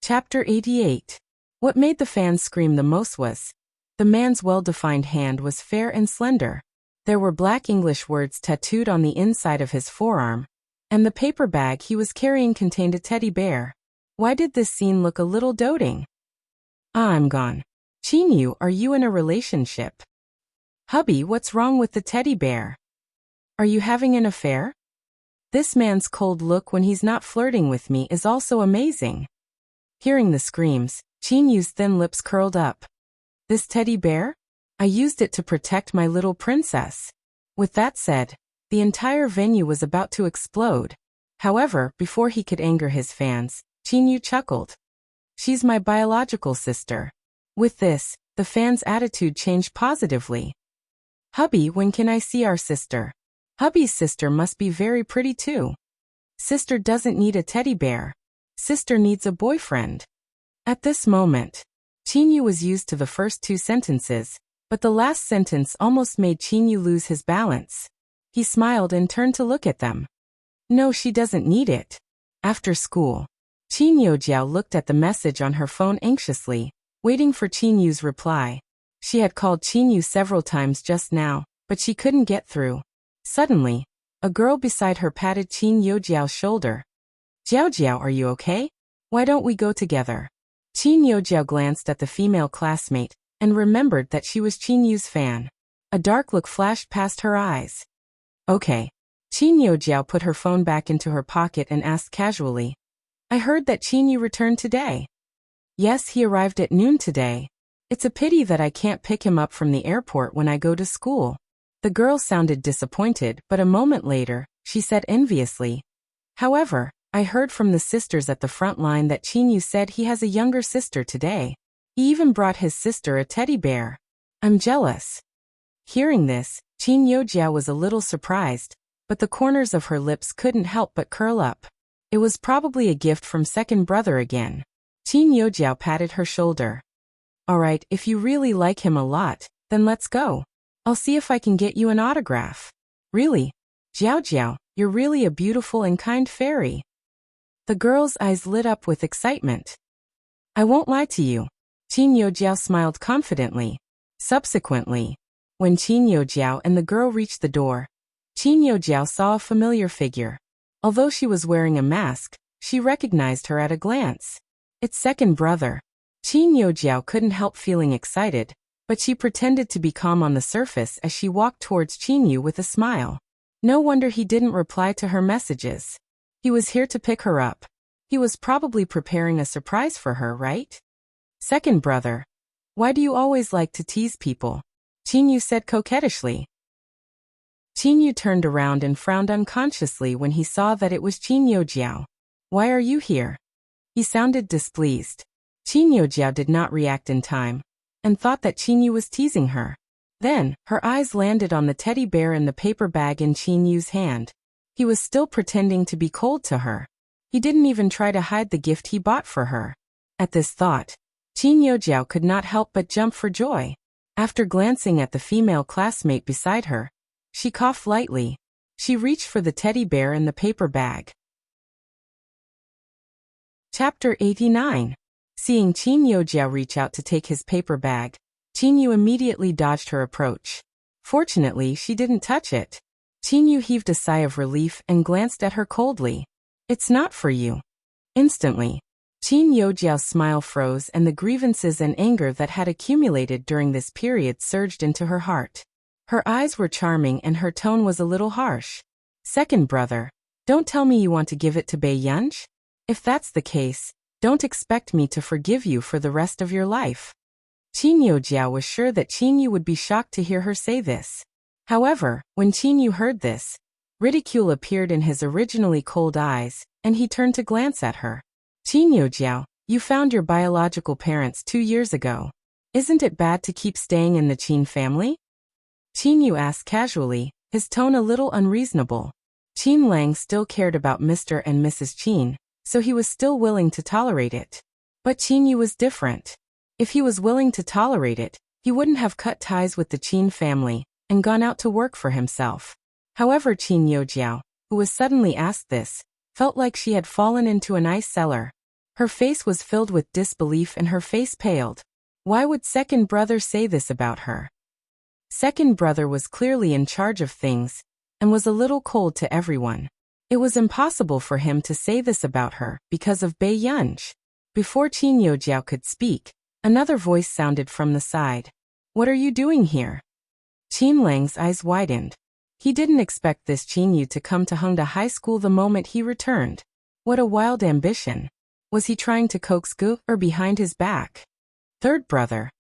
Chapter 88. What made the fans scream the most was, the man's well-defined hand was fair and slender. There were black English words tattooed on the inside of his forearm, and the paper bag he was carrying contained a teddy bear. Why did this scene look a little doting? I'm gone. Chinyu, are you in a relationship? Hubby, what's wrong with the teddy bear? Are you having an affair? This man's cold look when he's not flirting with me is also amazing. Hearing the screams, Chinyu's thin lips curled up. This teddy bear? I used it to protect my little princess. With that said, the entire venue was about to explode. However, before he could anger his fans, Chinyu chuckled. She's my biological sister. With this, the fans' attitude changed positively. Hubby, when can I see our sister? Hubby's sister must be very pretty too. Sister doesn't need a teddy bear. Sister needs a boyfriend. At this moment, Chinyu was used to the first two sentences, but the last sentence almost made Chinyu lose his balance. He smiled and turned to look at them. No, she doesn't need it. After school, Chinyu Jiao looked at the message on her phone anxiously, waiting for Chinyu's reply. She had called Chinyu several times just now, but she couldn't get through. Suddenly, a girl beside her patted Chinyu Jiao's shoulder. Jiao Jiao, are you okay? Why don't we go together? Chinyu Jiao glanced at the female classmate and remembered that she was Chinyu's fan. A dark look flashed past her eyes. Okay. Chinyu Jiao put her phone back into her pocket and asked casually. I heard that Chinyu returned today. Yes, he arrived at noon today. It's a pity that I can't pick him up from the airport when I go to school. The girl sounded disappointed, but a moment later, she said enviously. However, I heard from the sisters at the front line that Chinyu said he has a younger sister today. He even brought his sister a teddy bear. I'm jealous. Hearing this, Chinyu Jiao was a little surprised, but the corners of her lips couldn't help but curl up. It was probably a gift from second brother again. Chinyu Jiao patted her shoulder. Alright, if you really like him a lot, then let's go. I'll see if I can get you an autograph. Really? Jiao Jiao, you're really a beautiful and kind fairy. The girl's eyes lit up with excitement. I won't lie to you. Chinyu Jiao smiled confidently. Subsequently, when Chinyu Jiao and the girl reached the door, Chinyu Jiao saw a familiar figure. Although she was wearing a mask, she recognized her at a glance. It's second brother. Chinyu Jiao couldn't help feeling excited, but she pretended to be calm on the surface as she walked towards Chinyu with a smile. No wonder he didn't reply to her messages. He was here to pick her up. He was probably preparing a surprise for her, right? Second brother. Why do you always like to tease people? Chinyu said coquettishly. Chinyu turned around and frowned unconsciously when he saw that it was Chinyu Jiao. Why are you here? He sounded displeased. Chinyu Jiao did not react in time, and thought that Chinyu was teasing her. Then, her eyes landed on the teddy bear in the paper bag in Chinyu's hand. He was still pretending to be cold to her. He didn't even try to hide the gift he bought for her. At this thought, Chinyu Jiao could not help but jump for joy. After glancing at the female classmate beside her, she coughed lightly. She reached for the teddy bear in the paper bag. Chapter 89. Seeing Chinyu Jiao reach out to take his paper bag, Chinyu immediately dodged her approach. Fortunately, she didn't touch it. Chinyu heaved a sigh of relief and glanced at her coldly. It's not for you. Instantly, Chinyu Jiao's smile froze and the grievances and anger that had accumulated during this period surged into her heart. Her eyes were charming and her tone was a little harsh. Second brother, don't tell me you want to give it to Bei Yunj? If that's the case, don't expect me to forgive you for the rest of your life. Chinyu Jiao was sure that Chinyu would be shocked to hear her say this. However, when Chinyu heard this, ridicule appeared in his originally cold eyes, and he turned to glance at her. Chinyu Jiao, you found your biological parents 2 years ago. Isn't it bad to keep staying in the Qin family? Chinyu asked casually, his tone a little unreasonable. Qin Lang still cared about Mr. and Mrs. Qin, so he was still willing to tolerate it. But Chinyu was different. If he was willing to tolerate it, he wouldn't have cut ties with the Qin family and gone out to work for himself. However, Chinyu Jiao, who was suddenly asked this, felt like she had fallen into an ice cellar. Her face was filled with disbelief and her face paled. Why would second brother say this about her? Second brother was clearly in charge of things, and was a little cold to everyone. It was impossible for him to say this about her, because of Bei Yunj. Before Qin Yojiao could speak, another voice sounded from the side. What are you doing here? Qin Lang's eyes widened. He didn't expect this Qin Yu to come to Hengda High School the moment he returned. What a wild ambition. Was he trying to coax Gu or behind his back? Third brother.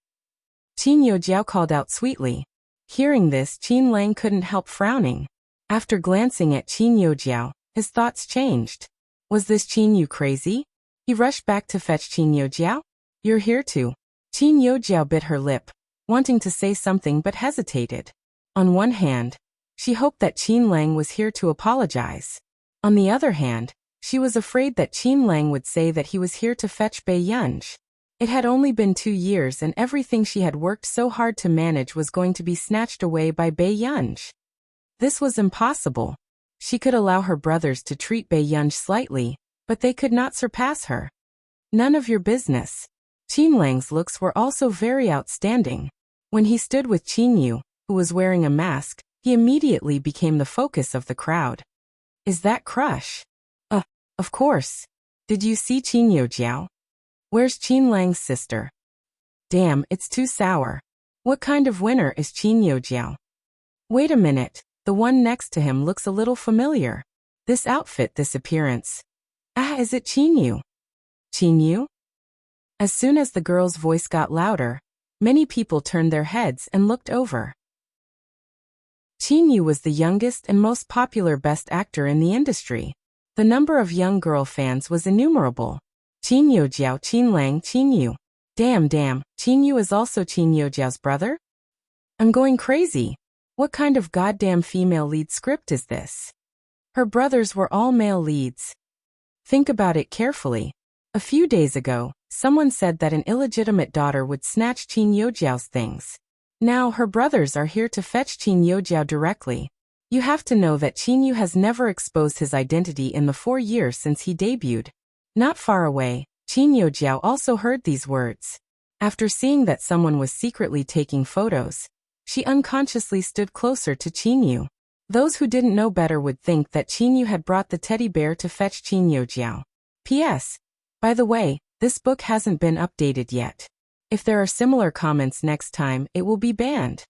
Qin Yojiao called out sweetly. Hearing this, Qin Lang couldn't help frowning. After glancing at Qin Yojiao, his thoughts changed. Was this Qin Yu crazy? He rushed back to fetch Qin Yojiao. You're here too. Qin Yojiao bit her lip, wanting to say something but hesitated. On one hand, she hoped that Qin Lang was here to apologize. On the other hand, she was afraid that Qin Lang would say that he was here to fetch Bei Yunj. It had only been 2 years and everything she had worked so hard to manage was going to be snatched away by Bei Yunj. This was impossible. She could allow her brothers to treat Bei Yunj slightly, but they could not surpass her. None of your business. Qin Lang's looks were also very outstanding. When he stood with Qin Yu, who was wearing a mask, he immediately became the focus of the crowd. Is that Crush? Of course. Did you see Qin Yojiao? Where's Qin Lang's sister? Damn, it's too sour. What kind of winner is Qin Yojiao? Wait a minute, the one next to him looks a little familiar. This outfit, this appearance. Is it Qin Yu? Qin Yu? As soon as the girl's voice got louder, many people turned their heads and looked over. Qin Yu was the youngest and most popular best actor in the industry. The number of young girl fans was innumerable. Qin Yojiao, Qin Lang, Qin Yu. Damn, Qin Yu is also Qin Yojiao's brother? I'm going crazy. What kind of goddamn female lead script is this? Her brothers were all male leads. Think about it carefully. A few days ago, someone said that an illegitimate daughter would snatch Qin Yojiao's things. Now her brothers are here to fetch Qin Yojiao directly. You have to know that Qin Yu has never exposed his identity in the 4 years since he debuted. Not far away, Qin Yojiao also heard these words. After seeing that someone was secretly taking photos, she unconsciously stood closer to Qin Yu. Those who didn't know better would think that Qin Yu had brought the teddy bear to fetch Qin Yojiao. P.S. By the way, this book hasn't been updated yet. If there are similar comments next time, it will be banned.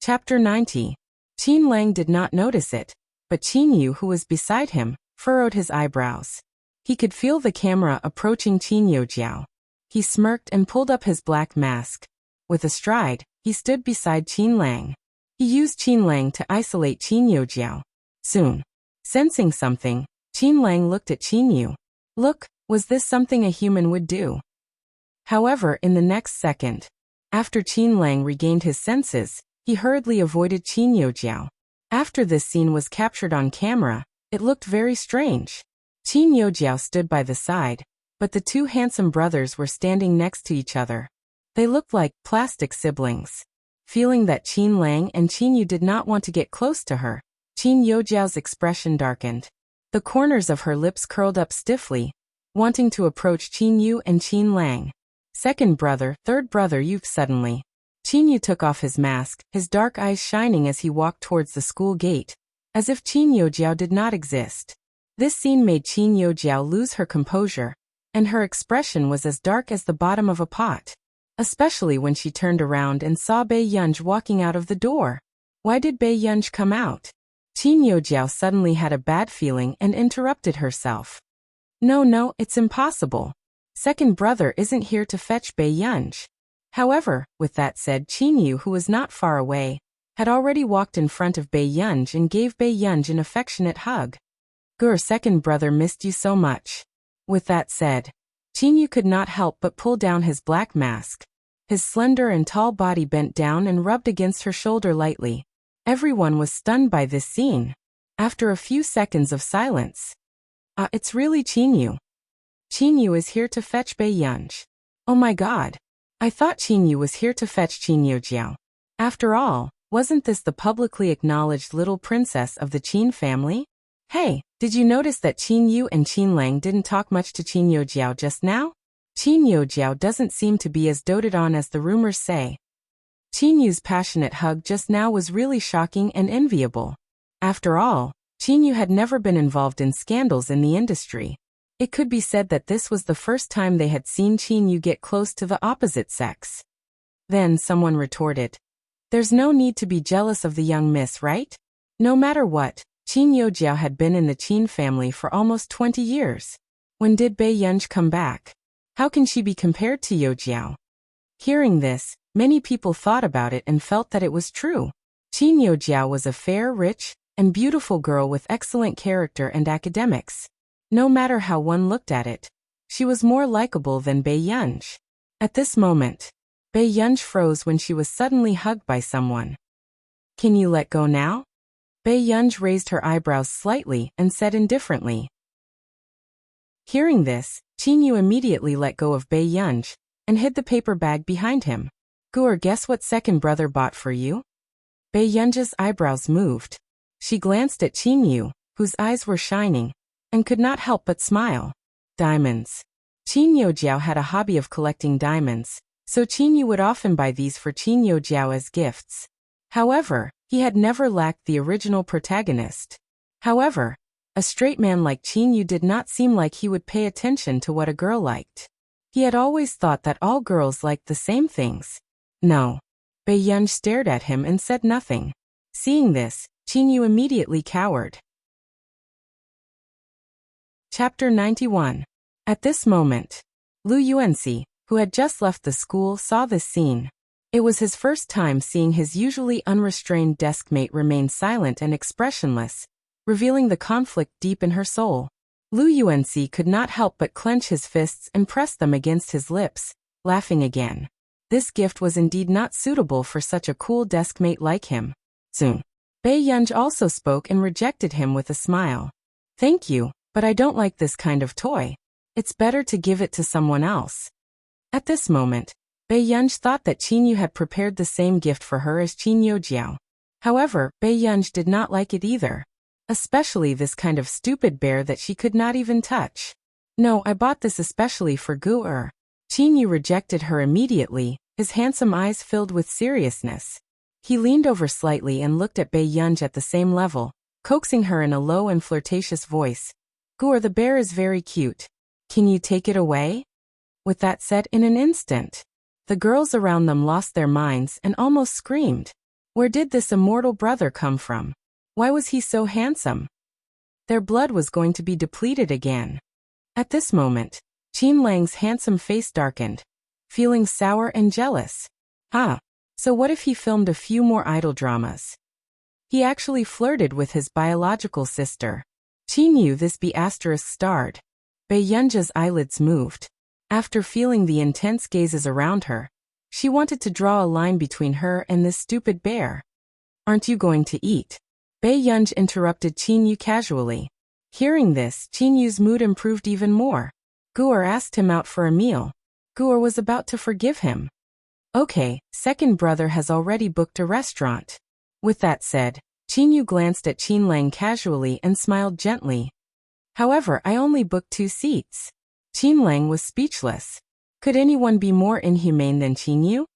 Chapter 90. Qin Lang did not notice it, but Qin Yu, who was beside him, furrowed his eyebrows. He could feel the camera approaching Qin Yojiao. He smirked and pulled up his black mask. With a stride, he stood beside Qin Lang. He used Qin Lang to isolate Qin Yojiao. Soon, sensing something, Qin Lang looked at Qin Yu. Look, was this something a human would do? However, in the next second, after Qin Lang regained his senses, he hurriedly avoided Qin Yojiao. After this scene was captured on camera, it looked very strange. Qin Yojiao stood by the side, but the two handsome brothers were standing next to each other. They looked like plastic siblings. Feeling that Qin Lang and Qin Yu did not want to get close to her, Qin Yojiao's expression darkened. The corners of her lips curled up stiffly, wanting to approach Qin Yu and Qin Lang. Second brother, third brother, you've suddenly. Qin Yu took off his mask, his dark eyes shining as he walked towards the school gate, as if Qin Yojiao did not exist. This scene made Qin Yojiao lose her composure, and her expression was as dark as the bottom of a pot. Especially when she turned around and saw Bei Yunj walking out of the door. Why did Bei Yunj come out? Qin Yojiao suddenly had a bad feeling and interrupted herself. No, it's impossible. Second brother isn't here to fetch Bei Yunj. However, with that said, Qin Yu, who was not far away, had already walked in front of Bei Yunj and gave Bei Yunj an affectionate hug. Gur, second brother missed you so much. With that said, Qin Yu could not help but pull down his black mask. His slender and tall body bent down and rubbed against her shoulder lightly. Everyone was stunned by this scene. After a few seconds of silence. It's really Qin Yu. Qin Yu is here to fetch Bei Yunj. Oh my god. I thought Qin Yu was here to fetch Qin Yojiao. After all, wasn't this the publicly acknowledged little princess of the Qin family? Hey, did you notice that Qin Yu and Qin Lang didn't talk much to Qin Yojiao just now? Qin Yojiao doesn't seem to be as doted on as the rumors say. Qin Yu's passionate hug just now was really shocking and enviable. After all, Qin Yu had never been involved in scandals in the industry. It could be said that this was the first time they had seen Qin Yu get close to the opposite sex. Then someone retorted, "There's no need to be jealous of the young miss, right? No matter what, Qin Yojiao had been in the Qin family for almost 20 years. When did Bei Yunji come back? How can she be compared to Yojiao?" Hearing this, many people thought about it and felt that it was true. Qin Yojiao was a fair, rich, and beautiful girl with excellent character and academics. No matter how one looked at it, she was more likable than Bei Yunji. At this moment, Bei Yunji froze when she was suddenly hugged by someone. "Can you let go now?" Bei Yunji raised her eyebrows slightly and said indifferently. Hearing this, Qin Yu immediately let go of Bei Yunji and hid the paper bag behind him. "Guer, guess what second brother bought for you?" Bei Yunji's eyebrows moved. She glanced at Qin Yu, whose eyes were shining, and could not help but smile. Diamonds. Qin Yojiao had a hobby of collecting diamonds, so Qin Yu would often buy these for Qin Yojiao as gifts. However, he had never lacked the original protagonist. However, a straight man like Qin Yu did not seem like he would pay attention to what a girl liked. He had always thought that all girls liked the same things. No. Bei Yunji stared at him and said nothing. Seeing this, Qin Yu immediately cowered. Chapter 91. At this moment, Lu Yuanxi, who had just left the school, saw this scene. It was his first time seeing his usually unrestrained deskmate remain silent and expressionless, revealing the conflict deep in her soul. Lu Yuanxi could not help but clench his fists and press them against his lips, laughing again. This gift was indeed not suitable for such a cool deskmate like him. Soon, Bei Yunji also spoke and rejected him with a smile. "Thank you, but I don't like this kind of toy. It's better to give it to someone else." At this moment, Bei Yunji thought that Qin Yu had prepared the same gift for her as Qin Yojiao. However, Bei Yunji did not like it either. Especially this kind of stupid bear that she could not even touch. "No, I bought this especially for Guer." Qin Yu rejected her immediately, his handsome eyes filled with seriousness. He leaned over slightly and looked at Bei Yunji at the same level, coaxing her in a low and flirtatious voice. "Guer, the bear is very cute. Can you take it away?" With that said, in an instant, the girls around them lost their minds and almost screamed. Where did this immortal brother come from? Why was he so handsome? Their blood was going to be depleted again. At this moment, Qin Lang's handsome face darkened, feeling sour and jealous. So what if he filmed a few more idol dramas? He actually flirted with his biological sister. Qin Yu, this be asterisk starred. Bei Yunji's eyelids moved. After feeling the intense gazes around her, she wanted to draw a line between her and this stupid bear. "Aren't you going to eat?" Bei Yunji interrupted Qin Yu casually. Hearing this, Qin Yu's mood improved even more. Guer asked him out for a meal. Guer was about to forgive him. Okay, second brother has already booked a restaurant. With that said, Qin Yu glanced at Qin Lang casually and smiled gently. "However, I only booked 2 seats. Qin Lang was speechless. Could anyone be more inhumane than Qin Yu?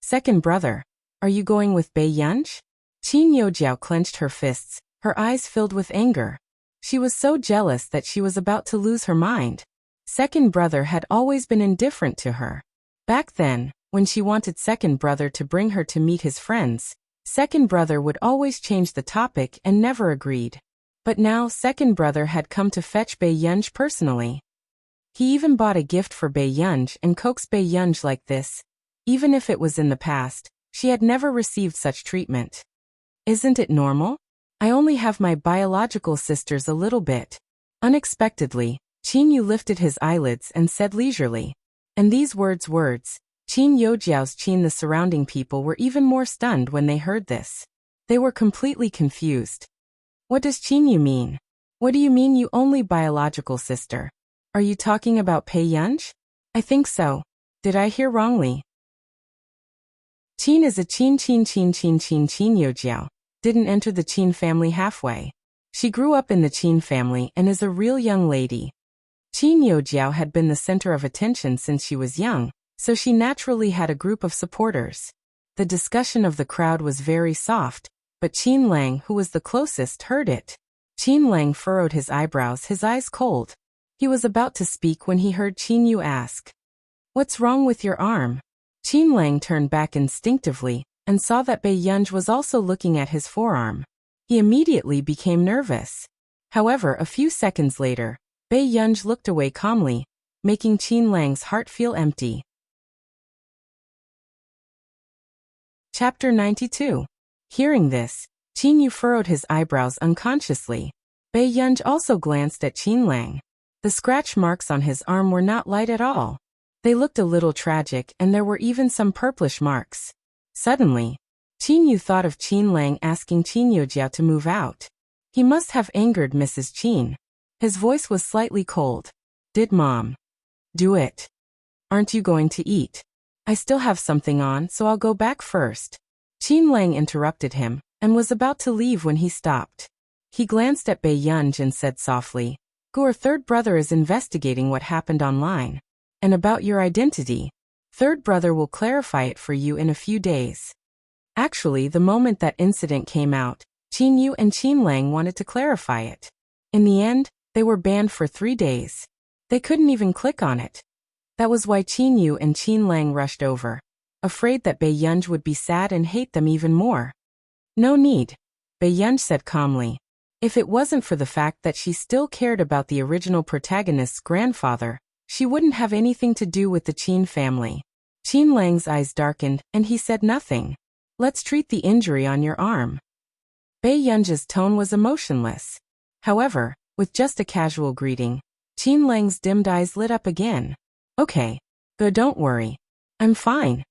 "Second brother, are you going with Bei Yunji?" Qin Yojiao clenched her fists, her eyes filled with anger. She was so jealous that she was about to lose her mind. Second brother had always been indifferent to her. Back then, when she wanted second brother to bring her to meet his friends, second brother would always change the topic and never agreed. But now second brother had come to fetch Bei Yunji personally. He even bought a gift for Bei Yunji and coaxed Bei Yunji like this. Even if it was in the past, she had never received such treatment. Isn't it normal? I only have my biological sisters a little bit. Unexpectedly, Qin Yu lifted his eyelids and said leisurely. And these words, Qin Yojiao's Qin, the surrounding people were even more stunned when they heard this. They were completely confused. What does Qin Yu mean? What do you mean you only biological sister? Are you talking about Bei Yunji? I think so. Did I hear wrongly? Qin is a Qin Yojiao didn't enter the Qin family halfway. She grew up in the Qin family and is a real young lady. Qin Youjiao had been the center of attention since she was young, so she naturally had a group of supporters. The discussion of the crowd was very soft, but Qin Lang, who was the closest, heard it. Qin Lang furrowed his eyebrows, his eyes cold. He was about to speak when he heard Qin Yu ask, "What's wrong with your arm?" Qin Lang turned back instinctively and saw that Bei Yunj was also looking at his forearm. He immediately became nervous. However, a few seconds later, Bei Yunj looked away calmly, making Qin Lang's heart feel empty. Chapter 92. Hearing this, Qin Yu furrowed his eyebrows unconsciously. Bei Yunj also glanced at Qin Lang. The scratch marks on his arm were not light at all. They looked a little tragic, and there were even some purplish marks. Suddenly, Qin Yu thought of Qin Lang asking Qin Youjiao to move out. He must have angered Mrs. Qin. His voice was slightly cold. "Did Mom do it? Aren't you going to eat? I still have something on, so I'll go back first." Qin Lang interrupted him and was about to leave when he stopped. He glanced at Bei Yunj and said softly, "Your third brother is investigating what happened online. And about your identity. Third brother will clarify it for you in a few days." Actually, the moment that incident came out, Qin Yu and Qin Lang wanted to clarify it. In the end, they were banned for 3 days. They couldn't even click on it. That was why Qin Yu and Qin Lang rushed over, afraid that Bei Yunj would be sad and hate them even more. "No need," Bei Yunj said calmly. If it wasn't for the fact that she still cared about the original protagonist's grandfather, she wouldn't have anything to do with the Qin family. Qin Lang's eyes darkened, and he said nothing. "Let's treat the injury on your arm." Bei Yunj's tone was emotionless. However, with just a casual greeting, Qin Lang's dimmed eyes lit up again. "Okay. But don't worry. I'm fine."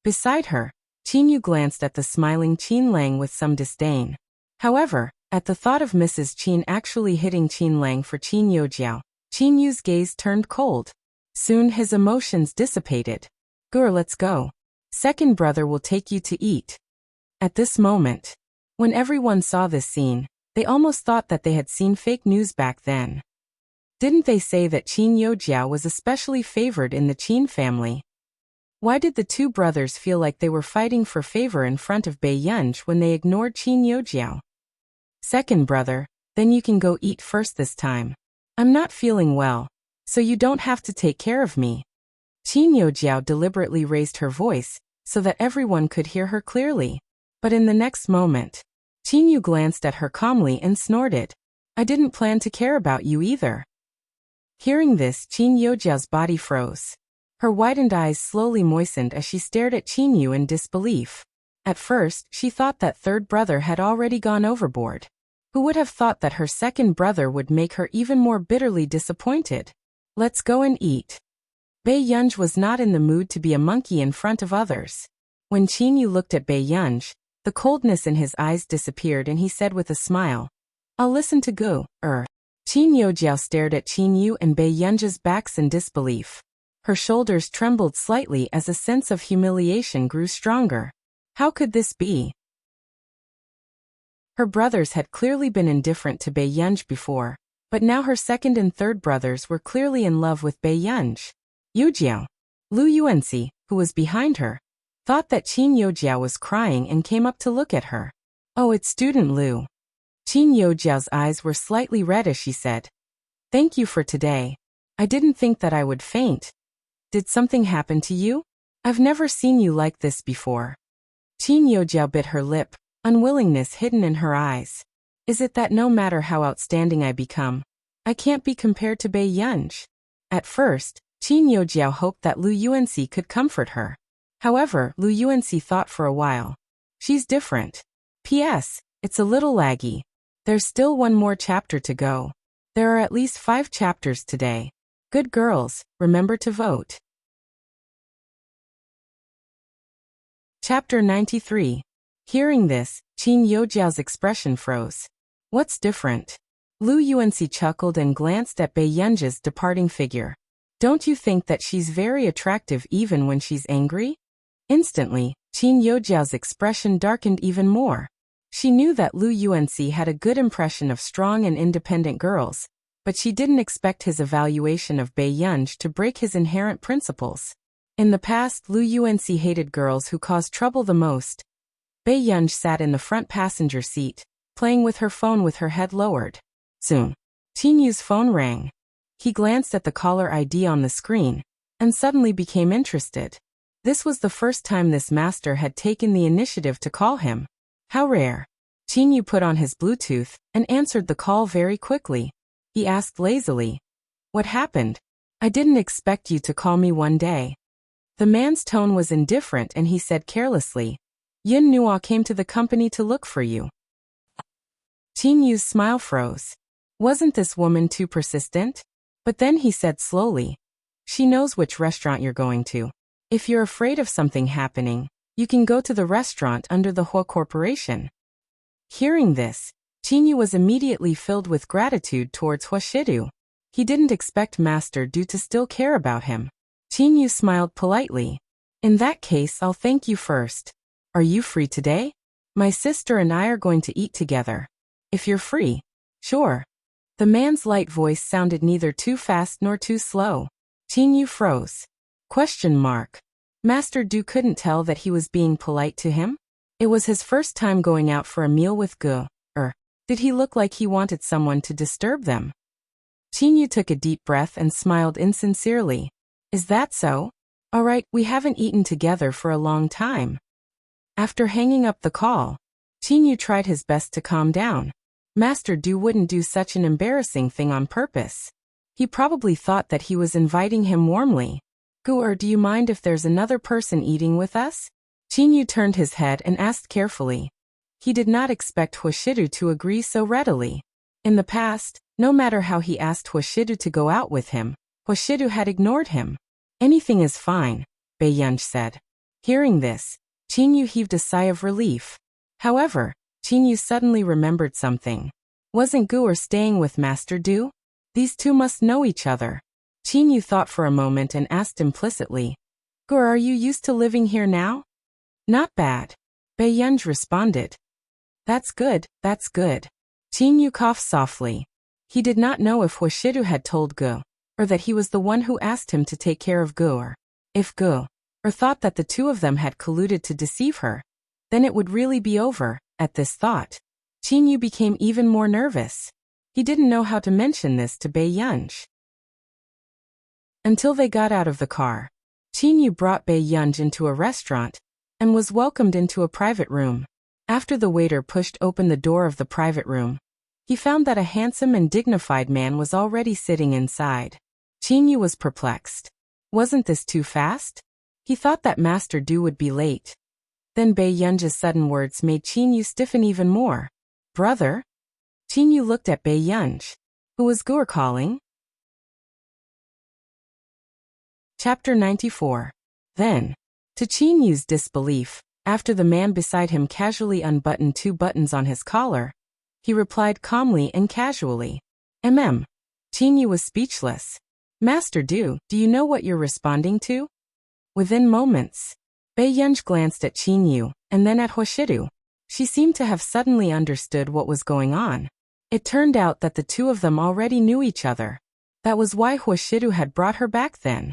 Beside her, Qin Yu glanced at the smiling Qin Lang with some disdain. However, at the thought of Mrs. Qin actually hitting Qin Lang for Qin Youjiao, Qin Yu's gaze turned cold. Soon his emotions dissipated. "Gur, let's go. Second brother will take you to eat." At this moment, when everyone saw this scene, they almost thought that they had seen fake news back then. Didn't they say that Qin Youjiao was especially favored in the Qin family? Why did the two brothers feel like they were fighting for favor in front of Bei Yunj when they ignored Qin Youjiao? "Second brother, then you can go eat first this time. I'm not feeling well, so you don't have to take care of me." Qin Youjiao deliberately raised her voice so that everyone could hear her clearly. But in the next moment, Qin Yu glanced at her calmly and snorted, "I didn't plan to care about you either." Hearing this, Qin Youjiao's body froze. Her widened eyes slowly moistened as she stared at Qin Yu in disbelief. At first, she thought that third brother had already gone overboard. Who would have thought that her second brother would make her even more bitterly disappointed? "Let's go and eat." Bei Yunj was not in the mood to be a monkey in front of others. When Qin Yu looked at Bei Yunj, the coldness in his eyes disappeared and he said with a smile, "I'll listen to Gu, Qin Youjiao stared at Qin Yu and Bei Yunj's backs in disbelief. Her shoulders trembled slightly as a sense of humiliation grew stronger. How could this be? Her brothers had clearly been indifferent to Bei Yunj before, but now her second and third brothers were clearly in love with Bei Yunj. Yujiao, Lu Yuanxi, who was behind her, thought that Qin Youjiao was crying and came up to look at her. "Oh, it's student Lu." Qin Youjiao's eyes were slightly red as she said, "Thank you for today. I didn't think that I would faint. Did something happen to you? I've never seen you like this before." Qin Youjiao bit her lip, unwillingness hidden in her eyes. "Is it that no matter how outstanding I become, I can't be compared to Bei Yunj?" At first, Qin Youjiao hoped that Lu Yuanxi could comfort her. However, Lu Yuanxi thought for a while. "She's different. P.S. It's a little laggy. There's still one more chapter to go. There are at least 5 chapters today. Good girls, remember to vote." Chapter 93. Hearing this, Qin Youjiao's expression froze. "What's different?" Lu Yuanxi chuckled and glanced at Bei Yunj's departing figure. "Don't you think that she's very attractive even when she's angry?" Instantly, Qin Youjiao's expression darkened even more. She knew that Lu Yuanxi had a good impression of strong and independent girls, but she didn't expect his evaluation of Bai Yunj to break his inherent principles. In the past, Lu Yuanxi hated girls who caused trouble the most. Bai Yunj sat in the front passenger seat, playing with her phone with her head lowered. Soon, Tinyu's phone rang. He glanced at the caller ID on the screen, and suddenly became interested. This was the first time this master had taken the initiative to call him. How rare. Tinyu put on his Bluetooth and answered the call very quickly. He asked lazily, "What happened? I didn't expect you to call me one day." The man's tone was indifferent and he said carelessly, "Yin Nua came to the company to look for you." Tinyu's smile froze. Wasn't this woman too persistent? But then he said slowly, "She knows which restaurant you're going to. If you're afraid of something happening, you can go to the restaurant under the Hua Corporation." Hearing this, Tinyu was immediately filled with gratitude towards Hua Shidu. He didn't expect Master Du to still care about him. Tinyu smiled politely. "In that case, I'll thank you first. Are you free today? My sister and I are going to eat together. If you're free." "Sure." The man's light voice sounded neither too fast nor too slow. Tinyu froze. Question mark. Master Du couldn't tell that he was being polite to him? It was his first time going out for a meal with Gu. Did he look like he wanted someone to disturb them? Tinyu took a deep breath and smiled insincerely. "Is that so? All right, we haven't eaten together for a long time." After hanging up the call, Tinyu tried his best to calm down. Master Du wouldn't do such an embarrassing thing on purpose. He probably thought that he was inviting him warmly. "Gu, do you mind if there's another person eating with us?" Tinyu turned his head and asked carefully. He did not expect Huashidu to agree so readily. In the past, no matter how he asked Huashidu to go out with him, Huashidu had ignored him. "Anything is fine," Bai Yunj said. Hearing this, Tinyu heaved a sigh of relief. However, Tinyu suddenly remembered something. Wasn't Gu staying with Master Du? These two must know each other. Tinyu thought for a moment and asked implicitly, "Gu, are you used to living here now?" "Not bad," Bai Yunj responded. That's good, that's good." Tinyu coughed softly. He did not know if Huashidu had told Gu, or that he was the one who asked him to take care of Gu, or if Gu, or thought that the two of them had colluded to deceive her. Then it would really be over. At this thought, Tinyu became even more nervous. He didn't know how to mention this to Bai Yunj. Until they got out of the car, Tinyu brought Bai Yunj into a restaurant and was welcomed into a private room. After the waiter pushed open the door of the private room, he found that a handsome and dignified man was already sitting inside. Tinyu was perplexed. Wasn't this too fast? He thought that Master Du would be late. Then Bai Yunj's sudden words made Tinyu stiffen even more. "Brother?" Tinyu looked at Bai Yunj. Who was Gur calling? Chapter 94. Then, to Tinyu's disbelief, after the man beside him casually unbuttoned 2 buttons on his collar, he replied calmly and casually, "Mm." Tinyu was speechless. "Master Du, do you know what you're responding to?" Within moments, Bai Yunj glanced at Tinyu, and then at Huashidu. She seemed to have suddenly understood what was going on. It turned out that the two of them already knew each other. That was why Huashidu had brought her back then.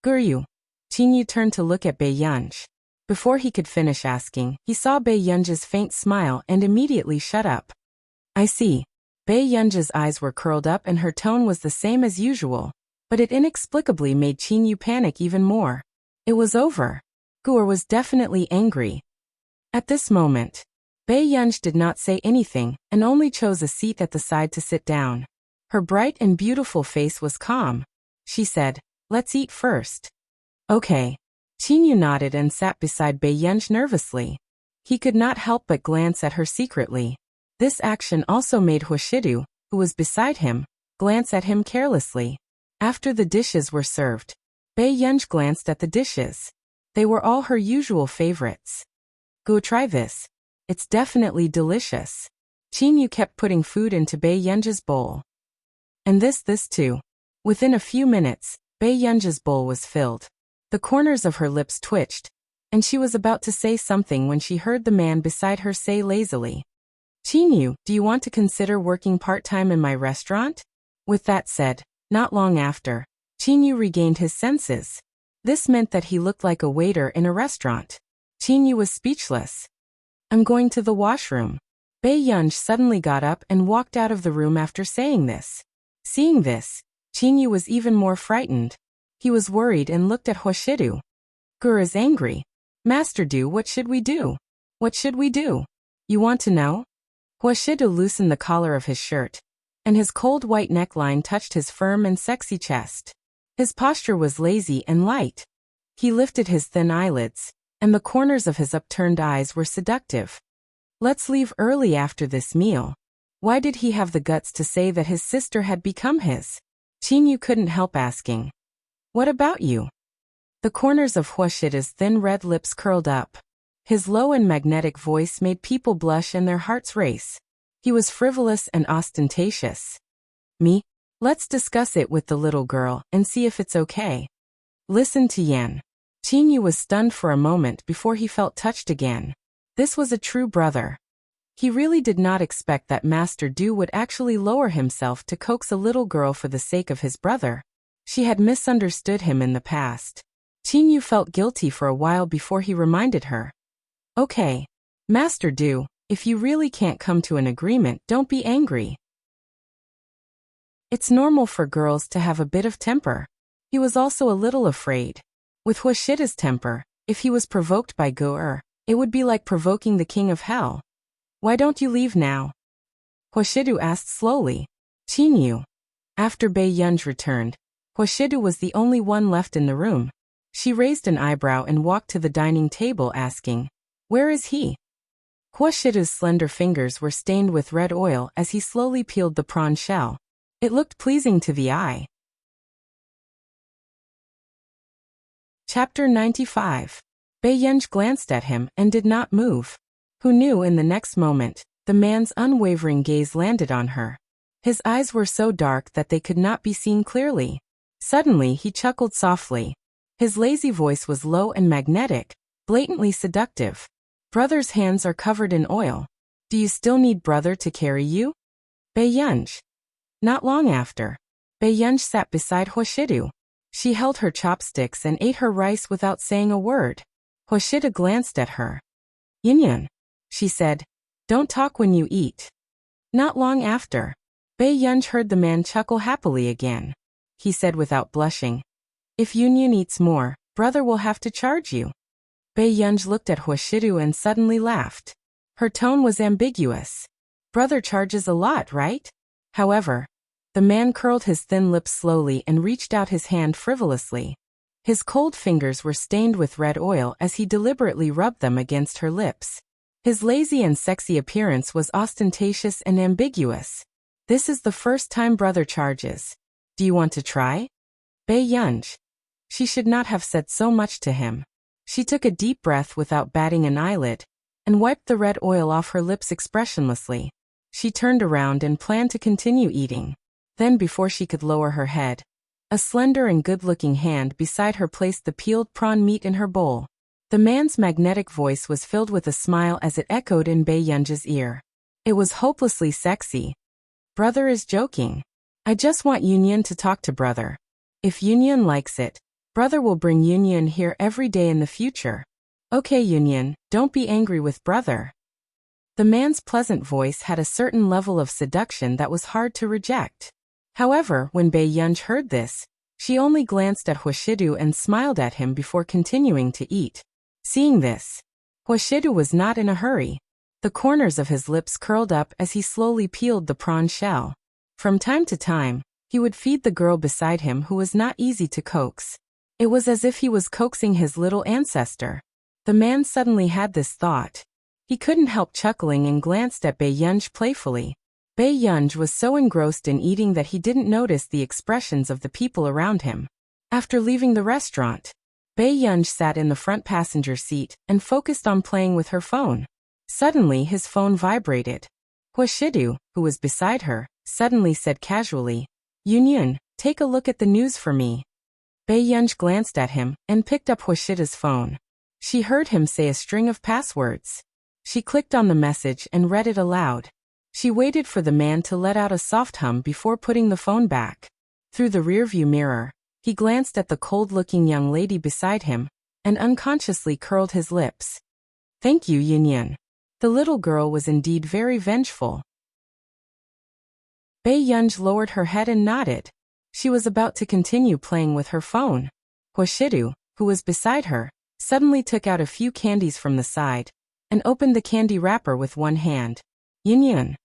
"Guryu." Tinyu turned to look at Bai Yunj. Before he could finish asking, he saw Bai Yunj's faint smile and immediately shut up. "I see." Bai Yunj's eyes were curled up and her tone was the same as usual, but it inexplicably made Tinyu panic even more. It was over. Gur was definitely angry. At this moment, Bai Yunj did not say anything and only chose a seat at the side to sit down. Her bright and beautiful face was calm. She said, "Let's eat first." "Okay." Tinyu nodded and sat beside Bai Yunj nervously. He could not help but glance at her secretly. This action also made Huashidu, who was beside him, glance at him carelessly. After the dishes were served, Bai Yunj glanced at the dishes. They were all her usual favorites. "Go try this. It's definitely delicious." Tinyu kept putting food into Bai Yunj's bowl. "And this too." Within a few minutes, Bai Yunj's bowl was filled. The corners of her lips twitched, and she was about to say something when she heard the man beside her say lazily, "Chinyu, do you want to consider working part-time in my restaurant?" With that said, not long after, Chinyu regained his senses. This meant that he looked like a waiter in a restaurant. Chinyu was speechless. "I'm going to the washroom." Bei Yunj suddenly got up and walked out of the room after saying this. Seeing this, Chinyu was even more frightened. He was worried and looked at Hoshidu. "Gur is angry. Master Du, what should we do? What should we do? You want to know?" Hoshidu loosened the collar of his shirt, and his cold white neckline touched his firm and sexy chest. His posture was lazy and light. He lifted his thin eyelids, and the corners of his upturned eyes were seductive. "Let's leave early after this meal." Why did he have the guts to say that his sister had become his? Chinyu couldn't help asking. "What about you?" The corners of Hoshida's thin red lips curled up. His low and magnetic voice made people blush and their hearts race. He was frivolous and ostentatious. "Me? Let's discuss it with the little girl and see if it's okay." "Listen to Yan." Chinyu was stunned for a moment before he felt touched again. This was a true brother. He really did not expect that Master Du would actually lower himself to coax a little girl for the sake of his brother. She had misunderstood him in the past. Chinyu felt guilty for a while before he reminded her. "Okay. Master Du, if you really can't come to an agreement, don't be angry. It's normal for girls to have a bit of temper." He was also a little afraid. With Hoshida's temper, if he was provoked by Gur, it would be like provoking the king of hell. "Why don't you leave now?" Hoshidu asked slowly. "Chinyu." After Bei Yunj returned, Hoshidu was the only one left in the room. She raised an eyebrow and walked to the dining table asking, "Where is he?" Hoshidu's slender fingers were stained with red oil as he slowly peeled the prawn shell. It looked pleasing to the eye. Chapter 95. Bei Yunj glanced at him and did not move. Who knew in the next moment, the man's unwavering gaze landed on her. His eyes were so dark that they could not be seen clearly. Suddenly he chuckled softly. His lazy voice was low and magnetic, blatantly seductive. "Brother's hands are covered in oil. Do you still need brother to carry you?" Bei Yunj. Not long after, Bei Yunj sat beside Hoshidu. She held her chopsticks and ate her rice without saying a word. Hoshida glanced at her. "Yinyan," she said, "don't talk when you eat." Not long after, Bei Yunj heard the man chuckle happily again. He said without blushing, "If Yunyan eats more, brother will have to charge you." Bei Yunj looked at Hoshidu and suddenly laughed. Her tone was ambiguous. "Brother charges a lot, right?" However, the man curled his thin lips slowly and reached out his hand frivolously. His cold fingers were stained with red oil as he deliberately rubbed them against her lips. His lazy and sexy appearance was ostentatious and ambiguous. "This is the first time brother charges. Do you want to try?" Bei Yunj. She should not have said so much to him. She took a deep breath without batting an eyelid, and wiped the red oil off her lips expressionlessly. She turned around and planned to continue eating. Then before she could lower her head, a slender and good-looking hand beside her placed the peeled prawn meat in her bowl. The man's magnetic voice was filled with a smile as it echoed in Bei Yunj's ear. It was hopelessly sexy. "Brother is joking. I just want Yunyan to talk to brother. If Yunyan likes it, brother will bring Yunyan here every day in the future. Okay Yunyan, don't be angry with brother." The man's pleasant voice had a certain level of seduction that was hard to reject. However, when Bei Yunj heard this, she only glanced at Hoshidu and smiled at him before continuing to eat. Seeing this, Hoshidu was not in a hurry. The corners of his lips curled up as he slowly peeled the prawn shell. From time to time, he would feed the girl beside him who was not easy to coax. It was as if he was coaxing his little ancestor. The man suddenly had this thought. He couldn't help chuckling and glanced at Bei Yunj playfully. Bei Yunj was so engrossed in eating that he didn't notice the expressions of the people around him. After leaving the restaurant, Bei Yunj sat in the front passenger seat and focused on playing with her phone. Suddenly his phone vibrated. Hoshidu, who was beside her, suddenly said casually, "Yunyan, take a look at the news for me." Bei Yunj glanced at him and picked up Hoshida's phone. She heard him say a string of passwords. She clicked on the message and read it aloud. She waited for the man to let out a soft hum before putting the phone back. Through the rearview mirror, he glanced at the cold-looking young lady beside him and unconsciously curled his lips. Thank you, Yin. The little girl was indeed very vengeful. Bei Yunj lowered her head and nodded. She was about to continue playing with her phone. Huashidu, who was beside her, suddenly took out a few candies from the side and opened the candy wrapper with one hand. Yin.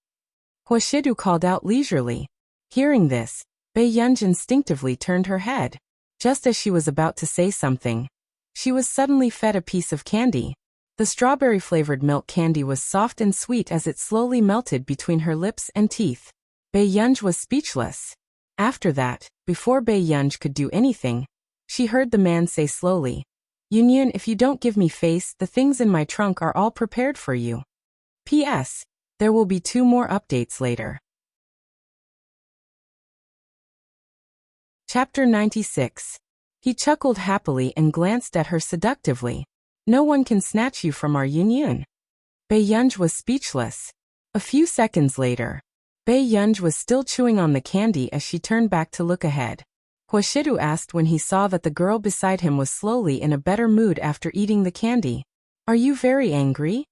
Huashidu called out leisurely. Hearing this, Bei Yunj instinctively turned her head. Just as she was about to say something, she was suddenly fed a piece of candy. The strawberry-flavored milk candy was soft and sweet as it slowly melted between her lips and teeth. Bei Yunj was speechless. After that, before Bei Yunj could do anything, she heard the man say slowly, Yin, if you don't give me face, the things in my trunk are all prepared for you. P.S. There will be 2 more updates later. Chapter 96. He chuckled happily and glanced at her seductively. No one can snatch you from our Yin. Bei Yunj was speechless. A few seconds later, Bei Yunj was still chewing on the candy as she turned back to look ahead. Huashidu asked when he saw that the girl beside him was slowly in a better mood after eating the candy. Are you very angry?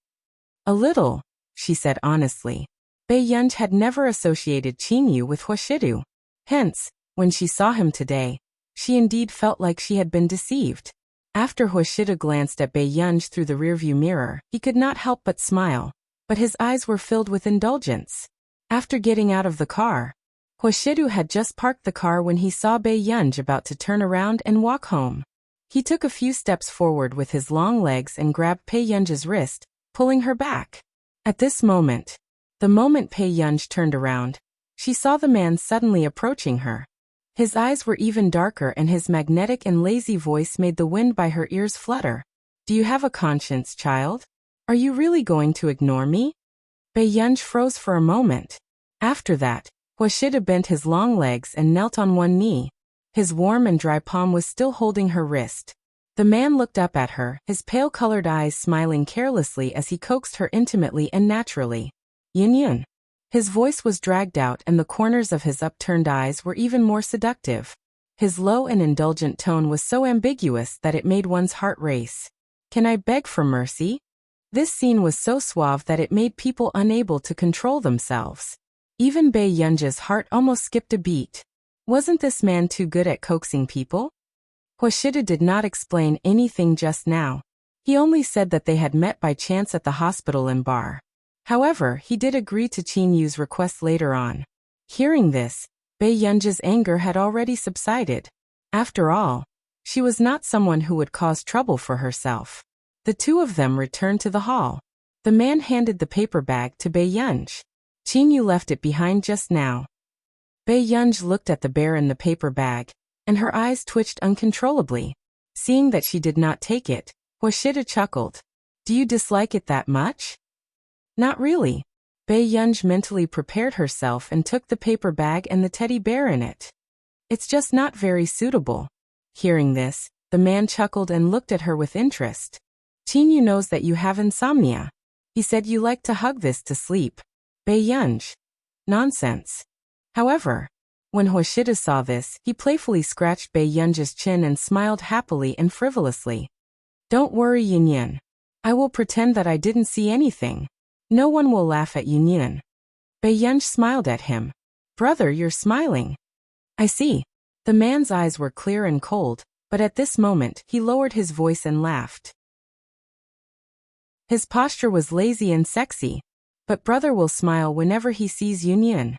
A little, she said honestly. Bei Yunj had never associated Qingyu with Huashidu. Hence, when she saw him today, she indeed felt like she had been deceived. After Huashidu glanced at Bei Yunj through the rearview mirror, he could not help but smile, but his eyes were filled with indulgence. After getting out of the car, Huashidu had just parked the car when he saw Bei Yunj about to turn around and walk home. He took a few steps forward with his long legs and grabbed Bei Yunj's wrist, pulling her back. At this moment, the moment Bei Yunj turned around, she saw the man suddenly approaching her. His eyes were even darker and his magnetic and lazy voice made the wind by her ears flutter. Do you have a conscience, child? Are you really going to ignore me? Bei Yunj froze for a moment. After that, Huashidu bent his long legs and knelt on one knee. His warm and dry palm was still holding her wrist. The man looked up at her, his pale-colored eyes smiling carelessly as he coaxed her intimately and naturally. Yin. His voice was dragged out and the corners of his upturned eyes were even more seductive. His low and indulgent tone was so ambiguous that it made one's heart race. Can I beg for mercy? This scene was so suave that it made people unable to control themselves. Even Bei Yunj's heart almost skipped a beat. Wasn't this man too good at coaxing people? Huashidu did not explain anything just now. He only said that they had met by chance at the hospital in bar. However, he did agree to Qingyu's request later on. Hearing this, Bei Yunj's anger had already subsided. After all, she was not someone who would cause trouble for herself. The two of them returned to the hall. The man handed the paper bag to Bei Yunj. Qingyu left it behind just now. Bei Yunj looked at the bear in the paper bag, and her eyes twitched uncontrollably. Seeing that she did not take it, Huashidu chuckled. Do you dislike it that much? Not really. Bei Yunj mentally prepared herself and took the paper bag and the teddy bear in it. It's just not very suitable. Hearing this, the man chuckled and looked at her with interest. Qingyu knows that you have insomnia. He said you like to hug this to sleep. Bei Yunj. Nonsense. However, when Huashidu saw this, he playfully scratched Bei Yunj's chin and smiled happily and frivolously. Don't worry, Yin. I will pretend that I didn't see anything. No one will laugh at Yin. Bei Yunj smiled at him. Brother, you're smiling. I see. The man's eyes were clear and cold, but at this moment he lowered his voice and laughed. His posture was lazy and sexy, but brother will smile whenever he sees Yin.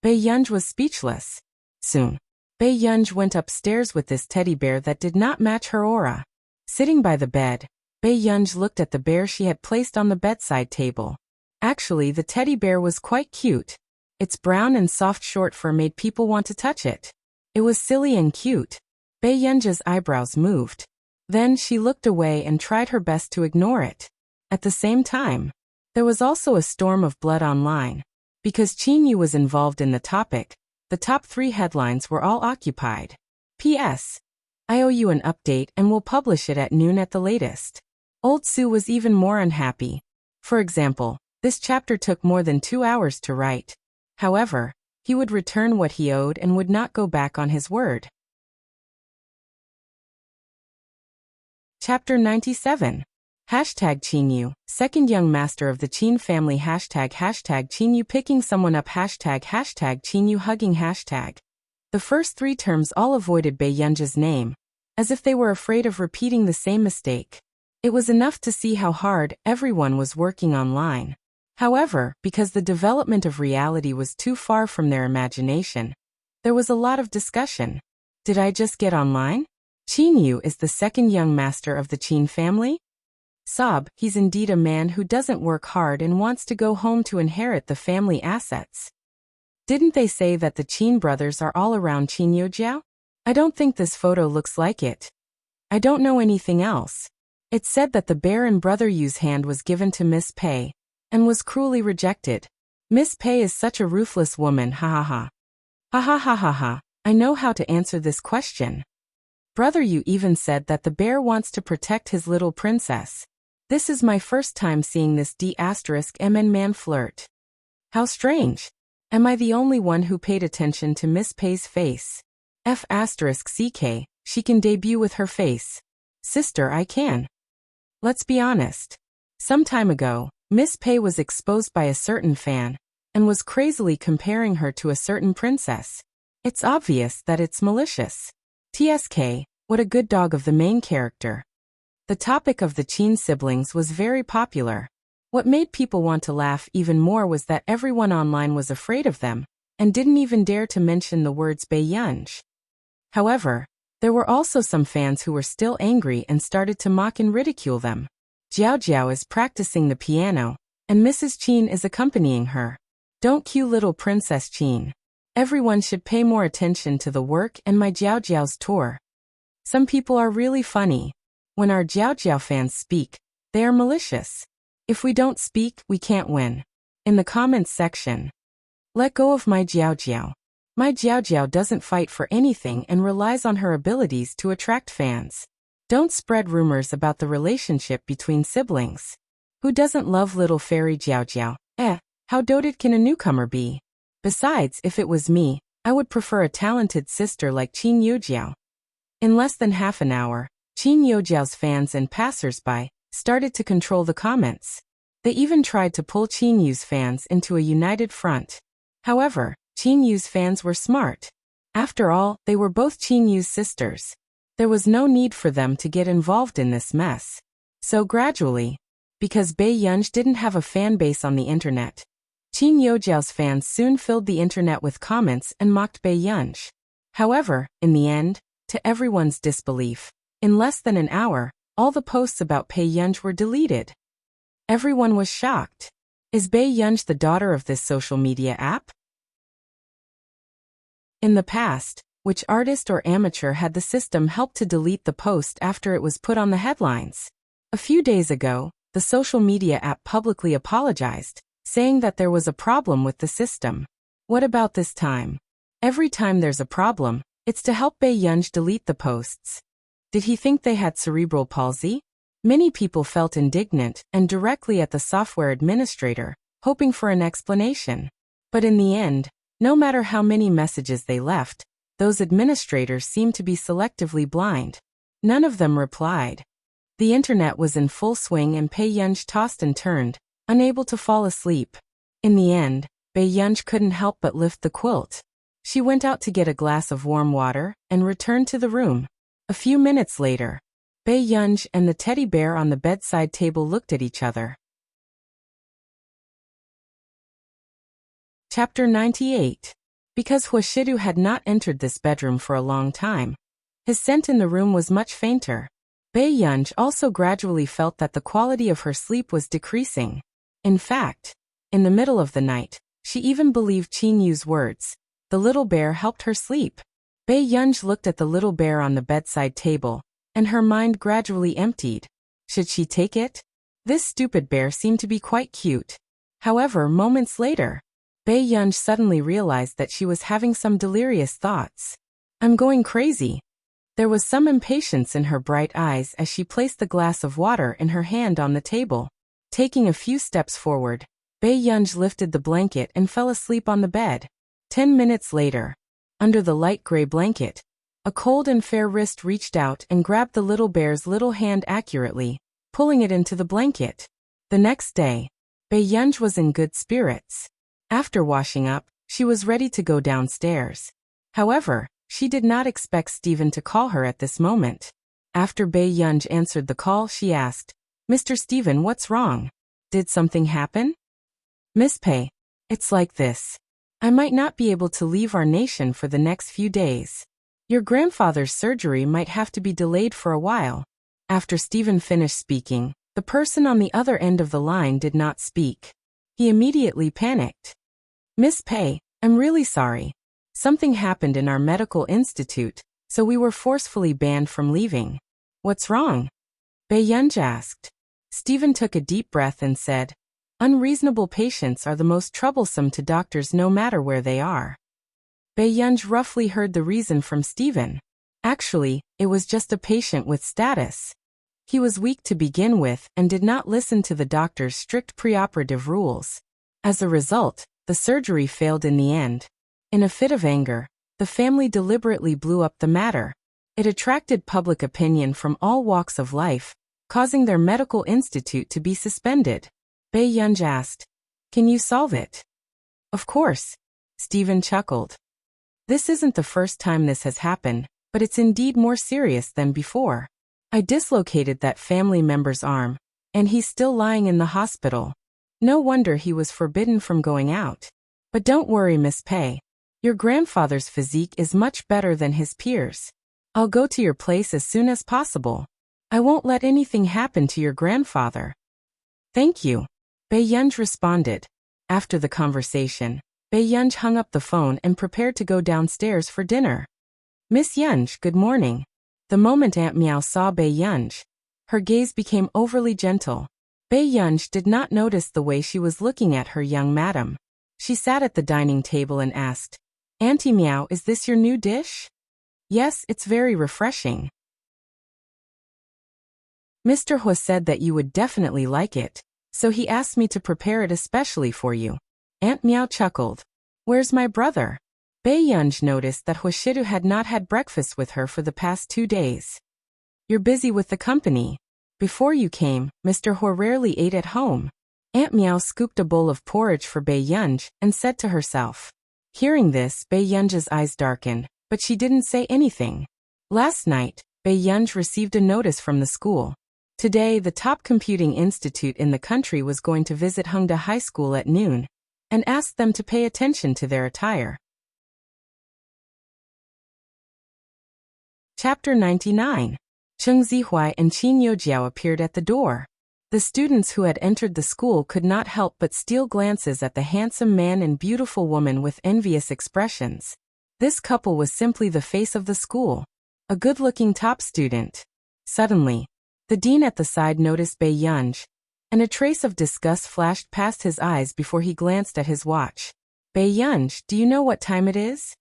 Bei Yunj was speechless. Soon, Bei Yunj went upstairs with this teddy bear that did not match her aura. Sitting by the bed, Bei Yunj looked at the bear she had placed on the bedside table. Actually, the teddy bear was quite cute. Its brown and soft short fur made people want to touch it. It was silly and cute. Bei Yunj's eyebrows moved. Then she looked away and tried her best to ignore it. At the same time, there was also a storm of blood online. Because Qingyu was involved in the topic, the top 3 headlines were all occupied. P.S. I owe you an update and will publish it at noon at the latest. Old Sue was even more unhappy. For example, this chapter took more than 2 hours to write. However, he would return what he owed and would not go back on his word. Chapter 97. Hashtag Chinyu, second young master of the Chin family. Hashtag Chinyu picking someone up. Hashtag Chinyu hugging. Hashtag. The first 3 terms all avoided Bei Yunji's name, as if they were afraid of repeating the same mistake. It was enough to see how hard everyone was working online. However, because the development of reality was too far from their imagination, there was a lot of discussion. Did I just get online? Chinyu is the second young master of the Chin family? Sob, he's indeed a man who doesn't work hard and wants to go home to inherit the family assets. Didn't they say that the Chin brothers are all around Chinyojiao? I don't think this photo looks like it. I don't know anything else. It said that the bear in Brother Yu's hand was given to Miss Pei, and was cruelly rejected. Miss Pei is such a ruthless woman, ha ha ha. Ha ha ha ha ha, I know how to answer this question. Brother Yu even said that the bear wants to protect his little princess. This is my first time seeing this D*MN man flirt. How strange. Am I the only one who paid attention to Miss Pei's face? F***CK, she can debut with her face. Sister, I can. Let's be honest. Some time ago, Miss Pei was exposed by a certain fan, and was crazily comparing her to a certain princess. It's obvious that it's malicious. TSK, what a good dog of the main character. The topic of the Chin siblings was very popular. What made people want to laugh even more was that everyone online was afraid of them, and didn't even dare to mention the words Bei Yunji. However, there were also some fans who were still angry and started to mock and ridicule them. Jiao Jiao is practicing the piano, and Mrs. Chin is accompanying her. Don't cue little Princess Chin. Everyone should pay more attention to the work and my Jiao Jiao's tour. Some people are really funny. When our Jiao Jiao fans speak, they are malicious. If we don't speak, we can't win. In the comments section, let go of my Jiao Jiao. My Jiao Jiao doesn't fight for anything and relies on her abilities to attract fans. Don't spread rumors about the relationship between siblings. Who doesn't love little fairy Jiao Jiao? How doted can a newcomer be? Besides, if it was me, I would prefer a talented sister like Qin Yujiao. In less than half an hour, Qin Yujiao's fans and passers-by started to control the comments. They even tried to pull Qin Yu's fans into a united front. However, Qin Yu's fans were smart. After all, they were both Qin Yu's sisters. There was no need for them to get involved in this mess. So gradually, because Bei Yunji didn't have a fan base on the internet, Qin Yujiao's fans soon filled the internet with comments and mocked Bei Yunji. However, in the end, to everyone's disbelief, in less than an hour, all the posts about Bei Yunji were deleted. Everyone was shocked. Is Bei Yunji the daughter of this social media app? In the past, which artist or amateur had the system help to delete the post after it was put on the headlines? A few days ago, the social media app publicly apologized, saying that there was a problem with the system. What about this time? Every time there's a problem, it's to help Bei Yunji delete the posts. Did he think they had cerebral palsy? Many people felt indignant and directly at the software administrator, hoping for an explanation. But in the end, no matter how many messages they left, those administrators seemed to be selectively blind. None of them replied. The internet was in full swing and Bei Yunji tossed and turned, unable to fall asleep. In the end, Bei Yunji couldn't help but lift the quilt. She went out to get a glass of warm water and returned to the room. A few minutes later, Bei Yunji and the teddy bear on the bedside table looked at each other. Chapter 98. Because Huashidu had not entered this bedroom for a long time, his scent in the room was much fainter. Bei Yunji also gradually felt that the quality of her sleep was decreasing. In fact, in the middle of the night, she even believed Qin Yu's words. The little bear helped her sleep. Bei Yunji looked at the little bear on the bedside table, and her mind gradually emptied. Should she take it? This stupid bear seemed to be quite cute. However, moments later, Bei Yunji suddenly realized that she was having some delirious thoughts. I'm going crazy. There was some impatience in her bright eyes as she placed the glass of water in her hand on the table. Taking a few steps forward, Bae-yunj lifted the blanket and fell asleep on the bed. 10 minutes later, under the light gray blanket, a cold and fair wrist reached out and grabbed the little bear's little hand accurately, pulling it into the blanket. The next day, Bae-yunj was in good spirits. After washing up, she was ready to go downstairs. However, she did not expect Stephen to call her at this moment. After Bae-yunj answered the call, she asked, "Mr. Stephen, what's wrong? Did something happen?" "Miss Pei, it's like this. I might not be able to leave our nation for the next few days. Your grandfather's surgery might have to be delayed for a while." After Stephen finished speaking, the person on the other end of the line did not speak. He immediately panicked. "Miss Pei, I'm really sorry. Something happened in our medical institute, so we were forcefully banned from leaving." "What's wrong?" Bae-yunj asked. Stephen took a deep breath and said, "Unreasonable patients are the most troublesome to doctors no matter where they are." Bae-yunj roughly heard the reason from Stephen. Actually, it was just a patient with status. He was weak to begin with and did not listen to the doctor's strict preoperative rules. As a result, the surgery failed in the end. In a fit of anger, the family deliberately blew up the matter. It attracted public opinion from all walks of life, causing their medical institute to be suspended. Bae-yunj asked, "Can you solve it?" "Of course," Stephen chuckled. "This isn't the first time this has happened, but it's indeed more serious than before. I dislocated that family member's arm, and he's still lying in the hospital. No wonder he was forbidden from going out. But don't worry, Miss Pei. Your grandfather's physique is much better than his peers. I'll go to your place as soon as possible. I won't let anything happen to your grandfather." "Thank you," Bae-yunj responded. After the conversation, Bae-yunj hung up the phone and prepared to go downstairs for dinner. "Miss Yunj, good morning." The moment Aunt Meow saw Bae-yunj, her gaze became overly gentle. Bae-yunj did not notice the way she was looking at her young madam. She sat at the dining table and asked, "Auntie Meow, is this your new dish?" "Yes, it's very refreshing. Mr. He said that you would definitely like it, so he asked me to prepare it especially for you." Aunt Meow chuckled. "Where's my brother?" Bae-yunj noticed that Hoshiru had not had breakfast with her for the past 2 days. "You're busy with the company. Before you came, Mr. He rarely ate at home." Aunt Meow scooped a bowl of porridge for Bae-yunj and said to herself. Hearing this, Bae-yunj's eyes darkened, but she didn't say anything. Last night, Bae-yunj received a notice from the school. Today, the top computing institute in the country was going to visit Hongda High School at noon and asked them to pay attention to their attire. Chapter 99. Cheng Zihui and Qin Youjiao appeared at the door. The students who had entered the school could not help but steal glances at the handsome man and beautiful woman with envious expressions. This couple was simply the face of the school, a good-looking top student. Suddenly, the dean at the side noticed Bae-yunj, and a trace of disgust flashed past his eyes before he glanced at his watch. "Bae-yunj, do you know what time it is?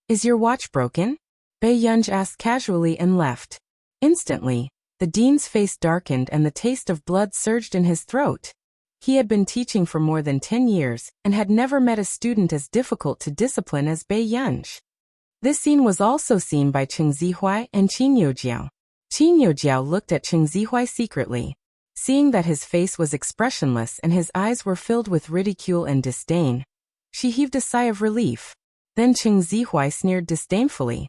Is your watch broken?" Bae-yunj asked casually and left. Instantly, the dean's face darkened and the taste of blood surged in his throat. He had been teaching for more than 10 years and had never met a student as difficult to discipline as Bae-yunj. This scene was also seen by Cheng Zihui and Qin Youjiao. Qin Youjiao looked at Cheng Zihui secretly. Seeing that his face was expressionless and his eyes were filled with ridicule and disdain, she heaved a sigh of relief. Then Cheng Zihui sneered disdainfully.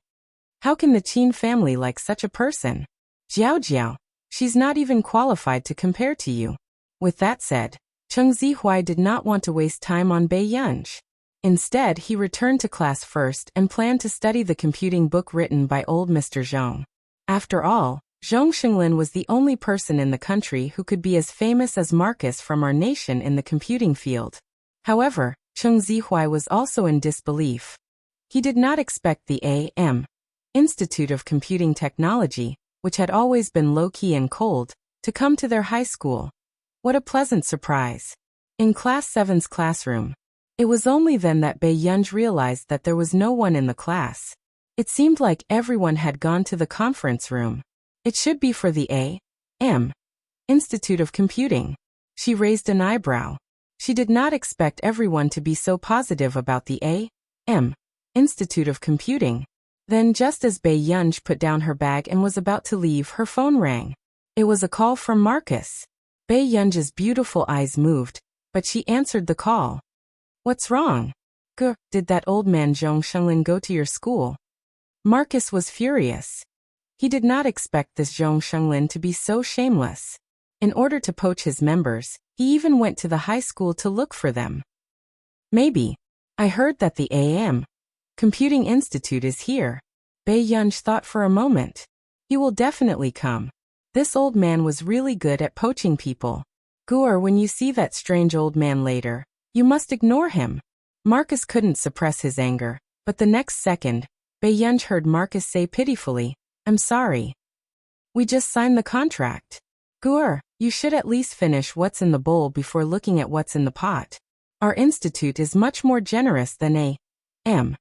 "How can the Qin family like such a person? Jiao, she's not even qualified to compare to you." With that said, Cheng Zihui did not want to waste time on Bae-yunj. Instead, he returned to class first and planned to study the computing book written by old Mr. Zhong. After all, Zhong Xinglin was the only person in the country who could be as famous as Marcus from our nation in the computing field. However, Cheng Zihui was also in disbelief. He did not expect the A.M. Institute of Computing Technology, which had always been low-key and cold, to come to their high school. What a pleasant surprise. In Class 7's classroom, it was only then that Bae-yunj realized that there was no one in the class. It seemed like everyone had gone to the conference room. It should be for the A.M. Institute of Computing. She raised an eyebrow. She did not expect everyone to be so positive about the A.M. Institute of Computing. Then just as Bei Yunj put down her bag and was about to leave, her phone rang. It was a call from Marcus. Bei Yunj's beautiful eyes moved, but she answered the call. What's wrong? Did that old man Zhong Shenglin go to your school? Marcus was furious. He did not expect this Zhong Shenglin to be so shameless. In order to poach his members, he even went to the high school to look for them. Maybe. I heard that the A.M. Computing Institute is here. Bei Yunj thought for a moment. He will definitely come. This old man was really good at poaching people. When you see that strange old man later, you must ignore him. Marcus couldn't suppress his anger, but the next second, Bei Yunj heard Marcus say pitifully, I'm sorry. We just signed the contract. You should at least finish what's in the bowl before looking at what's in the pot. Our institute is much more generous than A.M.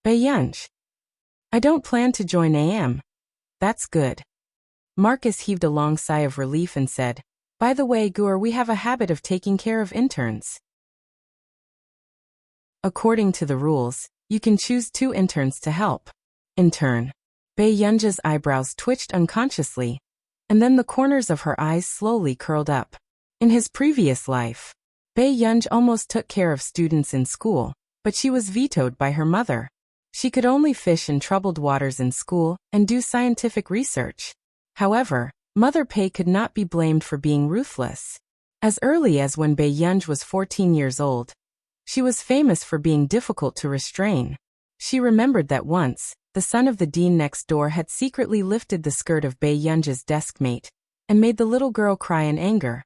Bei Yunj. I don't plan to join A.M. That's good. Marcus heaved a long sigh of relief and said, By the way, we have a habit of taking care of interns. According to the rules, you can choose 2 interns to help. Intern. Bei Yunj's eyebrows twitched unconsciously, and then the corners of her eyes slowly curled up. In his previous life, Bei Yunj almost took care of students in school, but she was vetoed by her mother. She could only fish in troubled waters in school and do scientific research. However, Mother Pei could not be blamed for being ruthless. As early as when Bei Yunj was 14 years old, she was famous for being difficult to restrain. She remembered that once, the son of the dean next door had secretly lifted the skirt of Bei Yunj's deskmate and made the little girl cry in anger.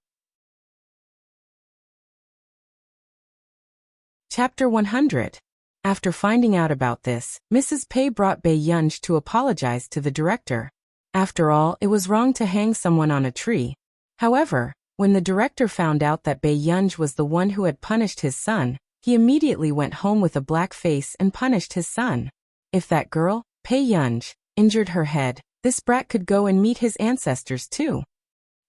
Chapter 100. After finding out about this, Mrs. Pei brought Bei Yunj to apologize to the director. After all, it was wrong to hang someone on a tree. However, when the director found out that Bei Yunj was the one who had punished his son, he immediately went home with a black face and punished his son. If that girl, Bei Yunj, injured her head, this brat could go and meet his ancestors too.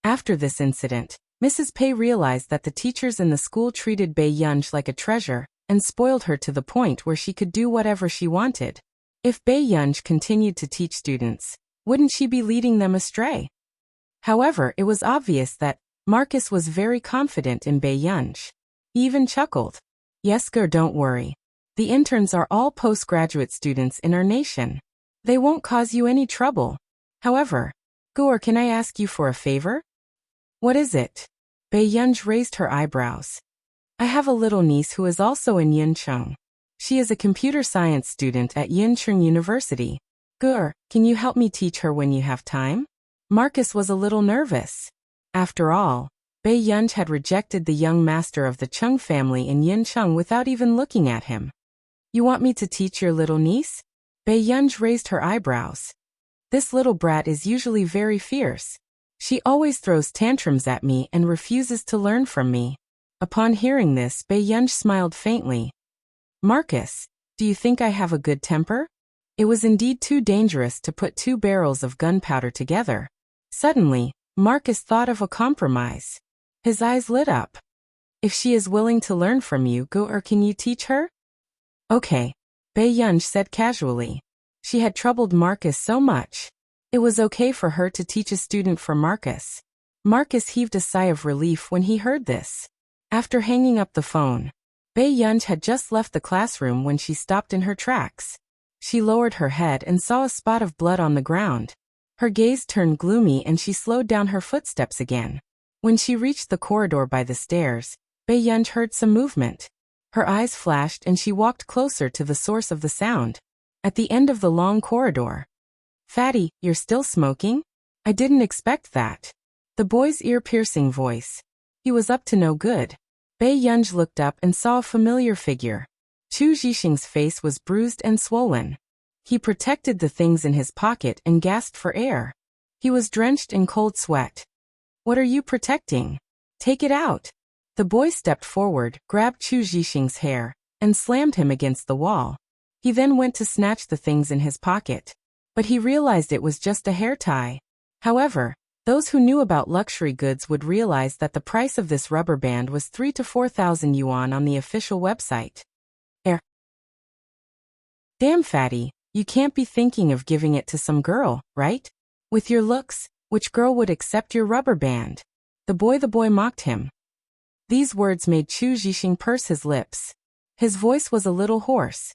After this incident, Mrs. Pei realized that the teachers in the school treated Bei Yunj like a treasure and spoiled her to the point where she could do whatever she wanted. If Bei Yunj continued to teach students, wouldn't she be leading them astray? However, it was obvious that Marcus was very confident in Bei Yunj. He even chuckled. Yes, don't worry. The interns are all postgraduate students in our nation. They won't cause you any trouble. However, can I ask you for a favor? What is it? Bei Yunj raised her eyebrows. I have a little niece who is also in Yuncheng. She is a computer science student at Yuncheng University. Can you help me teach her when you have time? Marcus was a little nervous. After all, Bei Yunj had rejected the young master of the Cheng family in Yuncheng without even looking at him. You want me to teach your little niece? Bei Yunj raised her eyebrows. This little brat is usually very fierce. She always throws tantrums at me and refuses to learn from me. Upon hearing this, Bei Yunj smiled faintly. Marcus, do you think I have a good temper? It was indeed too dangerous to put 2 barrels of gunpowder together. Suddenly, Marcus thought of a compromise. His eyes lit up. If she is willing to learn from you, can you teach her? Okay, Bei Yunj said casually. She had troubled Marcus so much. It was okay for her to teach a student for Marcus. Marcus heaved a sigh of relief when he heard this. After hanging up the phone, Bei Yunj had just left the classroom when she stopped in her tracks. She lowered her head and saw a spot of blood on the ground. Her gaze turned gloomy and she slowed down her footsteps again. When she reached the corridor by the stairs, Bei Yunj heard some movement. Her eyes flashed and she walked closer to the source of the sound. At the end of the long corridor. Fatty, you're still smoking? I didn't expect that. The boy's ear-piercing voice. He was up to no good. Bei Yunj looked up and saw a familiar figure. Chu Zhixing's face was bruised and swollen. He protected the things in his pocket and gasped for air. He was drenched in cold sweat. What are you protecting? Take it out. The boy stepped forward, grabbed Chu Zhixing's hair, and slammed him against the wall. He then went to snatch the things in his pocket. But he realized it was just a hair tie. However, those who knew about luxury goods would realize that the price of this rubber band was 3,000 to 4,000 yuan on the official website. Damn, fatty, you can't be thinking of giving it to some girl, right? With your looks, which girl would accept your rubber band? The boy mocked him. These words made Chu Zhixing purse his lips. His voice was a little hoarse.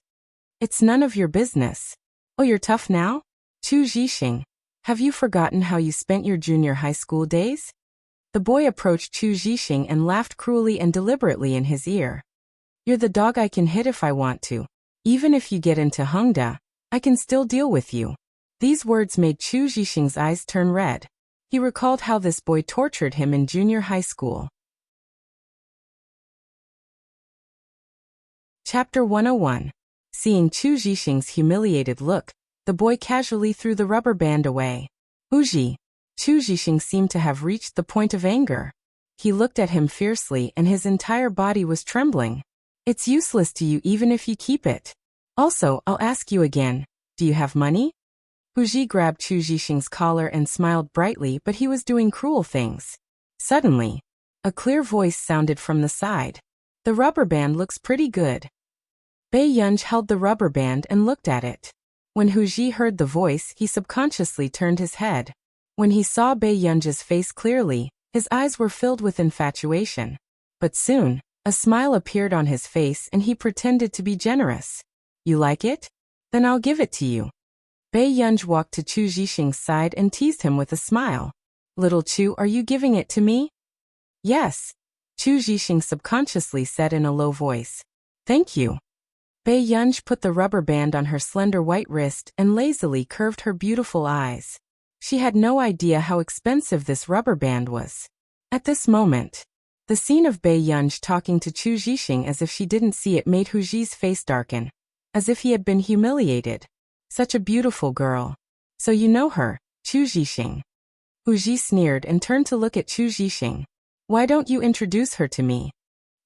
It's none of your business. Oh, you're tough now? Chu Zhixing, have you forgotten how you spent your junior high school days? The boy approached Chu Zhixing and laughed cruelly and deliberately in his ear. You're the dog I can hit if I want to. Even if you get into Hongda, I can still deal with you. These words made Chu Zhixing's eyes turn red. He recalled how this boy tortured him in junior high school. Chapter 101. Seeing Chu Zhixing's humiliated look, the boy casually threw the rubber band away. Uji. Chu Zhixing seemed to have reached the point of anger. He looked at him fiercely and his entire body was trembling. It's useless to you even if you keep it. Also, I'll ask you again, do you have money? Huji grabbed Chu Zhixing's collar and smiled brightly, but he was doing cruel things. Suddenly, a clear voice sounded from the side. The rubber band looks pretty good. Bei Yunj held the rubber band and looked at it. When Huji heard the voice, he subconsciously turned his head. When he saw Bei Yunj's face clearly, his eyes were filled with infatuation. But soon, a smile appeared on his face and he pretended to be generous. You like it? Then I'll give it to you. Bei Yunj walked to Chu Zhixing's side and teased him with a smile. Little Chu, are you giving it to me? Yes. Chu Zhixing subconsciously said in a low voice. Thank you. Bei Yunj put the rubber band on her slender white wrist and lazily curved her beautiful eyes. She had no idea how expensive this rubber band was. At this moment, the scene of Bei Yunj talking to Chu Zhixing as if she didn't see it made Huji's face darken, as if he had been humiliated. Such a beautiful girl. So you know her, Chu Zhixing. Huji sneered and turned to look at Chu Zhixing. Why don't you introduce her to me?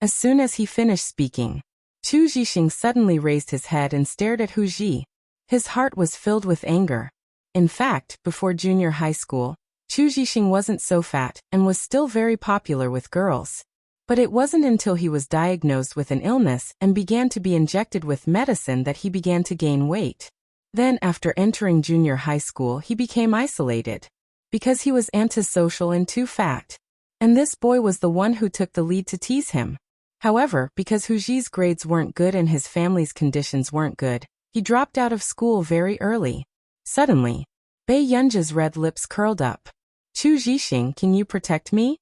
As soon as he finished speaking, Chu Zhixing suddenly raised his head and stared at Huji. His heart was filled with anger. In fact, before junior high school, Chu Zhixing wasn't so fat and was still very popular with girls. But it wasn't until he was diagnosed with an illness and began to be injected with medicine that he began to gain weight. Then, after entering junior high school, he became isolated. Because he was antisocial and too fat. And this boy was the one who took the lead to tease him. However, because Huji's grades weren't good and his family's conditions weren't good, he dropped out of school very early. Suddenly, Bei Yunj's red lips curled up. Chu Zhixing, can you protect me?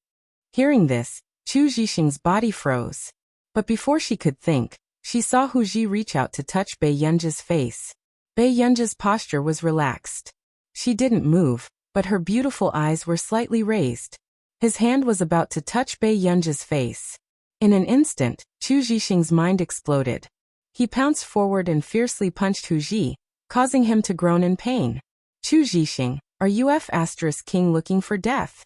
Hearing this, Chu Zhixing's body froze. But before she could think, she saw Huji reach out to touch Bei Yunj's face. Bei Yunj's posture was relaxed. She didn't move, but her beautiful eyes were slightly raised. His hand was about to touch Bei Yunj's face. In an instant, Chu Zhixing's mind exploded. He pounced forward and fiercely punched Huji, causing him to groan in pain. Chu Zhixing, are you F***king looking for death?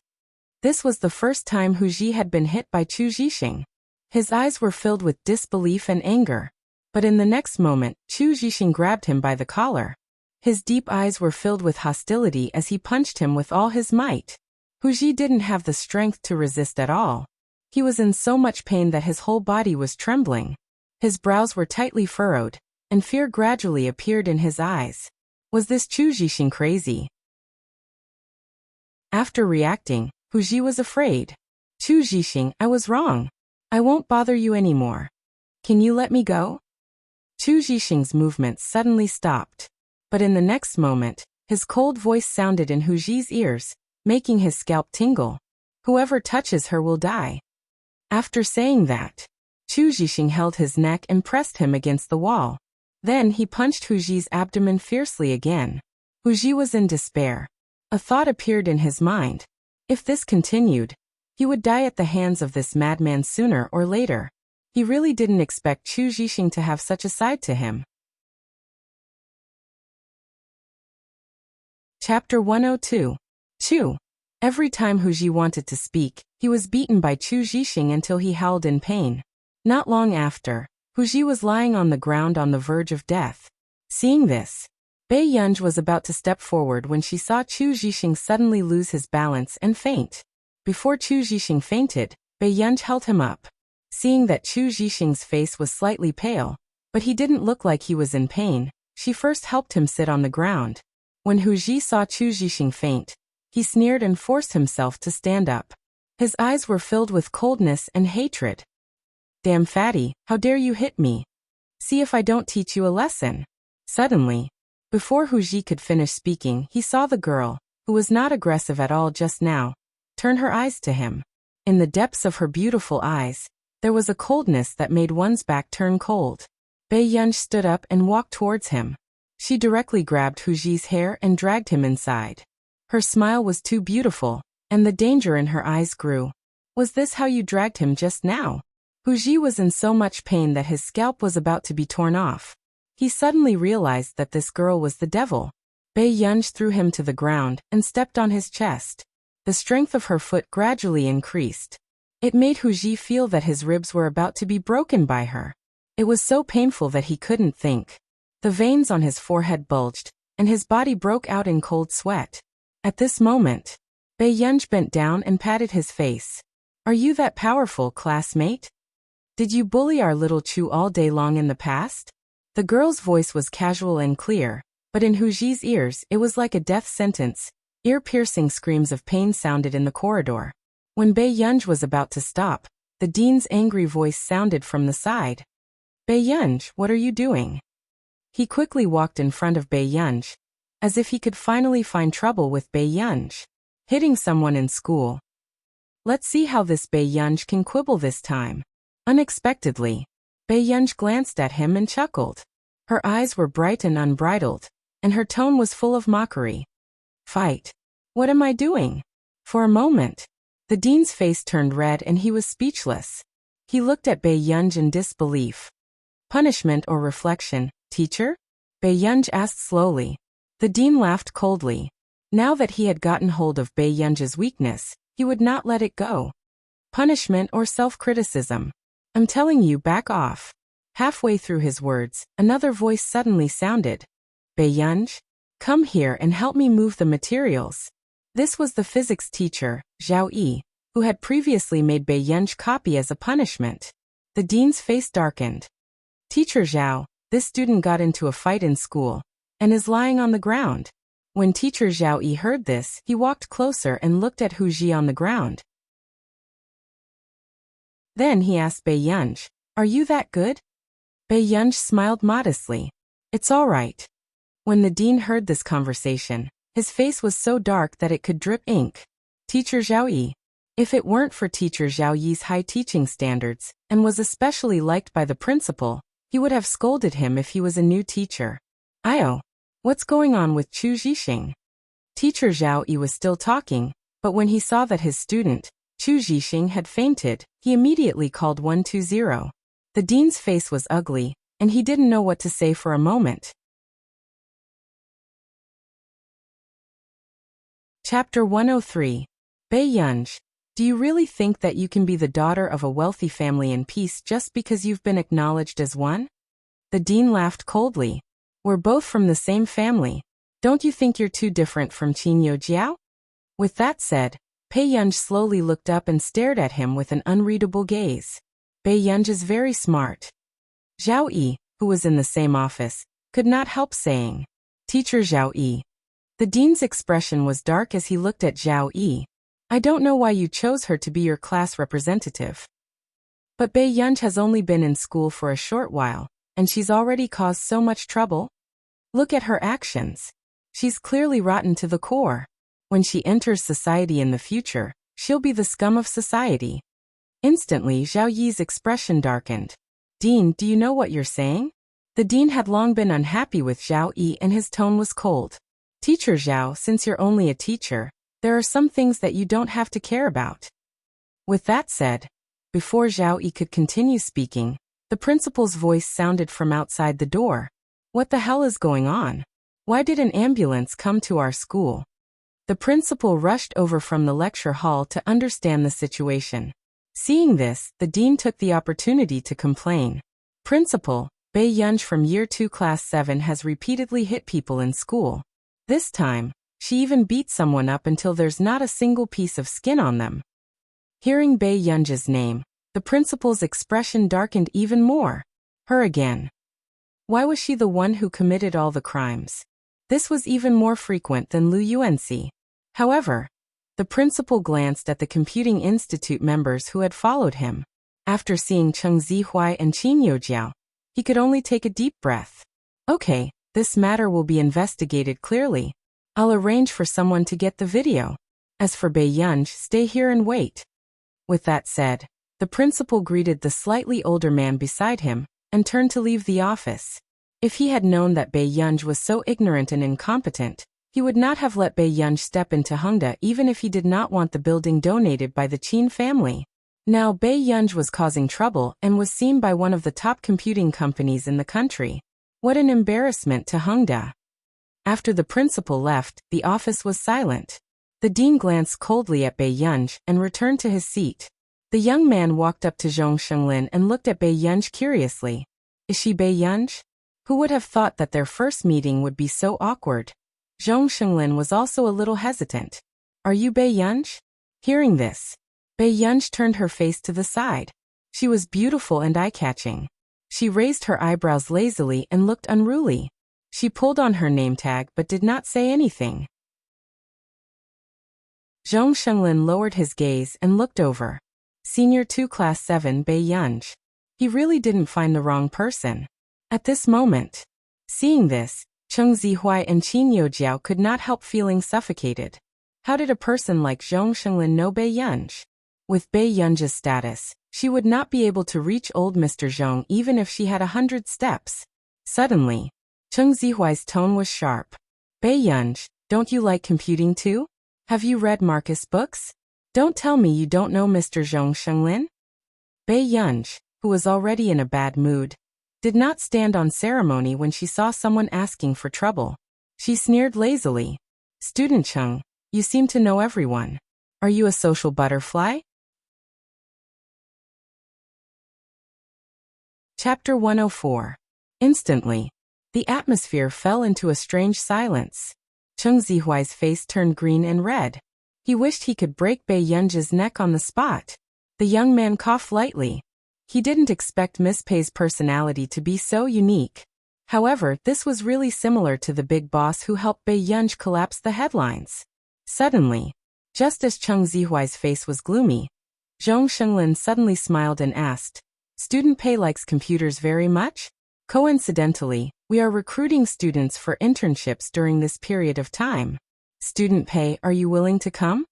This was the first time Huji had been hit by Chu Zhixing. His eyes were filled with disbelief and anger. But in the next moment, Chu Zhixing grabbed him by the collar. His deep eyes were filled with hostility as he punched him with all his might. Huji didn't have the strength to resist at all. He was in so much pain that his whole body was trembling. His brows were tightly furrowed, and fear gradually appeared in his eyes. Was this Chu Zhixing crazy? After reacting, Huji was afraid. Chu Zhixing, I was wrong. I won't bother you anymore. Can you let me go? Chu Zhixing's movements suddenly stopped. But in the next moment, his cold voice sounded in Huji's ears, making his scalp tingle. Whoever touches her will die. After saying that, Chu Zhixing held his neck and pressed him against the wall. Then he punched Huji's abdomen fiercely again. Huji was in despair. A thought appeared in his mind. If this continued, he would die at the hands of this madman sooner or later. He really didn't expect Chu Zhixing to have such a side to him. Chapter 102. Chu. Every time Huji wanted to speak, he was beaten by Chu Zhixing until he howled in pain. Not long after, Huji was lying on the ground on the verge of death. Seeing this, Bei Yunj was about to step forward when she saw Chu Zhixing suddenly lose his balance and faint. Before Chu Zhixing fainted, Bei Yunj held him up. Seeing that Chu Zhixing's face was slightly pale, but he didn't look like he was in pain, she first helped him sit on the ground. When Hu Ji saw Chu Zhixing faint, he sneered and forced himself to stand up. His eyes were filled with coldness and hatred. "Damn fatty, how dare you hit me? See if I don't teach you a lesson." Suddenly, before Hu Ji could finish speaking, he saw the girl, who was not aggressive at all just now, turn her eyes to him. In the depths of her beautiful eyes, there was a coldness that made one's back turn cold. Bei Yunj stood up and walked towards him. She directly grabbed Hu Ji's hair and dragged him inside. Her smile was too beautiful, and the danger in her eyes grew. "Was this how you dragged him just now?" Hu Ji was in so much pain that his scalp was about to be torn off. He suddenly realized that this girl was the devil. Bei Yunj threw him to the ground and stepped on his chest. The strength of her foot gradually increased. It made Hu Ji feel that his ribs were about to be broken by her. It was so painful that he couldn't think. The veins on his forehead bulged, and his body broke out in cold sweat. At this moment, Bei Yunj bent down and patted his face. "Are you that powerful, classmate? Did you bully our little Chu all day long in the past?" The girl's voice was casual and clear, but in Hu Ji's ears it was like a death sentence. Ear-piercing screams of pain sounded in the corridor. When Bei Yunj was about to stop, the dean's angry voice sounded from the side. "Bei Yunj, what are you doing?" He quickly walked in front of Bei Yunj, as if he could finally find trouble with Bei Yunj. Hitting someone in school. Let's see how this Bei Yunj can quibble this time. Unexpectedly, Bei Yunj glanced at him and chuckled. Her eyes were bright and unbridled, and her tone was full of mockery. "Fight. What am I doing?" For a moment, the dean's face turned red and he was speechless. He looked at Bei Yunj in disbelief. "Punishment or reflection, teacher?" Bei Yunj asked slowly. The dean laughed coldly. Now that he had gotten hold of Bei Yunj's weakness, he would not let it go. "Punishment or self-criticism? I'm telling you, back off." Halfway through his words, another voice suddenly sounded. "Bei Yunj, come here and help me move the materials." This was the physics teacher, Zhao Yi, who had previously made Bei Yunj copy as a punishment. The dean's face darkened. "Teacher Zhao, this student got into a fight in school, and is lying on the ground." When Teacher Zhao Yi heard this, he walked closer and looked at Hu Ji on the ground. Then he asked Bei Yunj, "Are you that good?" Bei Yunj smiled modestly. "It's all right." When the dean heard this conversation, his face was so dark that it could drip ink. Teacher Zhao Yi. If it weren't for Teacher Zhao Yi's high teaching standards, and was especially liked by the principal, he would have scolded him if he was a new teacher. "Io, what's going on with Chu Zhixing?" Teacher Zhao Yi was still talking, but when he saw that his student, Chu Zhixing, had fainted, he immediately called 120. The dean's face was ugly, and he didn't know what to say for a moment. Chapter 103. Bei Yunj, do you really think that you can be the daughter of a wealthy family in peace just because you've been acknowledged as one? The dean laughed coldly. "We're both from the same family. Don't you think you're too different from Qin Jiao?" With that said, Bei Yunj slowly looked up and stared at him with an unreadable gaze. Bei Yunj is very smart. Zhao Yi, who was in the same office, could not help saying, "Teacher Zhao Yi." The dean's expression was dark as he looked at Zhao Yi. "I don't know why you chose her to be your class representative. But Bei Yunj has only been in school for a short while, and she's already caused so much trouble. Look at her actions. She's clearly rotten to the core. When she enters society in the future, she'll be the scum of society." Instantly, Zhao Yi's expression darkened. "Dean, do you know what you're saying?" The dean had long been unhappy with Zhao Yi and his tone was cold. "Teacher Zhao, since you're only a teacher, there are some things that you don't have to care about." With that said, before Zhao Yi could continue speaking, the principal's voice sounded from outside the door. "What the hell is going on? Why did an ambulance come to our school?" The principal rushed over from the lecture hall to understand the situation. Seeing this, the dean took the opportunity to complain. "Principal, Bei Yunj from Year 2 Class 7 has repeatedly hit people in school. This time, she even beat someone up until there's not a single piece of skin on them. Hearing Bei Yunj's name, the principal's expression darkened even more. Her again. Why was she the one who committed all the crimes? This was even more frequent than Lu Yuanxi. However, the principal glanced at the Computing Institute members who had followed him. After seeing Cheng Zihuai and Qin Youjiao, he could only take a deep breath. Okay, this matter will be investigated clearly. I'll arrange for someone to get the video. As for Bei Yunj, stay here and wait. With that said, the principal greeted the slightly older man beside him and turned to leave the office. If he had known that Bei Yunj was so ignorant and incompetent, he would not have let Bei Yunj step into Hengda even if he did not want the building donated by the Qin family. Now Bei Yunj was causing trouble and was seen by one of the top computing companies in the country. What an embarrassment to Hengda. After the principal left, the office was silent. The dean glanced coldly at Bei Yunj and returned to his seat. The young man walked up to Zhong Shenglin and looked at Bei Yunj curiously. Is she Bei Yunj? Who would have thought that their first meeting would be so awkward? Zhong Shenglin was also a little hesitant. Are you Bei Yunj? Hearing this, Bei Yunj turned her face to the side. She was beautiful and eye-catching. She raised her eyebrows lazily and looked unruly. She pulled on her name tag but did not say anything. Zhong Shenglin lowered his gaze and looked over. Senior 2 Class 7 Bei Yunj. He really didn't find the wrong person. At this moment, seeing this, Cheng Zihuai and Qin Youjiao could not help feeling suffocated. How did a person like Zhong Shenglin know Bei Yunj? With Bei Yunj's status, she would not be able to reach old Mr. Zhong even if she had 100 steps. Suddenly, Cheng Zihuai's tone was sharp. Bei Yunj, don't you like computing too? Have you read Marcus books? Don't tell me you don't know Mr. Zhong Shenglin? Bei Yunj, who was already in a bad mood, did not stand on ceremony when she saw someone asking for trouble. She sneered lazily. Student Cheng, you seem to know everyone. Are you a social butterfly? Chapter 104. Instantly, the atmosphere fell into a strange silence. Cheng Zihuai's face turned green and red. He wished he could break Bei Yunj's neck on the spot. The young man coughed lightly. He didn't expect Miss Pei's personality to be so unique. However, this was really similar to the big boss who helped Bei Yunj collapse the headlines. Suddenly, just as Cheng Zihuai's face was gloomy, Zhong Shenglin suddenly smiled and asked, Student Pei likes computers very much? Coincidentally, we are recruiting students for internships during this period of time. Student Pei, are you willing to come?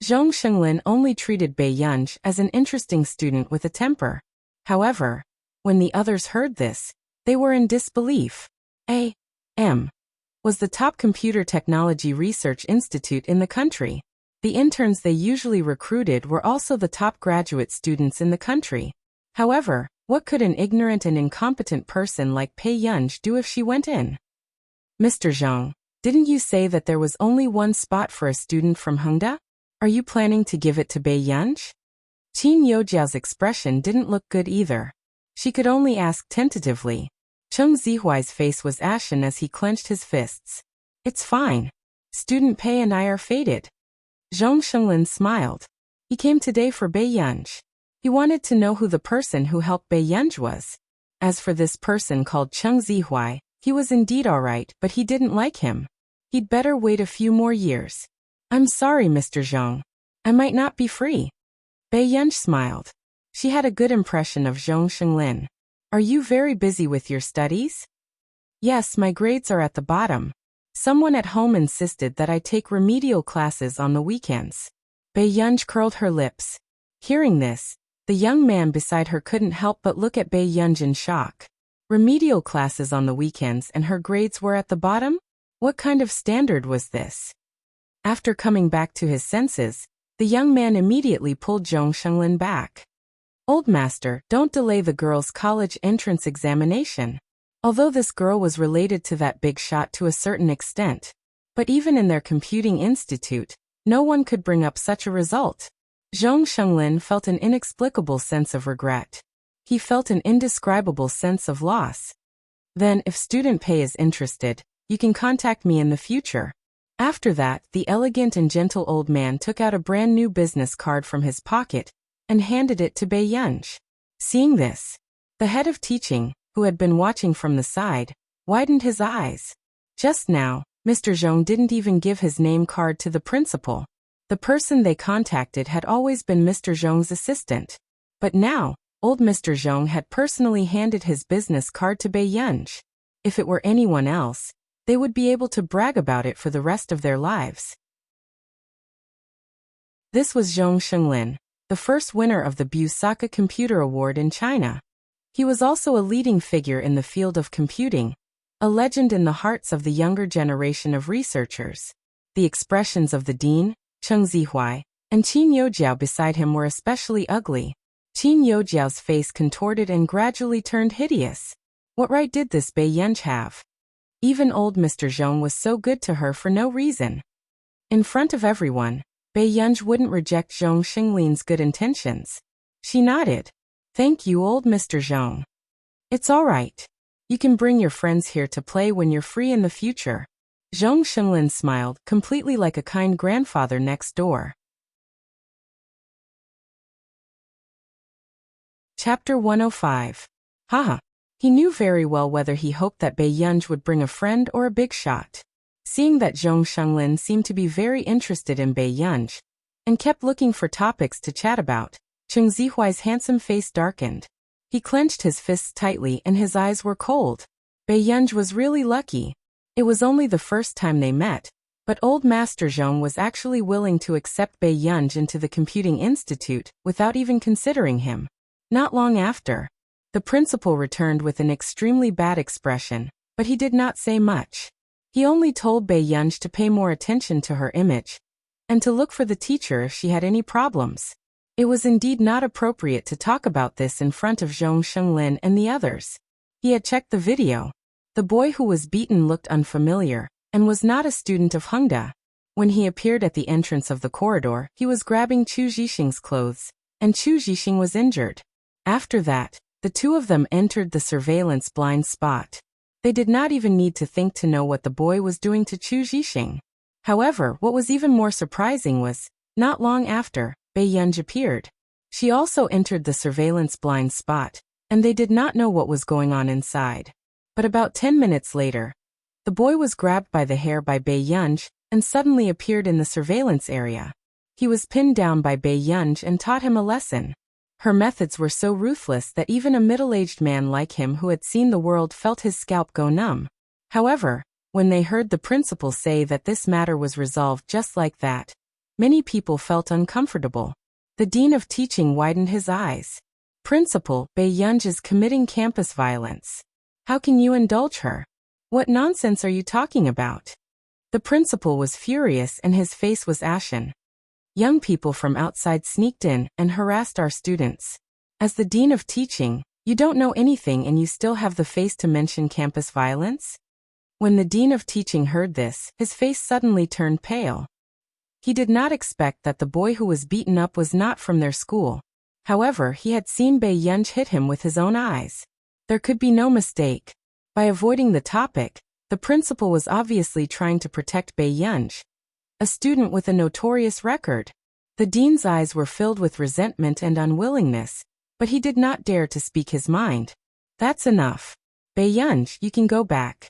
Zhong Shenglin only treated Bei Yunj as an interesting student with a temper. However, when the others heard this, they were in disbelief. A.M. was the top computer technology research institute in the country. The interns they usually recruited were also the top graduate students in the country. However, what could an ignorant and incompetent person like Bei Yunj do if she went in? Mr. Zhang, didn't you say that there was only one spot for a student from Hengda? Are you planning to give it to Bei Yunj? Qin Youjiao's expression didn't look good either. She could only ask tentatively. Cheng Zihuai's face was ashen as he clenched his fists. It's fine. Student Pei and I are fated. Zhong Shenglin smiled. He came today for Bei Yunj. He wanted to know who the person who helped Bei Yunj was. As for this person called Cheng Zihuai, he was indeed alright, but he didn't like him. He'd better wait a few more years. I'm sorry, Mr. Zhong. I might not be free. Bei Yunj smiled. She had a good impression of Zhong Shenglin. Are you very busy with your studies? Yes, my grades are at the bottom. Someone at home insisted that I take remedial classes on the weekends. Bei Yunj curled her lips. Hearing this, the young man beside her couldn't help but look at Bei Yunj in shock. Remedial classes on the weekends and her grades were at the bottom? What kind of standard was this? After coming back to his senses, the young man immediately pulled Zhong Shenglin back. Old master, don't delay the girl's college entrance examination. Although this girl was related to that big shot to a certain extent, but even in their computing institute, no one could bring up such a result. Zhong Shenglin felt an inexplicable sense of regret. He felt an indescribable sense of loss. Then, if student Pei is interested, you can contact me in the future. After that, the elegant and gentle old man took out a brand new business card from his pocket and handed it to Bei Yunj. Seeing this, the head of teaching, who had been watching from the side, widened his eyes. Just now, Mr. Zhong didn't even give his name card to the principal. The person they contacted had always been Mr. Zhong's assistant. But now, old Mr. Zhong had personally handed his business card to Bei Yunj. If it were anyone else, they would be able to brag about it for the rest of their lives. This was Zhong Shenglin, the first winner of the Busaka Computer Award in China. He was also a leading figure in the field of computing, a legend in the hearts of the younger generation of researchers. The expressions of the dean, Cheng Zihuai, and Qin Youjiao beside him were especially ugly. Qin Youjiao's face contorted and gradually turned hideous. What right did this Bei Yunj have? Even old Mr. Zhong was so good to her for no reason. In front of everyone, Bei Yunj wouldn't reject Zhong Xinglin's good intentions. She nodded. Thank you, old Mr. Zhong. It's all right. You can bring your friends here to play when you're free in the future. Zhong Xinglin smiled, completely like a kind grandfather next door. Chapter 105. Haha. He knew very well whether he hoped that Bei Yunj would bring a friend or a big shot. Seeing that Zhong Shenglin seemed to be very interested in Bei Yunj, and kept looking for topics to chat about, Cheng Zihuai's handsome face darkened. He clenched his fists tightly and his eyes were cold. Bei Yunj was really lucky. It was only the first time they met, but old Master Zhong was actually willing to accept Bei Yunj into the Computing Institute without even considering him. Not long after, the principal returned with an extremely bad expression, but he did not say much. He only told Bei Yunj to pay more attention to her image, and to look for the teacher if she had any problems. It was indeed not appropriate to talk about this in front of Zhong Shenglin and the others. He had checked the video. The boy who was beaten looked unfamiliar, and was not a student of Hengda. When he appeared at the entrance of the corridor, he was grabbing Chu Zhixing's clothes, and Chu Zhixing was injured. After that, the two of them entered the surveillance blind spot. They did not even need to think to know what the boy was doing to Chu Zhixing. However, what was even more surprising was, not long after, Bei Yunj appeared. She also entered the surveillance blind spot, and they did not know what was going on inside. But about 10 minutes later, the boy was grabbed by the hair by Bei Yunj and suddenly appeared in the surveillance area. He was pinned down by Bei Yunj and taught him a lesson. Her methods were so ruthless that even a middle-aged man like him who had seen the world felt his scalp go numb. However, when they heard the principal say that this matter was resolved just like that, many people felt uncomfortable. The dean of teaching widened his eyes. Principal, Bei Yunj is committing campus violence. How can you indulge her? What nonsense are you talking about? The principal was furious and his face was ashen. Young people from outside sneaked in and harassed our students. As the dean of teaching, you don't know anything and you still have the face to mention campus violence? When the dean of teaching heard this, his face suddenly turned pale. He did not expect that the boy who was beaten up was not from their school. However, he had seen Bei Yunj hit him with his own eyes. There could be no mistake. By avoiding the topic, the principal was obviously trying to protect Bei Yunj, a student with a notorious record. The dean's eyes were filled with resentment and unwillingness, but he did not dare to speak his mind. That's enough. Bei Yunj, you can go back.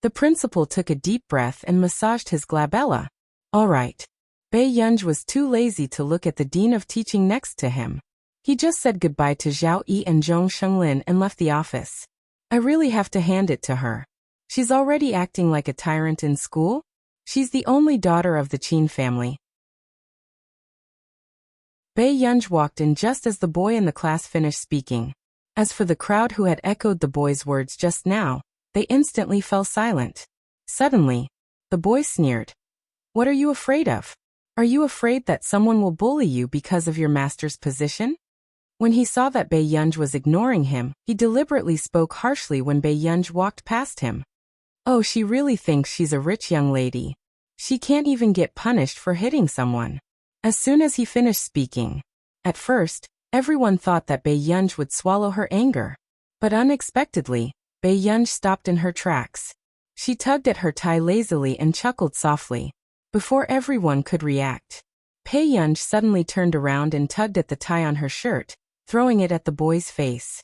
The principal took a deep breath and massaged his glabella. All right. Bei Yunj was too lazy to look at the dean of teaching next to him. He just said goodbye to Zhao Yi and Zhong Shenglin and left the office. I really have to hand it to her. She's already acting like a tyrant in school. She's the only daughter of the Qin family. Bei Yunj walked in just as the boy in the class finished speaking. As for the crowd who had echoed the boy's words just now, they instantly fell silent. Suddenly, the boy sneered. What are you afraid of? Are you afraid that someone will bully you because of your master's position? When he saw that Bei Yunj was ignoring him, he deliberately spoke harshly when Bei Yunj walked past him. Oh, she really thinks she's a rich young lady. She can't even get punished for hitting someone. As soon as he finished speaking, at first, everyone thought that Bei Yunj would swallow her anger. But unexpectedly, Bei Yunj stopped in her tracks. She tugged at her tie lazily and chuckled softly. Before everyone could react, Bei Yunj suddenly turned around and tugged at the tie on her shirt, throwing it at the boy's face.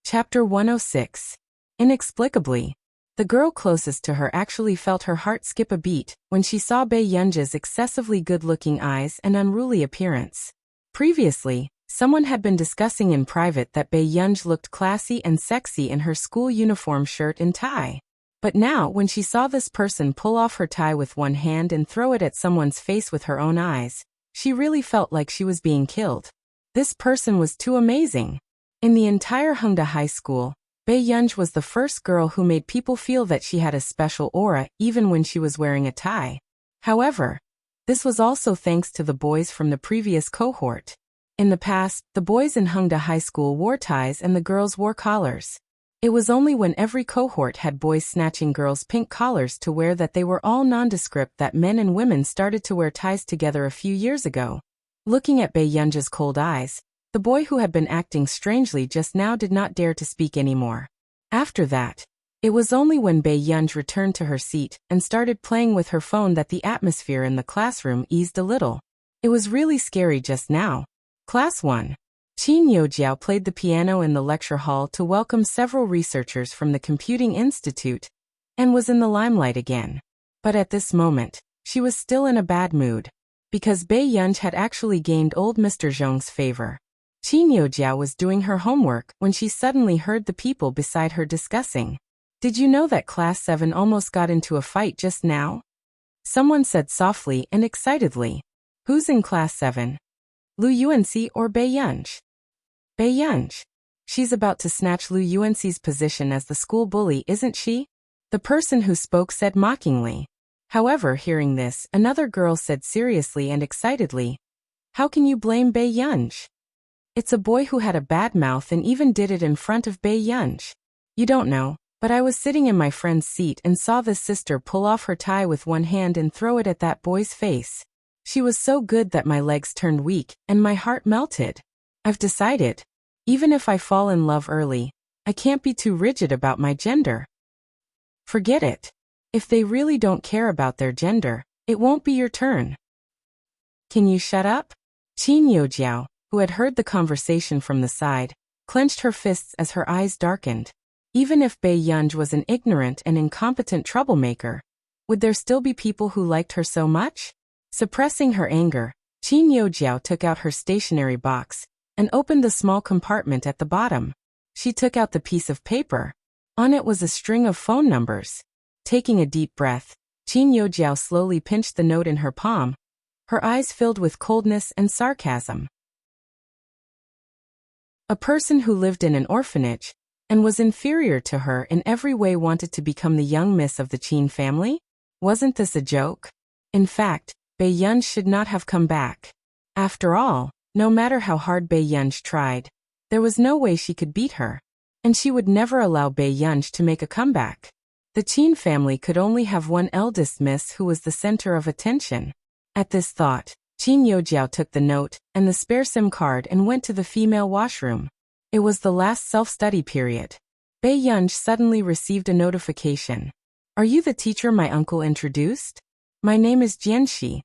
Chapter 106. Inexplicably, the girl closest to her actually felt her heart skip a beat when she saw Bei Yunj's excessively good-looking eyes and unruly appearance. Previously, someone had been discussing in private that Bei Yunj looked classy and sexy in her school uniform shirt and tie. But now, when she saw this person pull off her tie with one hand and throw it at someone's face with her own eyes, she really felt like she was being killed. This person was too amazing. In the entire Hongda High School, Bei Yunj was the first girl who made people feel that she had a special aura even when she was wearing a tie. However, this was also thanks to the boys from the previous cohort. In the past, the boys in Hongda High School wore ties and the girls wore collars. It was only when every cohort had boys snatching girls' pink collars to wear that they were all nondescript that men and women started to wear ties together a few years ago. Looking at Bei Yunj's cold eyes, the boy who had been acting strangely just now did not dare to speak anymore. After that, it was only when Bei Yunj returned to her seat and started playing with her phone that the atmosphere in the classroom eased a little. It was really scary just now. Class 1. Qin Yojiao played the piano in the lecture hall to welcome several researchers from the Computing Institute, and was in the limelight again. But at this moment, she was still in a bad mood, because Bei Yunj had actually gained old Mr. Zhong's favor. Qin Yojiao was doing her homework when she suddenly heard the people beside her discussing. "Did you know that Class 7 almost got into a fight just now?" Someone said softly and excitedly. "Who's in Class 7? Lu Yuanxi or Bei Yunj?" "Bei Yunj. She's about to snatch Lu Yuanxi's position as the school bully, isn't she?" the person who spoke said mockingly. However, hearing this, another girl said seriously and excitedly, "How can you blame Bei Yunj? It's a boy who had a bad mouth and even did it in front of Bei Yunj. You don't know, but I was sitting in my friend's seat and saw this sister pull off her tie with one hand and throw it at that boy's face. She was so good that my legs turned weak and my heart melted. I've decided, even if I fall in love early, I can't be too rigid about my gender." Forget it. If they really don't care about their gender, it won't be your turn. Can you shut up? Qin Yojiao, who had heard the conversation from the side, clenched her fists as her eyes darkened. Even if Bei Yunj was an ignorant and incompetent troublemaker, would there still be people who liked her so much? Suppressing her anger, Qin Yojiao took out her stationery box and opened the small compartment at the bottom. She took out the piece of paper. On it was a string of phone numbers. Taking a deep breath, Qin Yojiao slowly pinched the note in her palm, her eyes filled with coldness and sarcasm. A person who lived in an orphanage and was inferior to her in every way wanted to become the young miss of the Qin family? Wasn't this a joke? In fact, Bei Yunj should not have come back. After all, no matter how hard Bei Yunj tried, there was no way she could beat her, and she would never allow Bei Yunj to make a comeback. The Qin family could only have one eldest miss who was the center of attention. At this thought, Qin Yojiao took the note and the spare SIM card and went to the female washroom. It was the last self-study period. Bei Yunj suddenly received a notification. "Are you the teacher my uncle introduced? My name is Jianxi."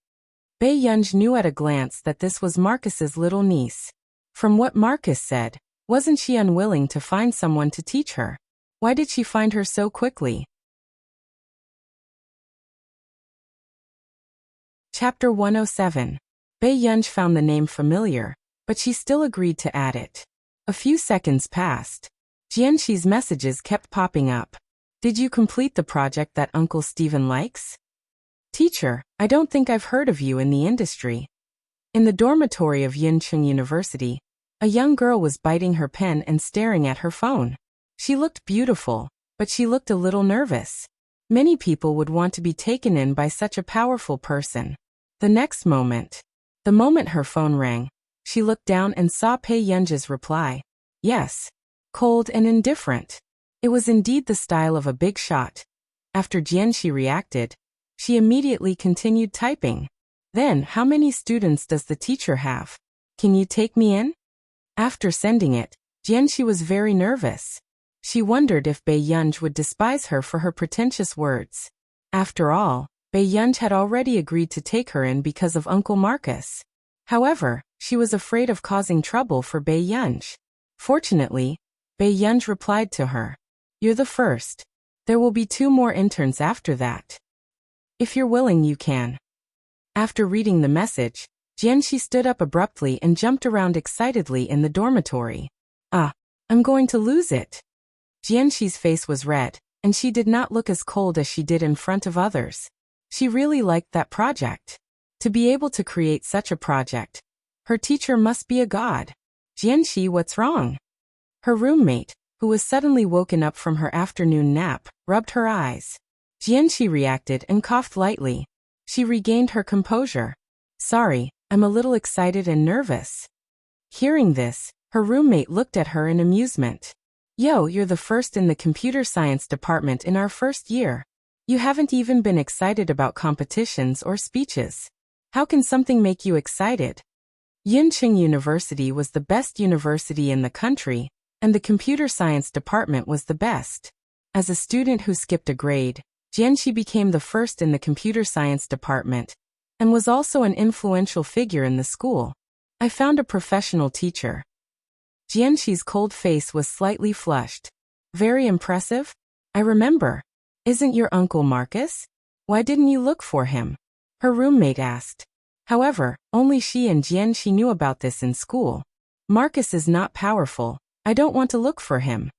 Bei Yunj knew at a glance that this was Marcus's little niece. From what Marcus said, wasn't she unwilling to find someone to teach her? Why did she find her so quickly? Chapter 107. Bei Yunj found the name familiar, but she still agreed to add it. A few seconds passed. Jianxi's messages kept popping up. "Did you complete the project that Uncle Stephen likes?" "Teacher, I don't think I've heard of you in the industry." In the dormitory of Yincheng University, a young girl was biting her pen and staring at her phone. She looked beautiful, but she looked a little nervous. Many people would want to be taken in by such a powerful person. The moment her phone rang, she looked down and saw Bei Yunj's reply. Yes. Cold and indifferent. It was indeed the style of a big shot. After Jianxi reacted, she immediately continued typing. "Then, how many students does the teacher have? Can you take me in?" After sending it, Jianxi was very nervous. She wondered if Bei Yunj would despise her for her pretentious words. After all, Bei Yunj had already agreed to take her in because of Uncle Marcus. However, she was afraid of causing trouble for Bei Yunj. Fortunately, Bei Yunj replied to her, "You're the first. There will be 2 more interns after that. If you're willing, you can." After reading the message, Jianxi stood up abruptly and jumped around excitedly in the dormitory. I'm going to lose it." Jianxi's face was red, and she did not look as cold as she did in front of others. She really liked that project. To be able to create such a project, her teacher must be a god. "Jianxi, what's wrong?" Her roommate, who was suddenly woken up from her afternoon nap, rubbed her eyes. Jianxi reacted and coughed lightly. She regained her composure. "Sorry, I'm a little excited and nervous." Hearing this, her roommate looked at her in amusement. "Yo, you're the first in the computer science department in our first year. You haven't even been excited about competitions or speeches. How can something make you excited?" Yincheng University was the best university in the country, and the computer science department was the best. As a student who skipped a grade, Jianxi became the first in the computer science department, and was also an influential figure in the school. "I found a professional teacher." Jianxi's cold face was slightly flushed. "Very impressive? I remember. Isn't your Uncle Marcus? Why didn't you look for him?" her roommate asked. However, only she and Jianxi knew about this in school. "Marcus is not powerful. I don't want to look for him."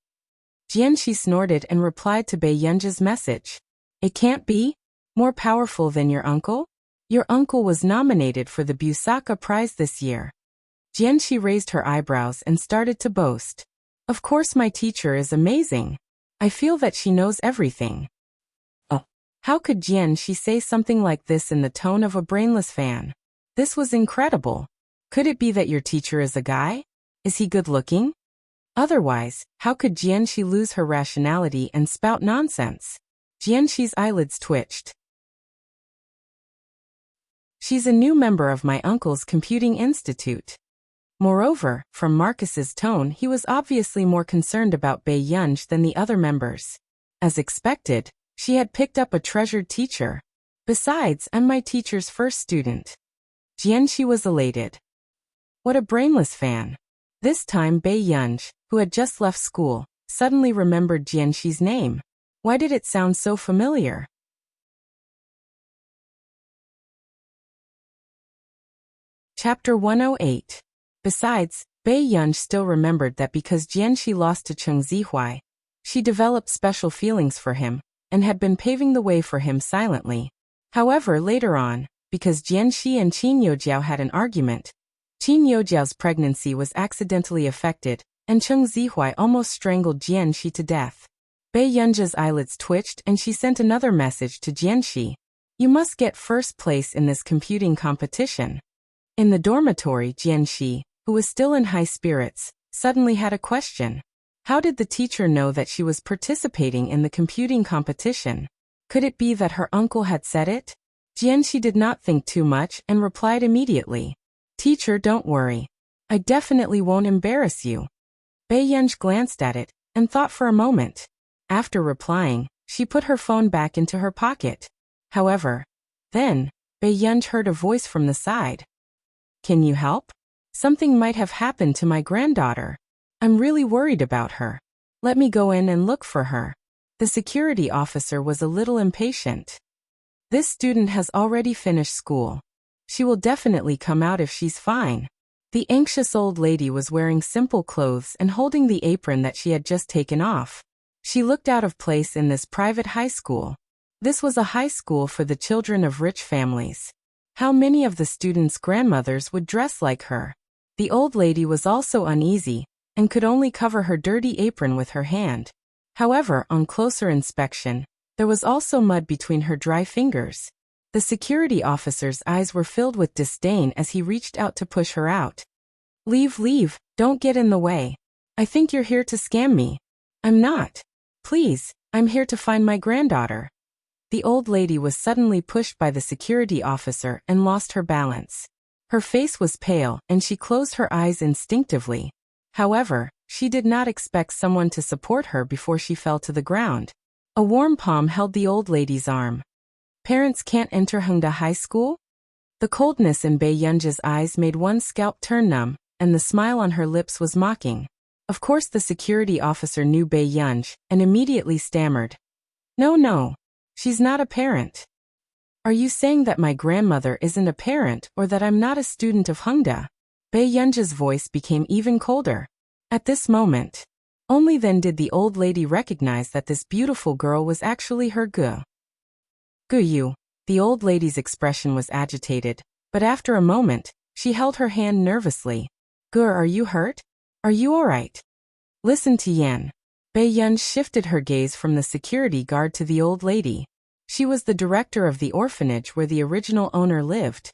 Jianxi snorted and replied to Bei Yunj's message. "It can't be? More powerful than your uncle? Your uncle was nominated for the Busaka Prize this year." Jianxi raised her eyebrows and started to boast. "Of course my teacher is amazing. I feel that she knows everything." Oh, how could Jianxi say something like this in the tone of a brainless fan? This was incredible. Could it be that your teacher is a guy? Is he good looking? Otherwise, how could Jianxi lose her rationality and spout nonsense? Jianxi's eyelids twitched. "She's a new member of my uncle's computing institute." Moreover, from Marcus's tone, he was obviously more concerned about Bei Yunj than the other members. As expected, she had picked up a treasured teacher. "Besides, I'm my teacher's first student." Jianxi was elated. What a brainless fan. This time Bei Yunj, who had just left school, suddenly remembered Jianxi's name. Why did it sound so familiar? Chapter 108. Besides, Bei Yunj still remembered that because Jianxi lost to Cheng Zihuai, she developed special feelings for him, and had been paving the way for him silently. However, later on, because Jianxi and Qin Youjiao had an argument, Qin Youjiao's pregnancy was accidentally affected, and Cheng Zihuai almost strangled Jianxi to death. Bei Yunja's eyelids twitched and she sent another message to Jianxi. "You must get first place in this computing competition." In the dormitory, Jianxi, who was still in high spirits, suddenly had a question. How did the teacher know that she was participating in the computing competition? Could it be that her uncle had said it? Jianxi did not think too much and replied immediately. "Teacher, don't worry. I definitely won't embarrass you." Bei Yunj glanced at it and thought for a moment. After replying, she put her phone back into her pocket. However, then, Bei Yunj heard a voice from the side. "Can you help? Something might have happened to my granddaughter. I'm really worried about her. Let me go in and look for her." The security officer was a little impatient. "This student has already finished school. She will definitely come out if she's fine." The anxious old lady was wearing simple clothes and holding the apron that she had just taken off. She looked out of place in this private high school. This was a high school for the children of rich families. How many of the students' grandmothers would dress like her? The old lady was also uneasy, and could only cover her dirty apron with her hand. However, on closer inspection, there was also mud between her dry fingers. The security officer's eyes were filled with disdain as he reached out to push her out. Leave, don't get in the way. I think you're here to scam me." "I'm not. Please, I'm here to find my granddaughter." The old lady was suddenly pushed by the security officer and lost her balance. Her face was pale and she closed her eyes instinctively. However, she did not expect someone to support her before she fell to the ground. A warm palm held the old lady's arm. Parents can't enter Hongda High School? The coldness in Bei Yunji's eyes made one's scalp turn numb, and the smile on her lips was mocking. Of course the security officer knew Bei Yunji, and immediately stammered. No. She's not a parent. Are you saying that my grandmother isn't a parent or that I'm not a student of Hongda? Bei Yunji's voice became even colder. At this moment, only then did the old lady recognize that this beautiful girl was actually her Gu. Gu. The old lady's expression was agitated, but after a moment, she held her hand nervously. Gu, are you hurt? Are you alright? Listen to Yan. Bei Yunji shifted her gaze from the security guard to the old lady. She was the director of the orphanage where the original owner lived.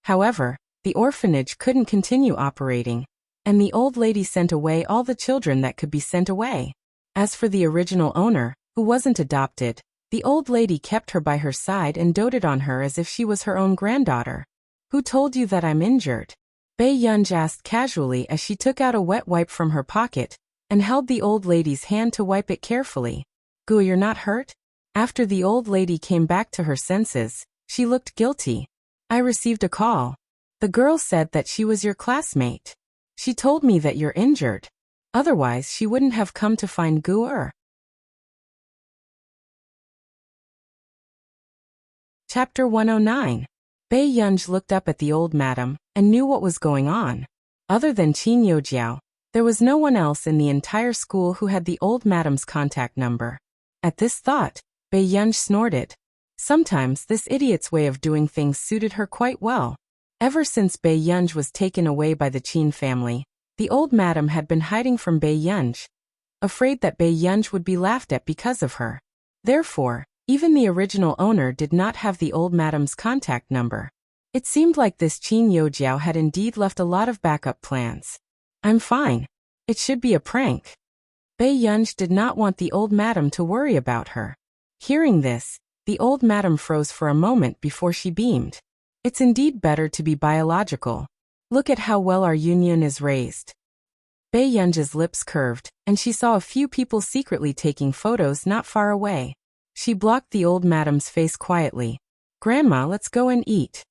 However, the orphanage couldn't continue operating, and the old lady sent away all the children that could be sent away. As for the original owner, who wasn't adopted, the old lady kept her by her side and doted on her as if she was her own granddaughter. Who told you that I'm injured? Bei Yunji asked casually as she took out a wet wipe from her pocket and held the old lady's hand to wipe it carefully. Gu, you're not hurt? After the old lady came back to her senses, she looked guilty. I received a call. The girl said that she was your classmate. She told me that you're injured. Otherwise, she wouldn't have come to find Gu. Chapter 109. Bei Yunji looked up at the old madam and knew what was going on. Other than Qin Youjiao, there was no one else in the entire school who had the old madam's contact number. At this thought, Bei Yunji snorted. Sometimes this idiot's way of doing things suited her quite well. Ever since Bei Yunji was taken away by the Qin family, the old madam had been hiding from Bei Yunji, afraid that Bei Yunji would be laughed at because of her. Therefore, even the original owner did not have the old madam's contact number. It seemed like this Qin Youjiao had indeed left a lot of backup plans. I'm fine. It should be a prank. Bei Yunji did not want the old madam to worry about her. Hearing this, the old madam froze for a moment before she beamed. It's indeed better to be biological. Look at how well our union is raised. Bei Yunji's lips curved, and she saw a few people secretly taking photos not far away. She blocked the old madam's face quietly. Grandma, let's go and eat.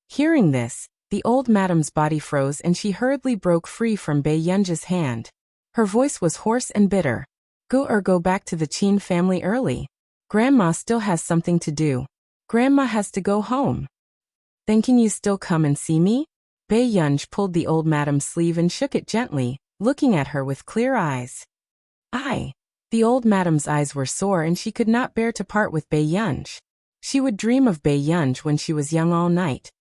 Hearing this, the old madam's body froze and she hurriedly broke free from Bei Yunji's hand. Her voice was hoarse and bitter. Go back to the Qin family early. Grandma still has something to do. Grandma has to go home. Then can you still come and see me? Bei Yunji pulled the old madam's sleeve and shook it gently, looking at her with clear eyes. The old madam's eyes were sore and she could not bear to part with Bei Yunji. She would dream of Bei Yunji when she was young all night.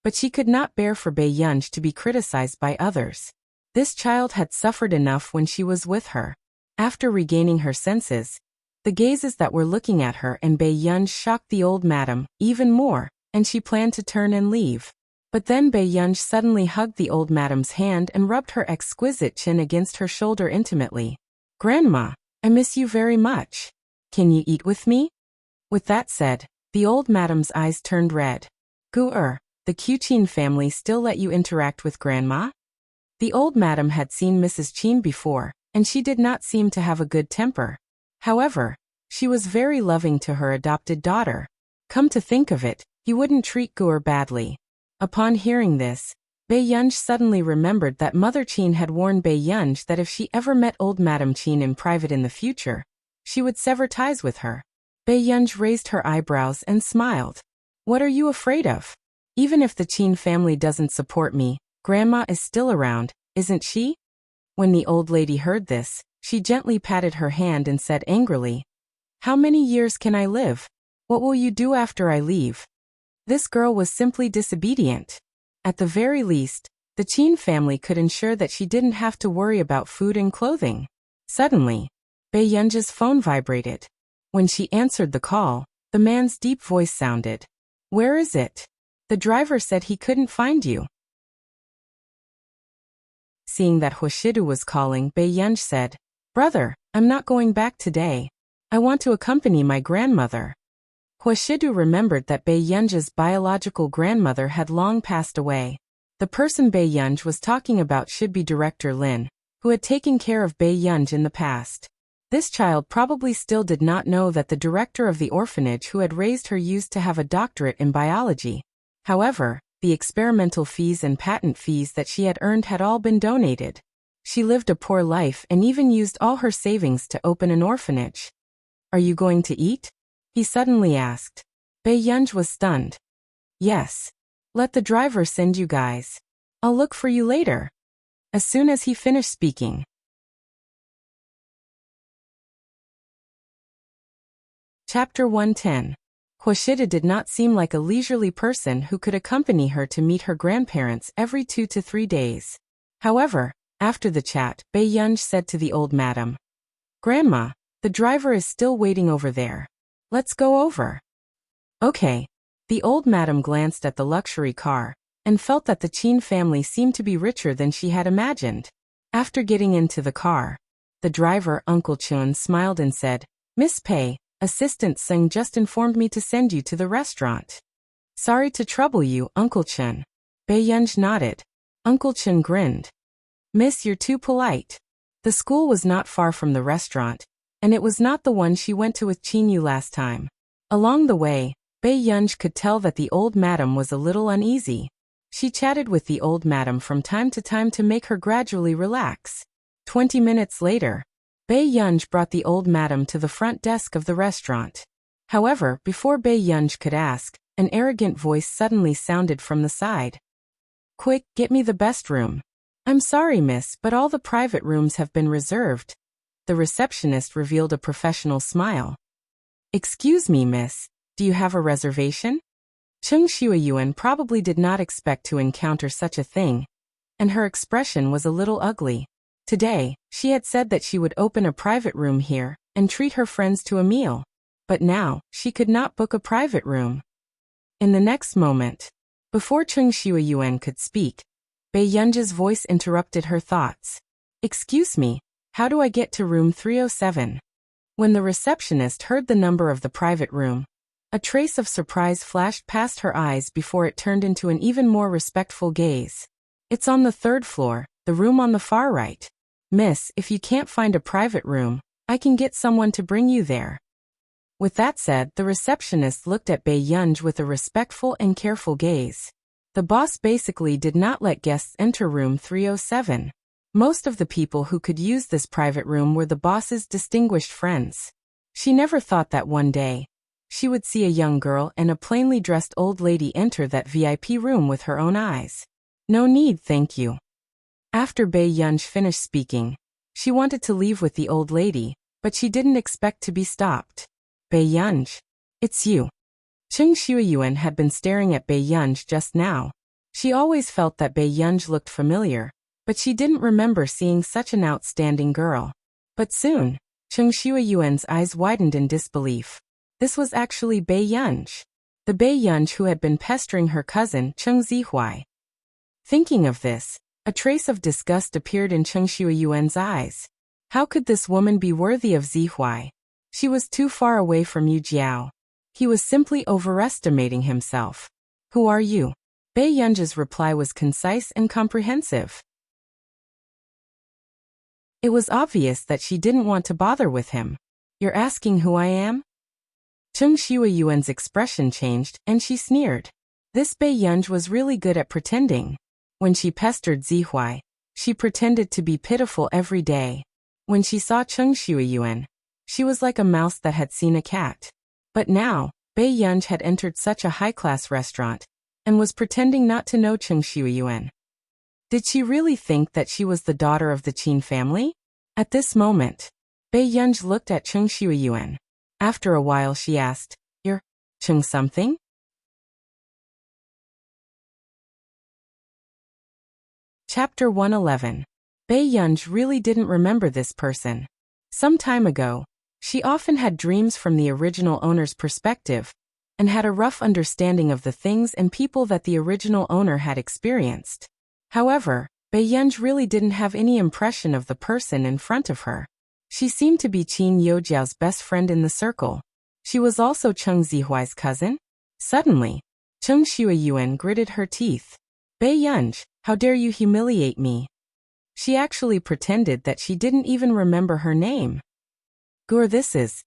But she could not bear for Bei Yunji to be criticized by others. This child had suffered enough when she was with her. After regaining her senses, the gazes that were looking at her and Bei Yunji shocked the old madam even more, and she planned to turn and leave. But then Bei Yunji suddenly hugged the old madam's hand and rubbed her exquisite chin against her shoulder intimately. Grandma, I miss you very much. Can you eat with me? With that said, the old madam's eyes turned red. Gu, the Qin family still let you interact with Grandma? The old madam had seen Mrs. Qin before, and she did not seem to have a good temper. However, she was very loving to her adopted daughter. Come to think of it, you wouldn't treat Gu badly. Upon hearing this, Bei Yunji suddenly remembered that Mother Qin had warned Bei Yunji that if she ever met old Madam Qin in private in the future, she would sever ties with her. Bei Yunji raised her eyebrows and smiled. What are you afraid of? Even if the Qin family doesn't support me, Grandma is still around, isn't she? When the old lady heard this, she gently patted her hand and said angrily, How many years can I live? What will you do after I leave? This girl was simply disobedient. At the very least, the Qin family could ensure that she didn't have to worry about food and clothing. Suddenly, Bei Yunji's phone vibrated. When she answered the call, the man's deep voice sounded. Where is it? The driver said he couldn't find you. Seeing that Huashidu was calling, Bei Yunji said, Brother, I'm not going back today. I want to accompany my grandmother. Huashidu remembered that Bei Yunji's biological grandmother had long passed away. The person Bei Yunj was talking about should be Director Lin, who had taken care of Bei Yunj in the past. This child probably still did not know that the director of the orphanage who had raised her used to have a doctorate in biology. However, the experimental fees and patent fees that she had earned had all been donated. She lived a poor life and even used all her savings to open an orphanage. "Are you going to eat?" he suddenly asked. Bei Yunj was stunned. "Yes. Let the driver send you guys. I'll look for you later." As soon as he finished speaking. Chapter 110. Huoshida did not seem like a leisurely person who could accompany her to meet her grandparents every 2 to 3 days. However, after the chat, Bei Yunj said to the old madam, "Grandma, the driver is still waiting over there. Let's go over." Okay. The old madam glanced at the luxury car and felt that the Qin family seemed to be richer than she had imagined. After getting into the car, the driver, Uncle Chun, smiled and said, "Miss Pei, Assistant Sung just informed me to send you to the restaurant." "Sorry to trouble you, Uncle Chun." Bei Yunj nodded. Uncle Chun grinned. "Miss, you're too polite." The school was not far from the restaurant, and it was not the one she went to with Qin Yu last time. Along the way, Bei Yunj could tell that the old madam was a little uneasy. She chatted with the old madam from time to time to make her gradually relax. 20 minutes later, Bei Yunj brought the old madam to the front desk of the restaurant. However, before Bei Yunj could ask, an arrogant voice suddenly sounded from the side. "Quick, get me the best room." "I'm sorry, miss, but all the private rooms have been reserved." The receptionist revealed a professional smile. "Excuse me, miss, do you have a reservation?" Cheng Shuayuan probably did not expect to encounter such a thing, and her expression was a little ugly. Today, she had said that she would open a private room here and treat her friends to a meal. But now, she could not book a private room. In the next moment, before Cheng Shuayuan could speak, Bei Yunj's voice interrupted her thoughts. "Excuse me, how do I get to room 307? When the receptionist heard the number of the private room, a trace of surprise flashed past her eyes before it turned into an even more respectful gaze. "It's on the 3rd floor, the room on the far right. Miss, if you can't find a private room, I can get someone to bring you there." With that said, the receptionist looked at Bei Yunj with a respectful and careful gaze. The boss basically did not let guests enter room 307. Most of the people who could use this private room were the boss's distinguished friends. She never thought that one day, she would see a young girl and a plainly dressed old lady enter that VIP room with her own eyes. "No need, thank you." After Bei Yunj finished speaking, she wanted to leave with the old lady, but she didn't expect to be stopped. "Bei Yunj, it's you." Cheng Shuayuan had been staring at Bei Yunj just now. She always felt that Bei Yunj looked familiar, but she didn't remember seeing such an outstanding girl. But soon, Cheng Shuayuan's eyes widened in disbelief. This was actually Bei Yunj, the Bei Yunj who had been pestering her cousin, Cheng Zihuai. Thinking of this, a trace of disgust appeared in Cheng Shuayuan's eyes. How could this woman be worthy of Zihuai? She was too far away from Yu Jiao. He was simply overestimating himself. "Who are you?" Bei Yunj's reply was concise and comprehensive. It was obvious that she didn't want to bother with him. "You're asking who I am?" Cheng Shuayuan's expression changed, and she sneered. This Bei Yunj was really good at pretending. When she pestered Zihuai, she pretended to be pitiful every day. When she saw Cheng Shuayuan, she was like a mouse that had seen a cat. But now, Bei Yunj had entered such a high-class restaurant and was pretending not to know Cheng Shuayuan. Did she really think that she was the daughter of the Qin family? At this moment, Bei Yunj looked at Cheng Shuayuan. After a while she asked, "You're Cheng something?" Chapter 111. Bei Yunj really didn't remember this person. Some time ago, she often had dreams from the original owner's perspective, and had a rough understanding of the things and people that the original owner had experienced. However, Bei Yunj really didn't have any impression of the person in front of her. She seemed to be Qin Youjiao's best friend in the circle. She was also Cheng Zihuai's cousin. Suddenly, Cheng Shuayuan gritted her teeth. "Bei Yunj, How dare you humiliate me? She actually pretended that she didn't even remember her name. Gur, this is.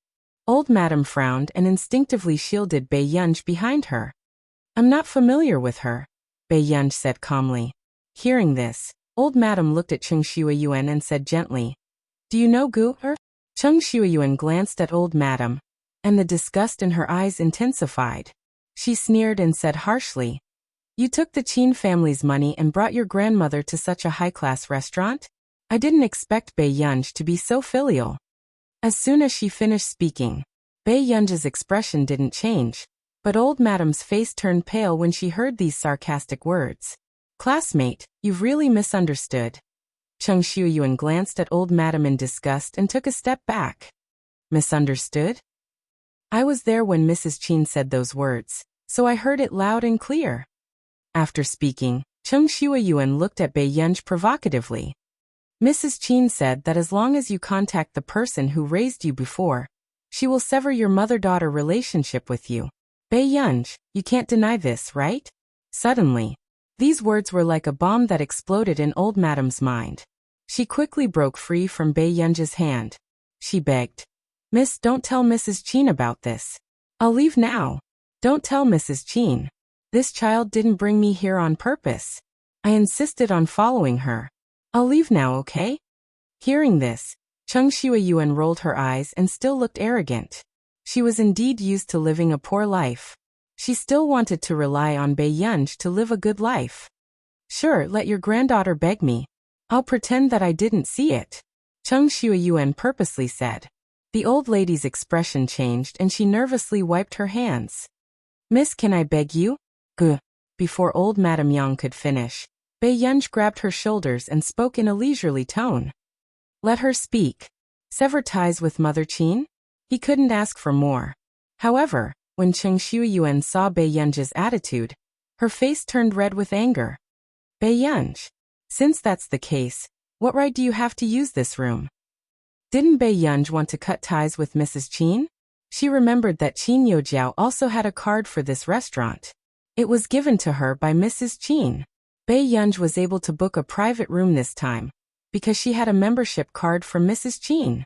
Old Madam frowned and instinctively shielded Bei Yunj behind her. I'm not familiar with her, Bei Yunj said calmly. Hearing this, Old Madam looked at Cheng Shuayuan and said gently, Do you know Gu? Cheng Shuayuan glanced at Old Madam, and the disgust in her eyes intensified. She sneered and said harshly, You took the Qin family's money and brought your grandmother to such a high-class restaurant? I didn't expect Bei Yunj to be so filial. As soon as she finished speaking, Bei Yunj's expression didn't change, but Old Madam's face turned pale when she heard these sarcastic words. Classmate, you've really misunderstood. Cheng Shuayuan glanced at Old Madam in disgust and took a step back. Misunderstood? I was there when Mrs. Qin said those words, so I heard it loud and clear. After speaking, Cheng Shuayuan looked at Bei Yunj provocatively. Mrs. Qin said that as long as you contact the person who raised you before, she will sever your mother-daughter relationship with you. Bei Yunj, you can't deny this, right? Suddenly, these words were like a bomb that exploded in Old Madam's mind. She quickly broke free from Bei Yunj's hand. She begged, Miss, don't tell Mrs. Qin about this. I'll leave now. Don't tell Mrs. Qin. This child didn't bring me here on purpose. I insisted on following her. I'll leave now, okay? Hearing this, Cheng Shuayuan rolled her eyes and still looked arrogant. She was indeed used to living a poor life. She still wanted to rely on Bei Yunj to live a good life. Sure, let your granddaughter beg me. I'll pretend that I didn't see it, Cheng Shuayuan purposely said. The old lady's expression changed and she nervously wiped her hands. Miss, can I beg you? Guh. Before Old Madam Yang could finish, Bei Yunj grabbed her shoulders and spoke in a leisurely tone. Let her speak. Sever ties with Mother Qin? He couldn't ask for more. However, when Cheng Shuayuan saw Bei Yunj's attitude, her face turned red with anger. Bei Yunj, since that's the case, what right do you have to use this room? Didn't Bei Yunj want to cut ties with Mrs. Qin? She remembered that Qin Youjiao also had a card for this restaurant. It was given to her by Mrs. Qin. Bei Yunj was able to book a private room this time, because she had a membership card from Mrs. Qin.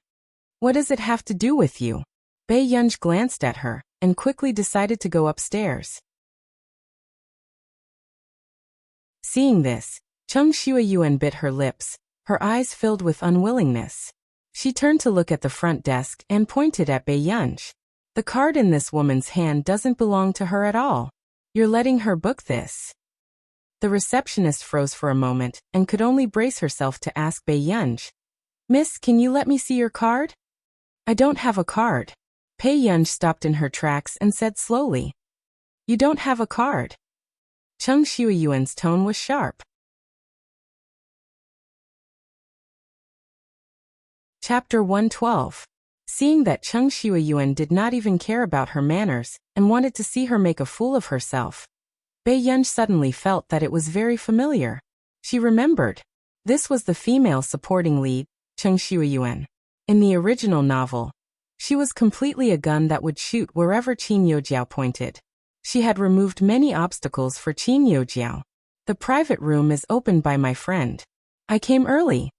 What does it have to do with you? Bei Yunj glanced at her, and quickly decided to go upstairs. Seeing this, Cheng Shuayuan bit her lips, her eyes filled with unwillingness. She turned to look at the front desk and pointed at Bei Yunj. The card in this woman's hand doesn't belong to her at all. You're letting her book this. The receptionist froze for a moment and could only brace herself to ask Bei Yunj, Miss, can you let me see your card? I don't have a card. Bei Yunj stopped in her tracks and said slowly, You don't have a card. Cheng Shuayuan's tone was sharp. Chapter 112. Seeing that Cheng Shuayuan did not even care about her manners and wanted to see her make a fool of herself, Bei Yunj suddenly felt that it was very familiar. She remembered. This was the female supporting lead, Cheng Shuayuan. In the original novel, she was completely a gun that would shoot wherever Qin Youjiao pointed. She had removed many obstacles for Qin Youjiao. The private room is opened by my friend. I came early.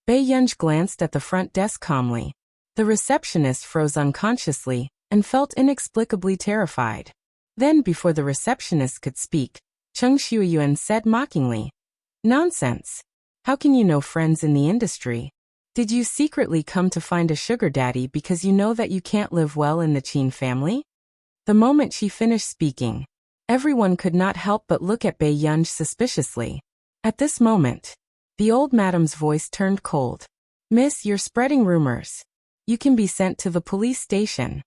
Bei Yunj glanced at the front desk calmly. The receptionist froze unconsciously and felt inexplicably terrified. Then, before the receptionist could speak, Cheng Shuayuan said mockingly, Nonsense. How can you know friends in the industry? Did you secretly come to find a sugar daddy because you know that you can't live well in the Qin family? The moment she finished speaking, everyone could not help but look at Bei Yunj suspiciously. At this moment, the old madam's voice turned cold. Miss, you're spreading rumors. You can be sent to the police station.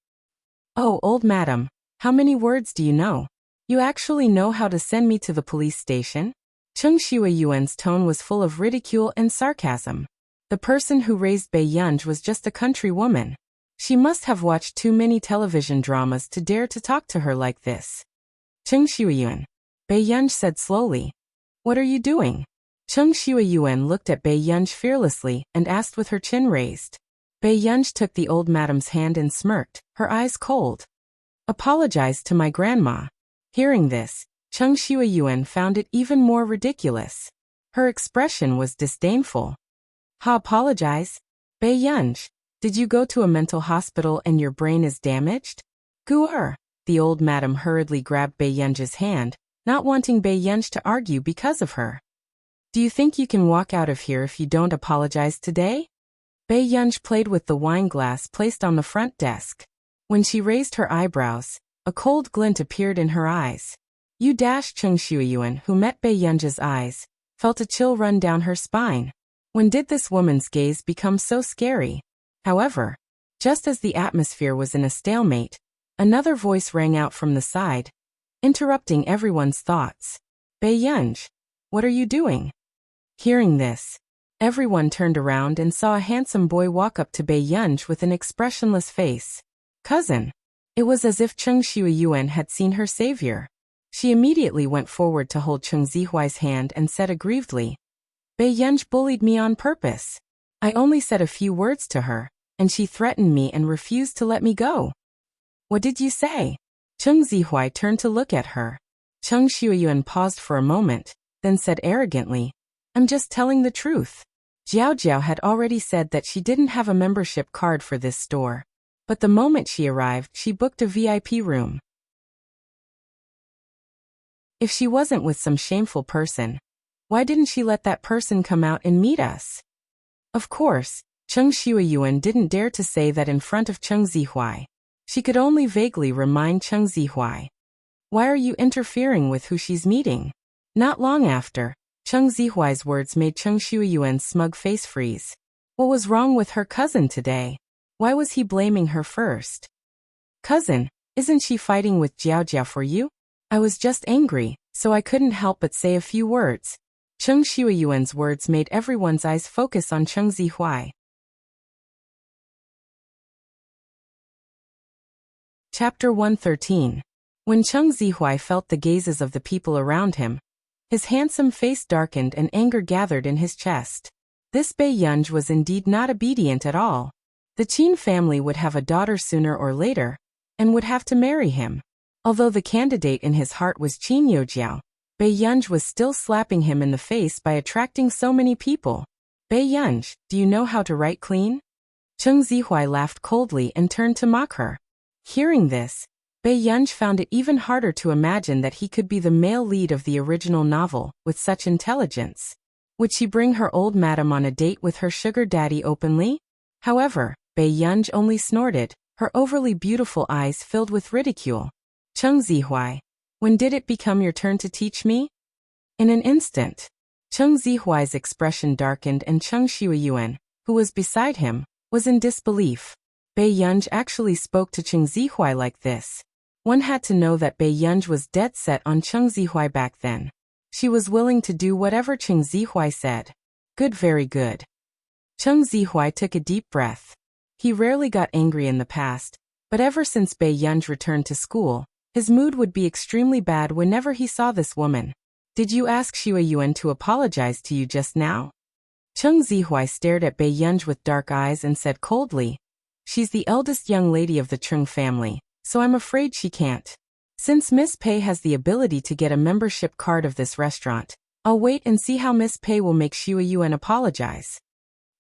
Oh, old madam, how many words do you know? You actually know how to send me to the police station? Cheng Shuayuan's tone was full of ridicule and sarcasm. The person who raised Bei Yunj was just a country woman. She must have watched too many television dramas to dare to talk to her like this. Cheng Shuayuan, Bei Yunj said slowly. What are you doing? Cheng Shuayuan looked at Bei Yunj fearlessly and asked with her chin raised. Bei Yunj took the old madam's hand and smirked, her eyes cold. Apologize to my grandma. Hearing this, Cheng Shuayuan found it even more ridiculous. Her expression was disdainful. Ha, apologize? Bei Yunj, did you go to a mental hospital and your brain is damaged? Guer. The old madam hurriedly grabbed Bei Yunj's hand, not wanting Bei Yunj to argue because of her. Do you think you can walk out of here if you don't apologize today? Bei Yunj played with the wine glass placed on the front desk. When she raised her eyebrows, a cold glint appeared in her eyes. Cheng Shuayuan, who met Bei Yunj's eyes, felt a chill run down her spine. When did this woman's gaze become so scary? However, just as the atmosphere was in a stalemate, another voice rang out from the side, interrupting everyone's thoughts. Bei Yunj, what are you doing? Hearing this, everyone turned around and saw a handsome boy walk up to Bei Yunj with an expressionless face. Cousin. It was as if Cheng Shuayuan had seen her savior. She immediately went forward to hold Cheng Zihuai's hand and said aggrievedly, Bei Yunj bullied me on purpose. I only said a few words to her, and she threatened me and refused to let me go. What did you say? Cheng Zihuai turned to look at her. Cheng Shuayuan paused for a moment, then said arrogantly, I'm just telling the truth. Jiao Jiao had already said that she didn't have a membership card for this store. But the moment she arrived, she booked a VIP room. If she wasn't with some shameful person, why didn't she let that person come out and meet us? Of course, Cheng Shuayuan didn't dare to say that in front of Cheng Zihuai. She could only vaguely remind Cheng Zihuai. Why are you interfering with who she's meeting? Not long after, Cheng Zihuai's words made Cheng Shuayuan's smug face freeze. What was wrong with her cousin today? Why was he blaming her first? Cousin, isn't she fighting with Jiao Jiao for you? I was just angry, so I couldn't help but say a few words. Cheng Shuayuan's words made everyone's eyes focus on Cheng Zihuai. Chapter 113. When Cheng Zihuai felt the gazes of the people around him, his handsome face darkened and anger gathered in his chest. This Bei Yunj was indeed not obedient at all. The Qin family would have a daughter sooner or later, and would have to marry him. Although the candidate in his heart was Qin Youjiao, Bei Yunj was still slapping him in the face by attracting so many people. Bei Yunj, do you know how to write clean? Cheng Zihuai laughed coldly and turned to mock her. Hearing this, Bei Yunj found it even harder to imagine that he could be the male lead of the original novel with such intelligence. Would she bring her old madam on a date with her sugar daddy openly? However, Bei Yunj only snorted, her overly beautiful eyes filled with ridicule. Cheng Zihuai, when did it become your turn to teach me? In an instant, Cheng Zihuai's expression darkened and Cheng Shuayuan, who was beside him, was in disbelief. Bei Yunj actually spoke to Cheng Zihuai like this. One had to know that Bei Yunj was dead set on Cheng Zihuai back then. She was willing to do whatever Cheng Zihuai said. Good, very good. Cheng Zihuai took a deep breath. He rarely got angry in the past, but ever since Bei Yunj returned to school, his mood would be extremely bad whenever he saw this woman. Did you ask Shuayuan to apologize to you just now? Cheng Zihuai stared at Bei Yunj with dark eyes and said coldly, She's the eldest young lady of the Chung family, so I'm afraid she can't. Since Miss Pei has the ability to get a membership card of this restaurant, I'll wait and see how Miss Pei will make Shuayuan apologize.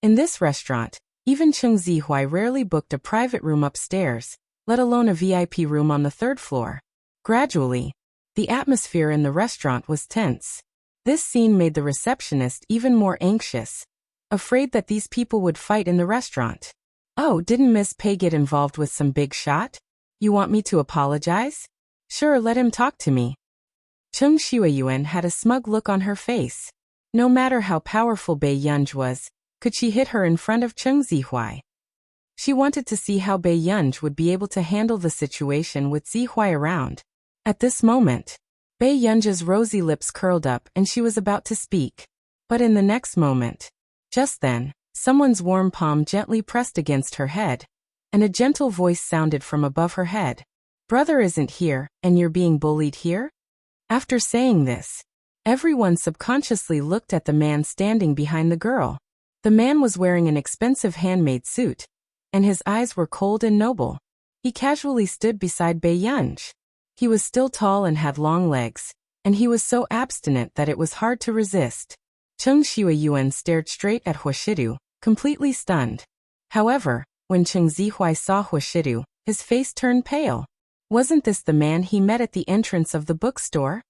In this restaurant, even Cheng Zihuai rarely booked a private room upstairs, let alone a VIP room on the third floor. Gradually, the atmosphere in the restaurant was tense. This scene made the receptionist even more anxious, afraid that these people would fight in the restaurant. Oh, didn't Miss Pei get involved with some big shot? You want me to apologize? Sure, let him talk to me. Cheng Shuayuan had a smug look on her face. No matter how powerful Bei Yunj was, could she hit her in front of Cheng Zihuai? She wanted to see how Bei Yunj would be able to handle the situation with Zihuai around. At this moment, Bei Yunj's rosy lips curled up and she was about to speak. But in the next moment, just then, someone's warm palm gently pressed against her head, and a gentle voice sounded from above her head. Brother isn't here, and you're being bullied here? After saying this, everyone subconsciously looked at the man standing behind the girl. The man was wearing an expensive handmade suit, and his eyes were cold and noble. He casually stood beside Bei Yunj. He was still tall and had long legs, and he was so abstinent that it was hard to resist. Cheng Shuiyuan stared straight at Huashidu, completely stunned. However, when Cheng Zihuai saw Huashidu, his face turned pale. Wasn't this the man he met at the entrance of the bookstore?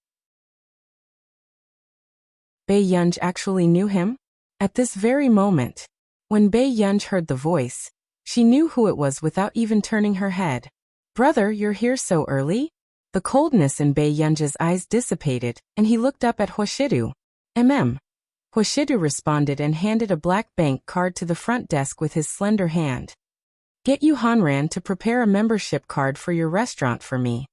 Bei Yunj actually knew him? At this very moment, when Bei Yunj heard the voice, she knew who it was without even turning her head. "Brother, you're here so early?" The coldness in Bei Yunj's eyes dissipated, and he looked up at Huashidu. Huashidu responded and handed a black bank card to the front desk with his slender hand. "Get Yu Hanran to prepare a membership card for your restaurant for me."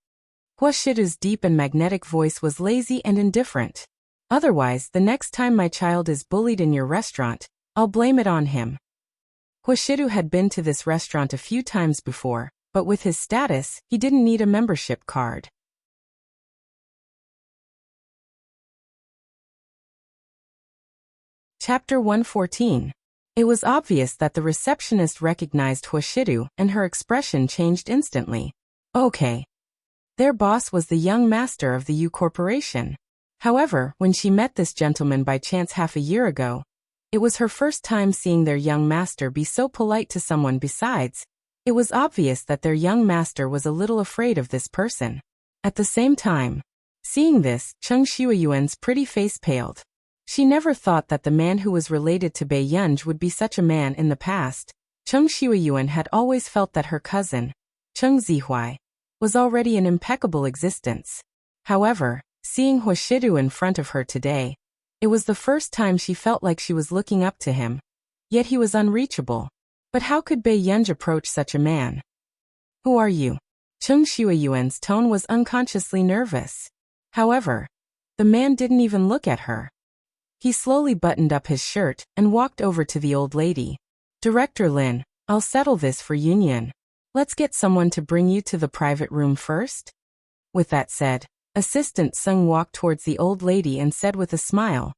Huashidu's deep and magnetic voice was lazy and indifferent. "Otherwise, the next time my child is bullied in your restaurant, I'll blame it on him." Huashidu had been to this restaurant a few times before, but with his status, he didn't need a membership card. Chapter 114. It was obvious that the receptionist recognized Huashidu, and her expression changed instantly. Okay. Their boss was the young master of the Yu Corporation. However, when she met this gentleman by chance half a year ago, it was her first time seeing their young master be so polite to someone. Besides, it was obvious that their young master was a little afraid of this person. At the same time, seeing this, Cheng Shuiyuan's pretty face paled. She never thought that the man who was related to Bei Yunj would be such a man in the past. Cheng Shuiyuan had always felt that her cousin, Cheng Zihuai, was already an impeccable existence. However, seeing Huashidu in front of her today, it was the first time she felt like she was looking up to him. Yet he was unreachable. But how could Bei Yunj approach such a man? "Who are you?" Cheng Shuiyuan's tone was unconsciously nervous. However, the man didn't even look at her. He slowly buttoned up his shirt and walked over to the old lady. "Director Lin, I'll settle this for Yunyan. Let's get someone to bring you to the private room first." With that said, Assistant Sung walked towards the old lady and said with a smile,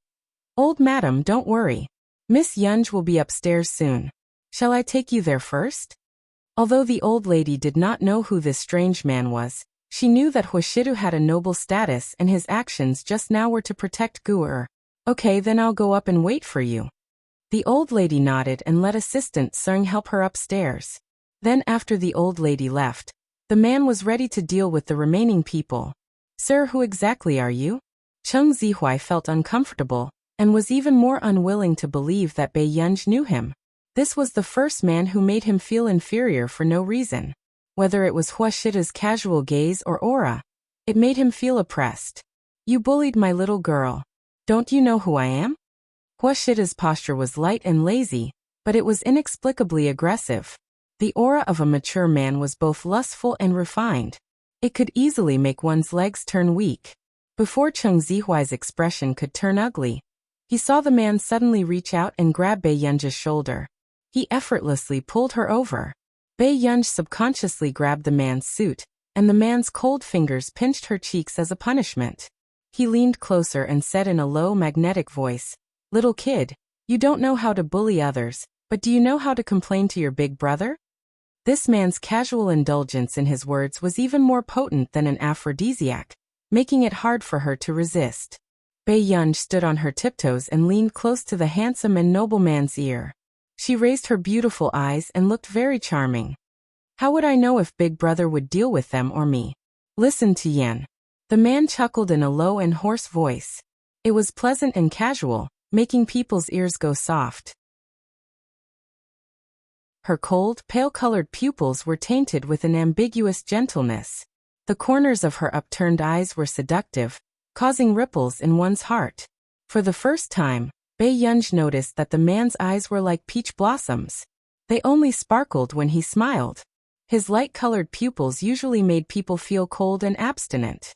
"Old madam, don't worry. Miss Yunj will be upstairs soon. Shall I take you there first?" Although the old lady did not know who this strange man was, she knew that Huashidu had a noble status and his actions just now were to protect Gu'er. "Okay, then I'll go up and wait for you." The old lady nodded and let Assistant Sung help her upstairs. Then after the old lady left, the man was ready to deal with the remaining people. "Sir, who exactly are you?" Cheng Zihuai felt uncomfortable, and was even more unwilling to believe that Bei Yunj knew him. This was the first man who made him feel inferior for no reason. Whether it was Huashida's casual gaze or aura, it made him feel oppressed. "You bullied my little girl. Don't you know who I am?" Huashida's posture was light and lazy, but it was inexplicably aggressive. The aura of a mature man was both lustful and refined. It could easily make one's legs turn weak. Before Cheng Zihuai's expression could turn ugly, he saw the man suddenly reach out and grab Bei Yunj's shoulder. He effortlessly pulled her over. Bei Yunj subconsciously grabbed the man's suit, and the man's cold fingers pinched her cheeks as a punishment. He leaned closer and said in a low, magnetic voice, "Little kid, you don't know how to bully others, but do you know how to complain to your big brother?" This man's casual indulgence in his words was even more potent than an aphrodisiac, making it hard for her to resist. Bei Yunj stood on her tiptoes and leaned close to the handsome and noble man's ear. She raised her beautiful eyes and looked very charming. "How would I know if Big Brother would deal with them or me?" "Listen to Yen." The man chuckled in a low and hoarse voice. It was pleasant and casual, making people's ears go soft. Her cold, pale-colored pupils were tainted with an ambiguous gentleness. The corners of her upturned eyes were seductive, causing ripples in one's heart. For the first time, Bei Yunj noticed that the man's eyes were like peach blossoms. They only sparkled when he smiled. His light-colored pupils usually made people feel cold and abstinent.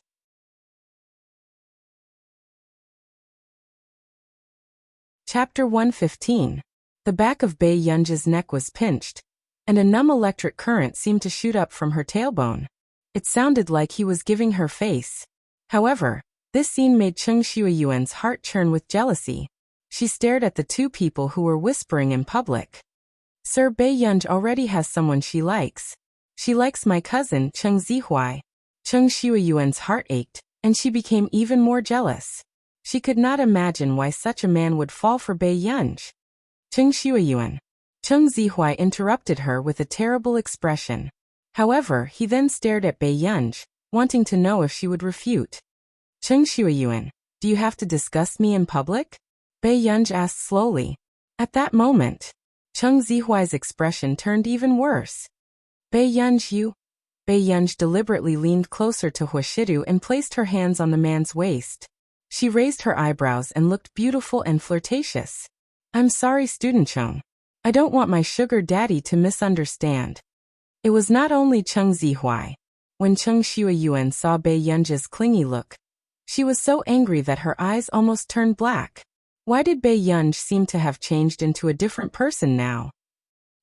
Chapter 115. The back of Bei Yunj's neck was pinched, and a numb electric current seemed to shoot up from her tailbone. It sounded like he was giving her face. However, this scene made Cheng Shuiyuan's heart churn with jealousy. She stared at the two people who were whispering in public. "Sir, Bei Yunj already has someone she likes. She likes my cousin, Cheng Zihuai." Cheng Shuiyuan's heart ached, and she became even more jealous. She could not imagine why such a man would fall for Bei Yunj. Cheng Shuiyuan. Cheng Zihuai interrupted her with a terrible expression. However, he then stared at Bei Yunj, wanting to know if she would refute. Cheng Shuiyuan, do you have to discuss me in public? Bei Yunj asked slowly. At that moment, Cheng Zihuai's expression turned even worse. Bei Yunj, you? Bei Yunj deliberately leaned closer to Huashidu and placed her hands on the man's waist. She raised her eyebrows and looked beautiful and flirtatious. I'm sorry, student Cheng. I don't want my sugar daddy to misunderstand. It was not only Cheng Zihuai. When Cheng Shuiyuan saw Bei Yunj's clingy look, she was so angry that her eyes almost turned black. Why did Bei Yunj seem to have changed into a different person now?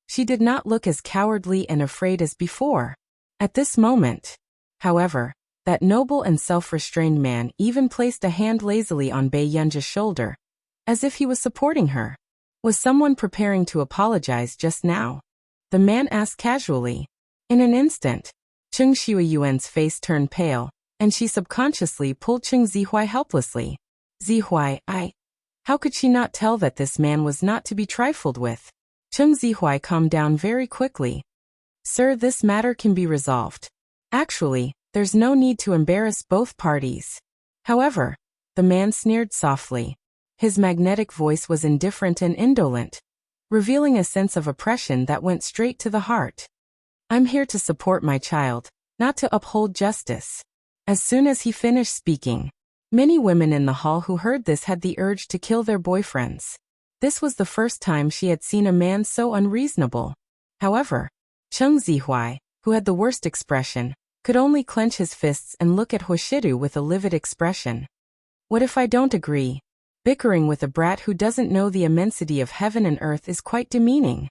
She did not look as cowardly and afraid as before. At this moment, however, that noble and self-restrained man even placed a hand lazily on Bei Yunj's shoulder, as if he was supporting her. Was someone preparing to apologize just now? The man asked casually. In an instant, Cheng Shuiyuan's face turned pale, and she subconsciously pulled Cheng Zihuai helplessly. Zihuai, How could she not tell that this man was not to be trifled with? Cheng Zihuai calmed down very quickly. Sir, this matter can be resolved. Actually, there's no need to embarrass both parties. However, the man sneered softly. His magnetic voice was indifferent and indolent, revealing a sense of oppression that went straight to the heart. I'm here to support my child, not to uphold justice. As soon as he finished speaking, many women in the hall who heard this had the urge to kill their boyfriends. This was the first time she had seen a man so unreasonable. However, Cheng Zihuai, who had the worst expression, could only clench his fists and look at Huashidu with a livid expression. What if I don't agree? Bickering with a brat who doesn't know the immensity of heaven and earth is quite demeaning.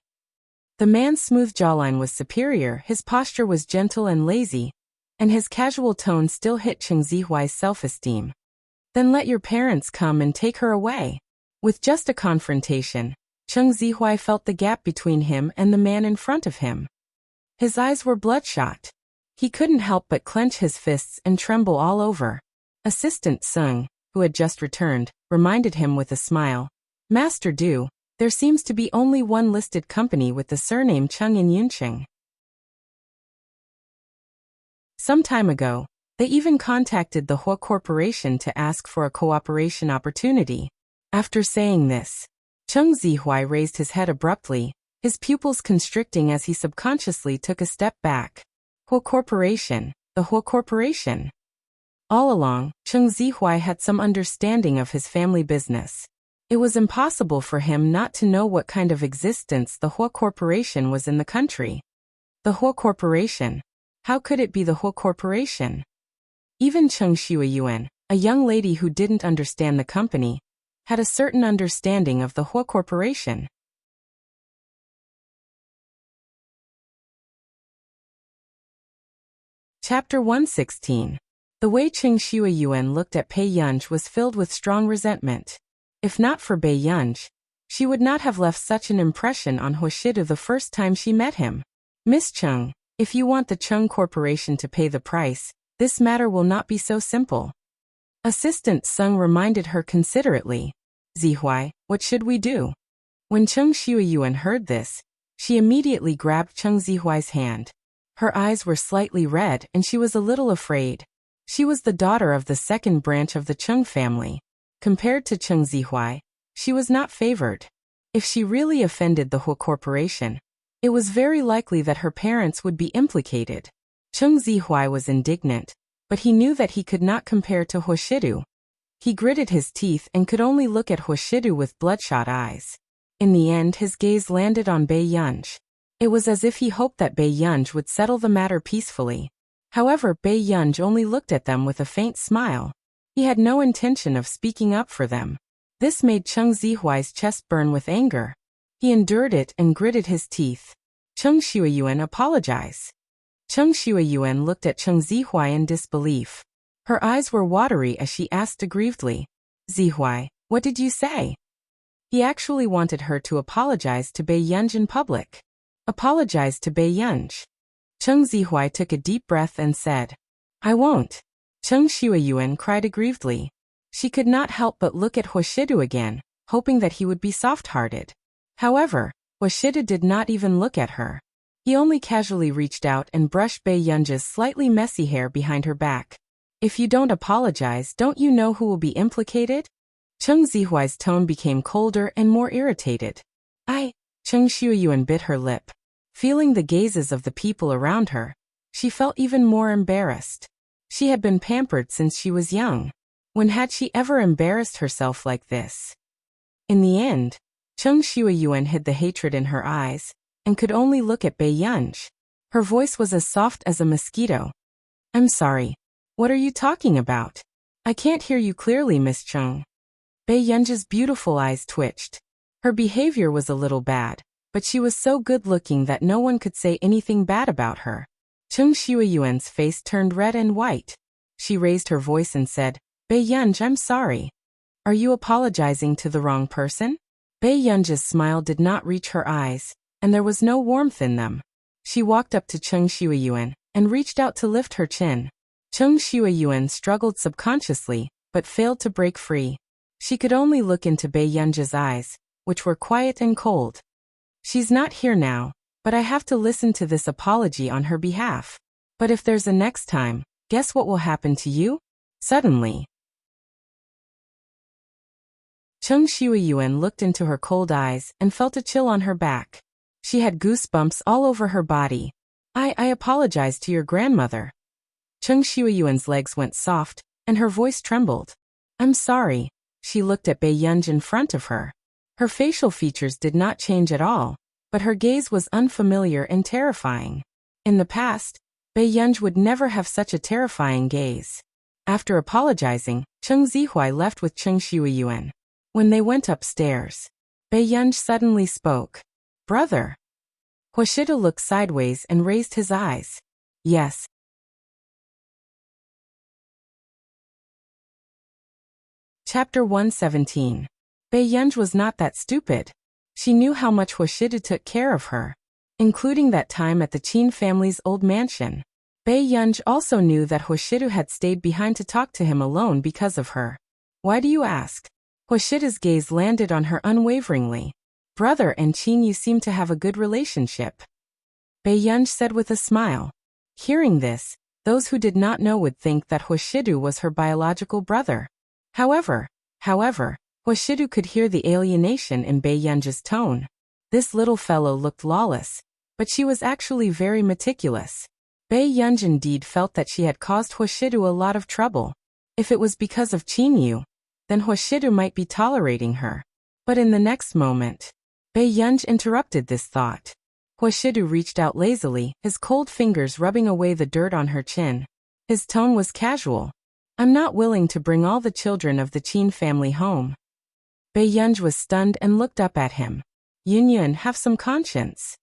The man's smooth jawline was superior, his posture was gentle and lazy, and his casual tone still hit Cheng Zihuai's self-esteem. Then let your parents come and take her away. With just a confrontation, Cheng Zihuai felt the gap between him and the man in front of him. His eyes were bloodshot. He couldn't help but clench his fists and tremble all over. Assistant Sung, who had just returned, reminded him with a smile. Master Du, there seems to be only one listed company with the surname Cheng in Yunqing. Some time ago, they even contacted the Hua Corporation to ask for a cooperation opportunity. After saying this, Cheng Zihuai raised his head abruptly, his pupils constricting as he subconsciously took a step back. Hua Corporation, the Hua Corporation. All along, Cheng Zihuai had some understanding of his family business. It was impossible for him not to know what kind of existence the Hua Corporation was in the country. The Hua Corporation. How could it be the Hua Corporation? Even Cheng Shuiyuan, a young lady who didn't understand the company, had a certain understanding of the Hua Corporation. Chapter 116. The way Cheng Shuiyuan looked at Bei Yunj was filled with strong resentment. If not for Bei Yunj, she would not have left such an impression on Huashidu the first time she met him. Miss Cheng, if you want the Cheng Corporation to pay the price, this matter will not be so simple. Assistant Sung reminded her considerately. Zihuai, what should we do? When Cheng Shuiyuan heard this, she immediately grabbed Cheng Zihuai's hand. Her eyes were slightly red and she was a little afraid. She was the daughter of the second branch of the Cheng family. Compared to Cheng Zihuai, she was not favored. If she really offended the Hua Corporation, it was very likely that her parents would be implicated. Cheng Zihuai was indignant, but he knew that he could not compare to Huashidu. He gritted his teeth and could only look at Huashidu with bloodshot eyes. In the end, his gaze landed on Bei Yunj. It was as if he hoped that Bei Yunj would settle the matter peacefully. However, Bei Yunj only looked at them with a faint smile. He had no intention of speaking up for them. This made Cheng Zihuai's chest burn with anger. He endured it and gritted his teeth. Cheng Shuiyuan, apologize. Cheng Shuiyuan looked at Cheng Zihuai in disbelief. Her eyes were watery as she asked aggrievedly, Zihuai, what did you say? He actually wanted her to apologize to Bei Yunj in public. Apologize to Bei Yunj. Cheng Zihuai took a deep breath and said, I won't. Cheng Shuayuan cried aggrievedly. She could not help but look at Huashidu again, hoping that he would be soft-hearted. However, Huashidu did not even look at her. He only casually reached out and brushed Bei Yunji's slightly messy hair behind her back. If you don't apologize, don't you know who will be implicated? Cheng Zihuai's tone became colder and more irritated. Cheng Shuayuan bit her lip. Feeling the gazes of the people around her, she felt even more embarrassed. She had been pampered since she was young. When had she ever embarrassed herself like this? In the end, Cheng Shuayuan hid the hatred in her eyes and could only look at Bei Yunji. Her voice was as soft as a mosquito. I'm sorry. What are you talking about? I can't hear you clearly, Miss Cheng. Bei Yunji's beautiful eyes twitched. Her behavior was a little bad, but she was so good-looking that no one could say anything bad about her. Cheng Shuayuan's face turned red and white. She raised her voice and said, Bei Yunji, I'm sorry. Are you apologizing to the wrong person? Bei Yunji's smile did not reach her eyes, and there was no warmth in them. She walked up to Cheng Shuayuan and reached out to lift her chin. Cheng Shuayuan struggled subconsciously, but failed to break free. She could only look into Bei Yunji's eyes, which were quiet and cold. She's not here now, but I have to listen to this apology on her behalf. But if there's a next time, guess what will happen to you? Suddenly, Cheng Shuayuan looked into her cold eyes and felt a chill on her back. She had goosebumps all over her body. I apologize to your grandmother. Cheng Shuayuan's legs went soft, and her voice trembled. I'm sorry. She looked at Bei Yunji in front of her. Her facial features did not change at all, but her gaze was unfamiliar and terrifying. In the past, Bei Yunji would never have such a terrifying gaze. After apologizing, Cheng Zihuai left with Cheng Shuayuan. When they went upstairs, Bei Yunji suddenly spoke. Brother. Huashidu looked sideways and raised his eyes. Yes. Chapter 117. Bei Yunji was not that stupid. She knew how much Huashidu took care of her, including that time at the Qin family's old mansion. Bei Yunji also knew that Huashidu had stayed behind to talk to him alone because of her. Why do you ask? Huashidu's gaze landed on her unwaveringly. Brother and Qin, you seem to have a good relationship. Bei Yunji said with a smile. Hearing this, those who did not know would think that Huashidu was her biological brother. However, Huashidu could hear the alienation in Bei Yunji's tone. This little fellow looked lawless, but she was actually very meticulous. Bei Yunji indeed felt that she had caused Huashidu a lot of trouble. If it was because of Qinyu, then Huashidu might be tolerating her. But in the next moment, Bei Yunji interrupted this thought. Huashidu reached out lazily, his cold fingers rubbing away the dirt on her chin. His tone was casual. I'm not willing to bring all the children of the Qin family home. Bei Yunji was stunned and looked up at him. Yunyun, have some conscience.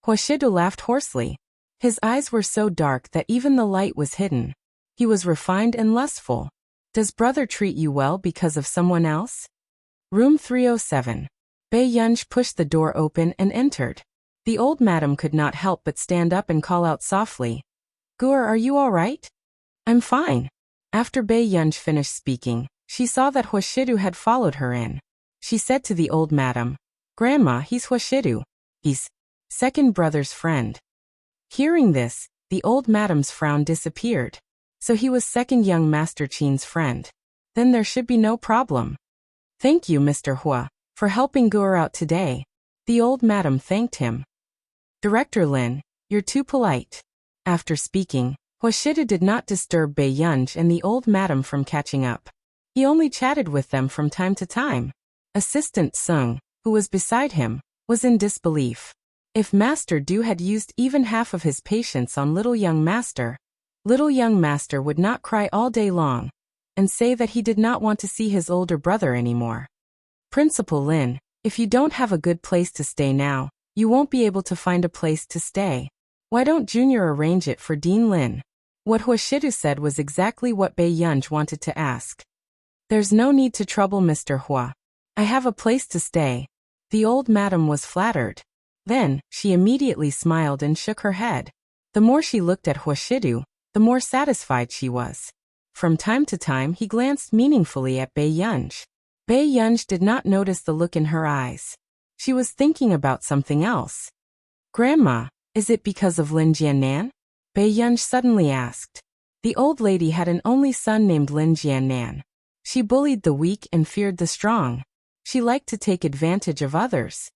Huashidu laughed hoarsely. His eyes were so dark that even the light was hidden. He was refined and lustful. Does brother treat you well because of someone else? Room 307. Bei Yunji pushed the door open and entered. The old madam could not help but stand up and call out softly. Guer, are you all right? I'm fine. After Bei Yunji finished speaking, she saw that Huashidu had followed her in. She said to the old madam, Grandma, he's Huashidu. He's second brother's friend. Hearing this, the old madam's frown disappeared. So he was second young Master Qin's friend. Then there should be no problem. Thank you, Mr. Hua, for helping Guer out today. The old madam thanked him. Director Lin, you're too polite. After speaking, Huashidu did not disturb Bei Yunji and the old madam from catching up. He only chatted with them from time to time. Assistant Sung, who was beside him, was in disbelief. If Master Du had used even half of his patience on little young Master would not cry all day long and say that he did not want to see his older brother anymore. Principal Lin, if you don't have a good place to stay now, you won't be able to find a place to stay. Why don't Junior arrange it for Dean Lin? What Huashidu said was exactly what Bei Yunji wanted to ask. There's no need to trouble Mr. Hua. I have a place to stay. The old madam was flattered. Then, she immediately smiled and shook her head. The more she looked at Huashidu, the more satisfied she was. From time to time he glanced meaningfully at Bai Yunj. Bai Yunj did not notice the look in her eyes. She was thinking about something else. Grandma, is it because of Lin Jiannan? Bai Yunj suddenly asked. The old lady had an only son named Lin Jiannan. She bullied the weak and feared the strong. She liked to take advantage of others.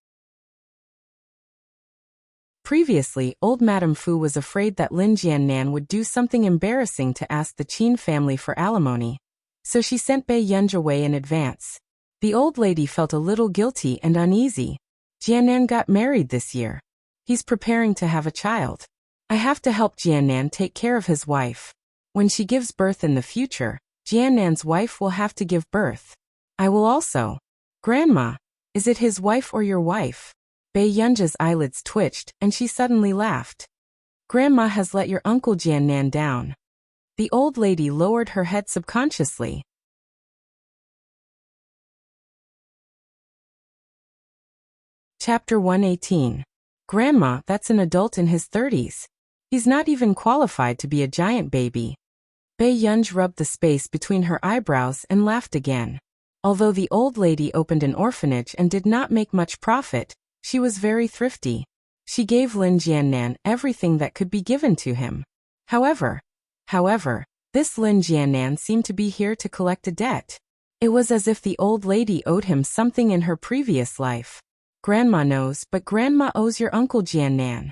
Previously, old Madame Fu was afraid that Lin Jiannan would do something embarrassing to ask the Qin family for alimony, so she sent Bai Yunj away in advance. The old lady felt a little guilty and uneasy. Jiannan got married this year. He's preparing to have a child. I have to help Jiannan take care of his wife. When she gives birth in the future, Jiannan's wife will have to give birth. I will also. Grandma, is it his wife or your wife? Bai Yunj's eyelids twitched and she suddenly laughed. Grandma has let your uncle Jiannan down. The old lady lowered her head subconsciously. Chapter 118. Grandma, that's an adult in his 30s. He's not even qualified to be a giant baby. Bai Yunj rubbed the space between her eyebrows and laughed again. Although the old lady opened an orphanage and did not make much profit, she was very thrifty. She gave Lin Jiannan everything that could be given to him. However, this Lin Jiannan seemed to be here to collect a debt. It was as if the old lady owed him something in her previous life. Grandma knows, but Grandma owes your uncle Jiannan.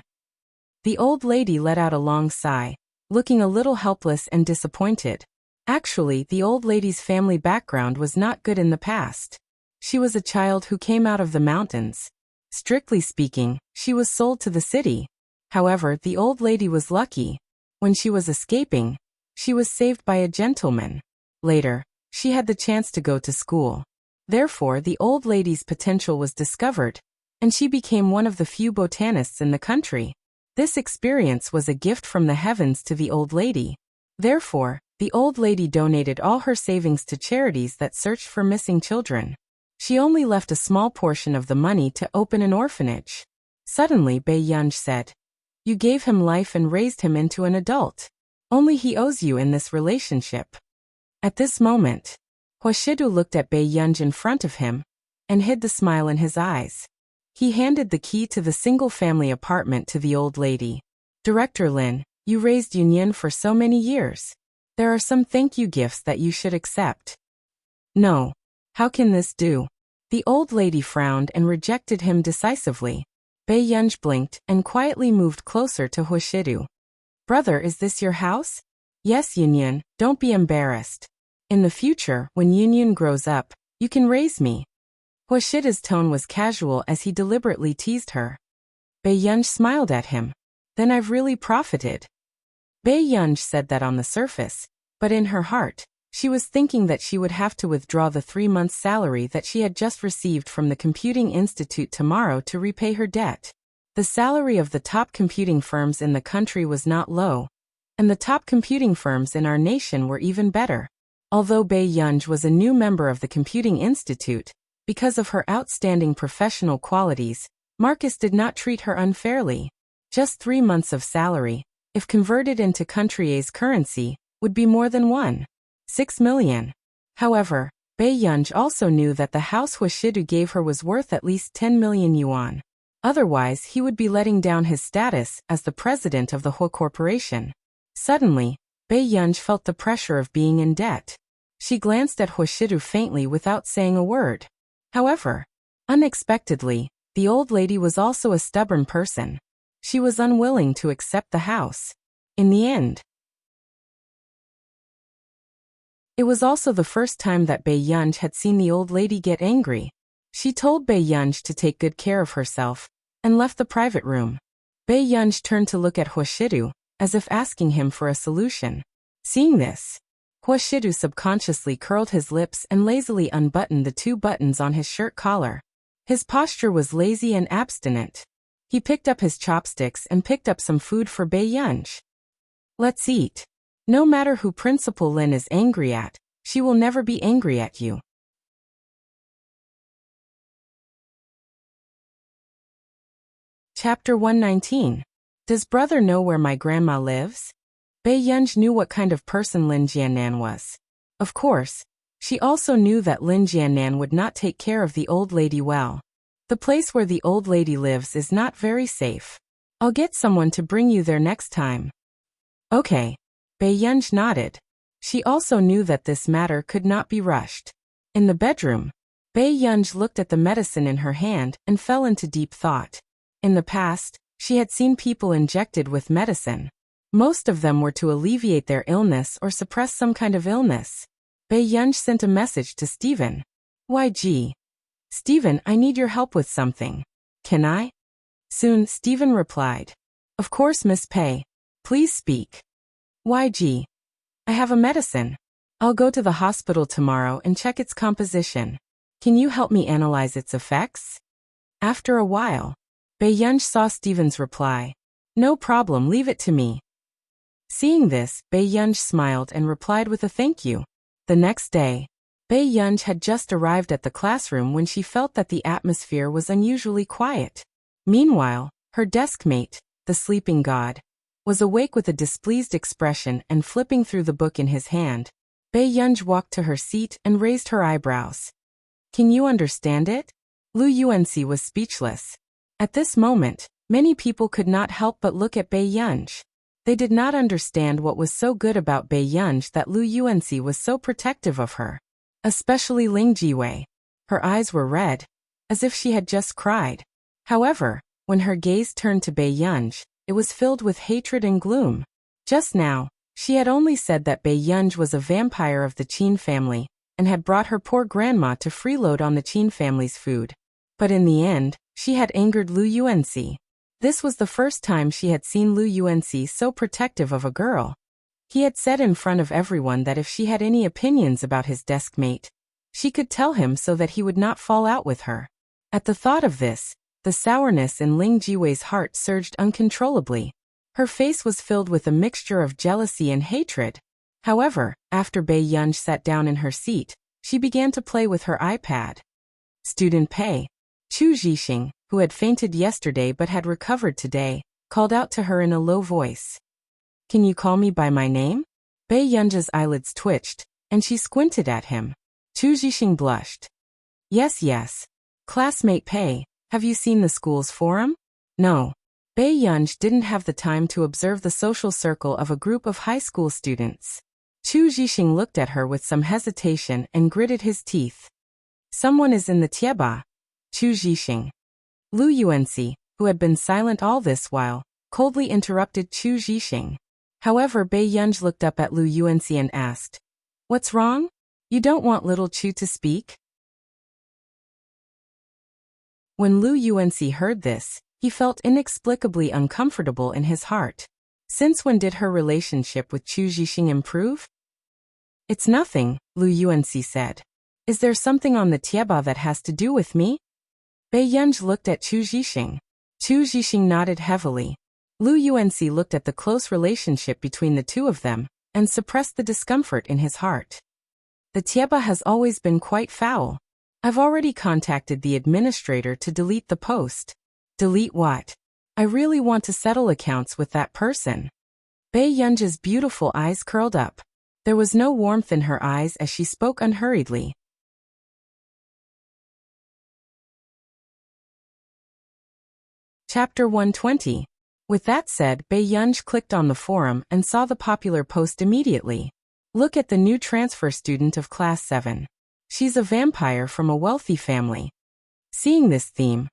The old lady let out a long sigh, looking a little helpless and disappointed. Actually, the old lady's family background was not good in the past. She was a child who came out of the mountains. Strictly speaking, she was sold to the city. However, the old lady was lucky. When she was escaping, she was saved by a gentleman. Later, she had the chance to go to school. Therefore, the old lady's potential was discovered, and she became one of the few botanists in the country. This experience was a gift from the heavens to the old lady. Therefore, the old lady donated all her savings to charities that searched for missing children. She only left a small portion of the money to open an orphanage. Suddenly, Bai Yunj said, "You gave him life and raised him into an adult. Only he owes you in this relationship." At this moment, Huashidu looked at Bai Yunj in front of him and hid the smile in his eyes. He handed the key to the single-family apartment to the old lady. "Director Lin, you raised Yunyan for so many years. There are some thank you gifts that you should accept." "No. How can this do?" The old lady frowned and rejected him decisively. Bai Yunj blinked and quietly moved closer to Huashidu. "Brother, is this your house?" "Yes, Yunyan, don't be embarrassed. In the future, when Yunyan grows up, you can raise me." Huashida's tone was casual as he deliberately teased her. Bai Yunj smiled at him. "Then I've really profited." Bai Yunj said that on the surface, but in her heart, she was thinking that she would have to withdraw the 3 months' salary that she had just received from the Computing Institute tomorrow to repay her debt. The salary of the top computing firms in the country was not low, and the top computing firms in our nation were even better. Although Bai Yunj was a new member of the Computing Institute, because of her outstanding professional qualities, Marcus did not treat her unfairly. Just 3 months of salary, if converted into country A's currency, would be more than 1.6 million. However, Bai Yunj also knew that the house Huashidu gave her was worth at least 10 million yuan. Otherwise, he would be letting down his status as the president of the Hua Corporation. Suddenly, Bai Yunj felt the pressure of being in debt. She glanced at Huashidu faintly without saying a word. However, unexpectedly, the old lady was also a stubborn person. She was unwilling to accept the house. In the end, it was also the first time that Bai Yunj had seen the old lady get angry. She told Bai Yunj to take good care of herself, and left the private room. Bai Yunj turned to look at Huashidu, as if asking him for a solution. Seeing this, Huashidu subconsciously curled his lips and lazily unbuttoned the 2 buttons on his shirt collar. His posture was lazy and abstinent. He picked up his chopsticks and picked up some food for Bai Yunj. "Let's eat. No matter who Principal Lin is angry at, she will never be angry at you." Chapter 119. Does brother know where my grandma lives? Bei Yunj knew what kind of person Lin Jiannan was. Of course, she also knew that Lin Jiannan would not take care of the old lady well. The place where the old lady lives is not very safe. I'll get someone to bring you there next time. Okay. Bei Yunj nodded. She also knew that this matter could not be rushed. In the bedroom, Bei Yunj looked at the medicine in her hand and fell into deep thought. In the past, she had seen people injected with medicine. Most of them were to alleviate their illness or suppress some kind of illness. Bei Yunj sent a message to Stephen. YG. Stephen, I need your help with something. Can I? Soon, Stephen replied. Of course, Miss Pei. Please speak. YG. I have a medicine. I'll go to the hospital tomorrow and check its composition. Can you help me analyze its effects? After a while, Bei Yunj saw Stephen's reply. No problem, leave it to me. Seeing this, Bei Yunj smiled and replied with a thank you. The next day, Bei Yunj had just arrived at the classroom when she felt that the atmosphere was unusually quiet. Meanwhile, her deskmate, the sleeping god, was awake with a displeased expression and flipping through the book in his hand. Bei Yunj walked to her seat and raised her eyebrows. Can you understand it? Lu Yuanxi was speechless. At this moment, many people could not help but look at Bei Yunj. They did not understand what was so good about Bei Yunj that Lu Yuanxi was so protective of her. Especially Ling Jiwei. Her eyes were red, as if she had just cried. However, when her gaze turned to Bei Yunj, it was filled with hatred and gloom. Just now, she had only said that Bei Yunj was a vampire of the Qin family, and had brought her poor grandma to freeload on the Qin family's food. But in the end, she had angered Lu Yuanxi. This was the first time she had seen Lu Yuanxi so protective of a girl. He had said in front of everyone that if she had any opinions about his deskmate, she could tell him so that he would not fall out with her. At the thought of this, the sourness in Ling Jiwei's heart surged uncontrollably. Her face was filled with a mixture of jealousy and hatred. However, after Bei Yunj sat down in her seat, she began to play with her iPad. Student Pei. Chu Zhixing, who had fainted yesterday but had recovered today, called out to her in a low voice. Can you call me by my name? Bei Yunj's eyelids twitched, and she squinted at him. Chu Zhixing blushed. Yes. Classmate Pei, have you seen the school's forum? No. Bei Yunj didn't have the time to observe the social circle of a group of high school students. Chu Zhixing looked at her with some hesitation and gritted his teeth. Someone is in the tieba. Chu Zhixing. Lu Yuanxi, who had been silent all this while, coldly interrupted Chu Zhixing. However, Bei Yunj looked up at Lu Yuanxi and asked, What's wrong? You don't want little Chu to speak? When Lu Yuanxi heard this, he felt inexplicably uncomfortable in his heart. Since when did her relationship with Chu Zhixing improve? It's nothing, Lu Yuanxi said. Is there something on the tieba that has to do with me? Bei Yunj looked at Chu Zhixing. Chu Zhixing nodded heavily. Lu Yuanxi looked at the close relationship between the two of them, and suppressed the discomfort in his heart. The tieba has always been quite foul. I've already contacted the administrator to delete the post. Delete what? I really want to settle accounts with that person. Bei Yunj's beautiful eyes curled up. There was no warmth in her eyes as she spoke unhurriedly. Chapter 120. With that said, Bei Yunj clicked on the forum and saw the popular post immediately. Look at the new transfer student of Class 7. She's a vampire from a wealthy family. Seeing this theme,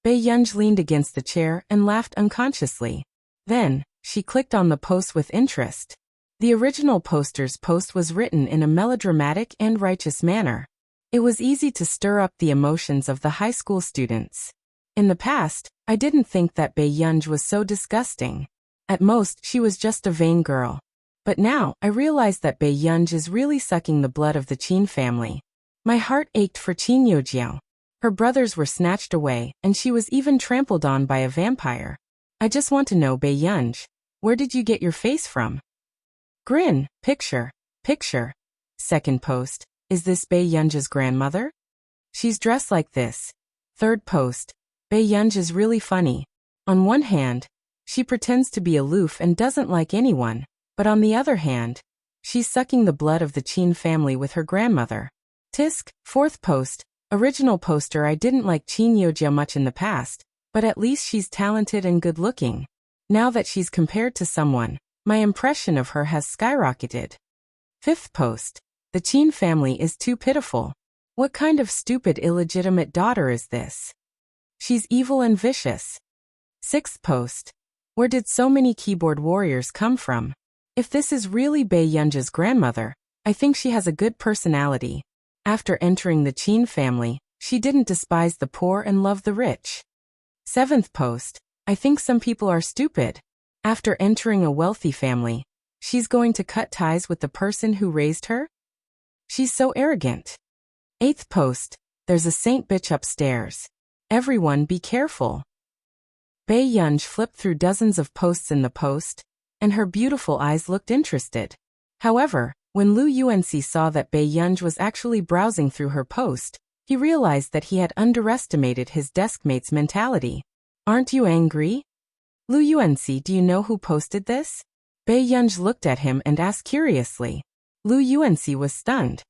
Bei Yunj leaned against the chair and laughed unconsciously. Then, she clicked on the post with interest. The original poster's post was written in a melodramatic and righteous manner. It was easy to stir up the emotions of the high school students. In the past, I didn't think that Bei Yunj was so disgusting. At most, she was just a vain girl. But now, I realized that Bei Yunj is really sucking the blood of the Qin family. My heart ached for Qin Youjiao. Her brothers were snatched away, and she was even trampled on by a vampire. I just want to know, Bei Yunj, where did you get your face from? Grin, picture. Second post, is this Bei Yunj's grandmother? She's dressed like this. Third post, Bei Yunj is really funny. On one hand, she pretends to be aloof and doesn't like anyone, But on the other hand, she's sucking the blood of the Qin family with her grandmother. Tisk, fourth post. Original poster. I didn't like Qin Youjia much in the past, but at least she's talented and good-looking. Now that she's compared to someone, my impression of her has skyrocketed. Fifth post. The Qin family is too pitiful. What kind of stupid illegitimate daughter is this? She's evil and vicious. Sixth post. Where did so many keyboard warriors come from? If this is really Bei Yunjia's grandmother, I think she has a good personality. After entering the Qin family, she didn't despise the poor and love the rich. Seventh post. I think some people are stupid. After entering a wealthy family, she's going to cut ties with the person who raised her? She's so arrogant. Eighth post. There's a saint bitch upstairs. Everyone be careful. Bei Yunji flipped through dozens of posts in the post, and her beautiful eyes looked interested. However, when Lu Yuanxi saw that Bei Yunji was actually browsing through her post, he realized that he had underestimated his deskmate's mentality. Aren't you angry? Lu Yuanxi, do you know who posted this? Bei Yunji looked at him and asked curiously. Lu Yuanxi was stunned.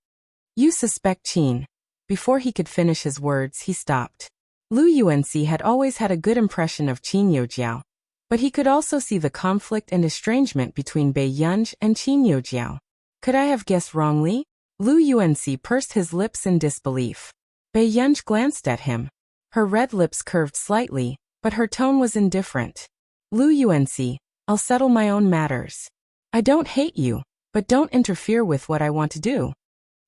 You suspect Qin. Before he could finish his words, he stopped. Lu Yuanxi had always had a good impression of Qin Youjiao, but he could also see the conflict and estrangement between Bei Yunji and Qin Youjiao. Could I have guessed wrongly? Lu Yuanxi pursed his lips in disbelief. Bei Yunji glanced at him. Her red lips curved slightly, but her tone was indifferent. Lu Yuanxi, I'll settle my own matters. I don't hate you, but don't interfere with what I want to do.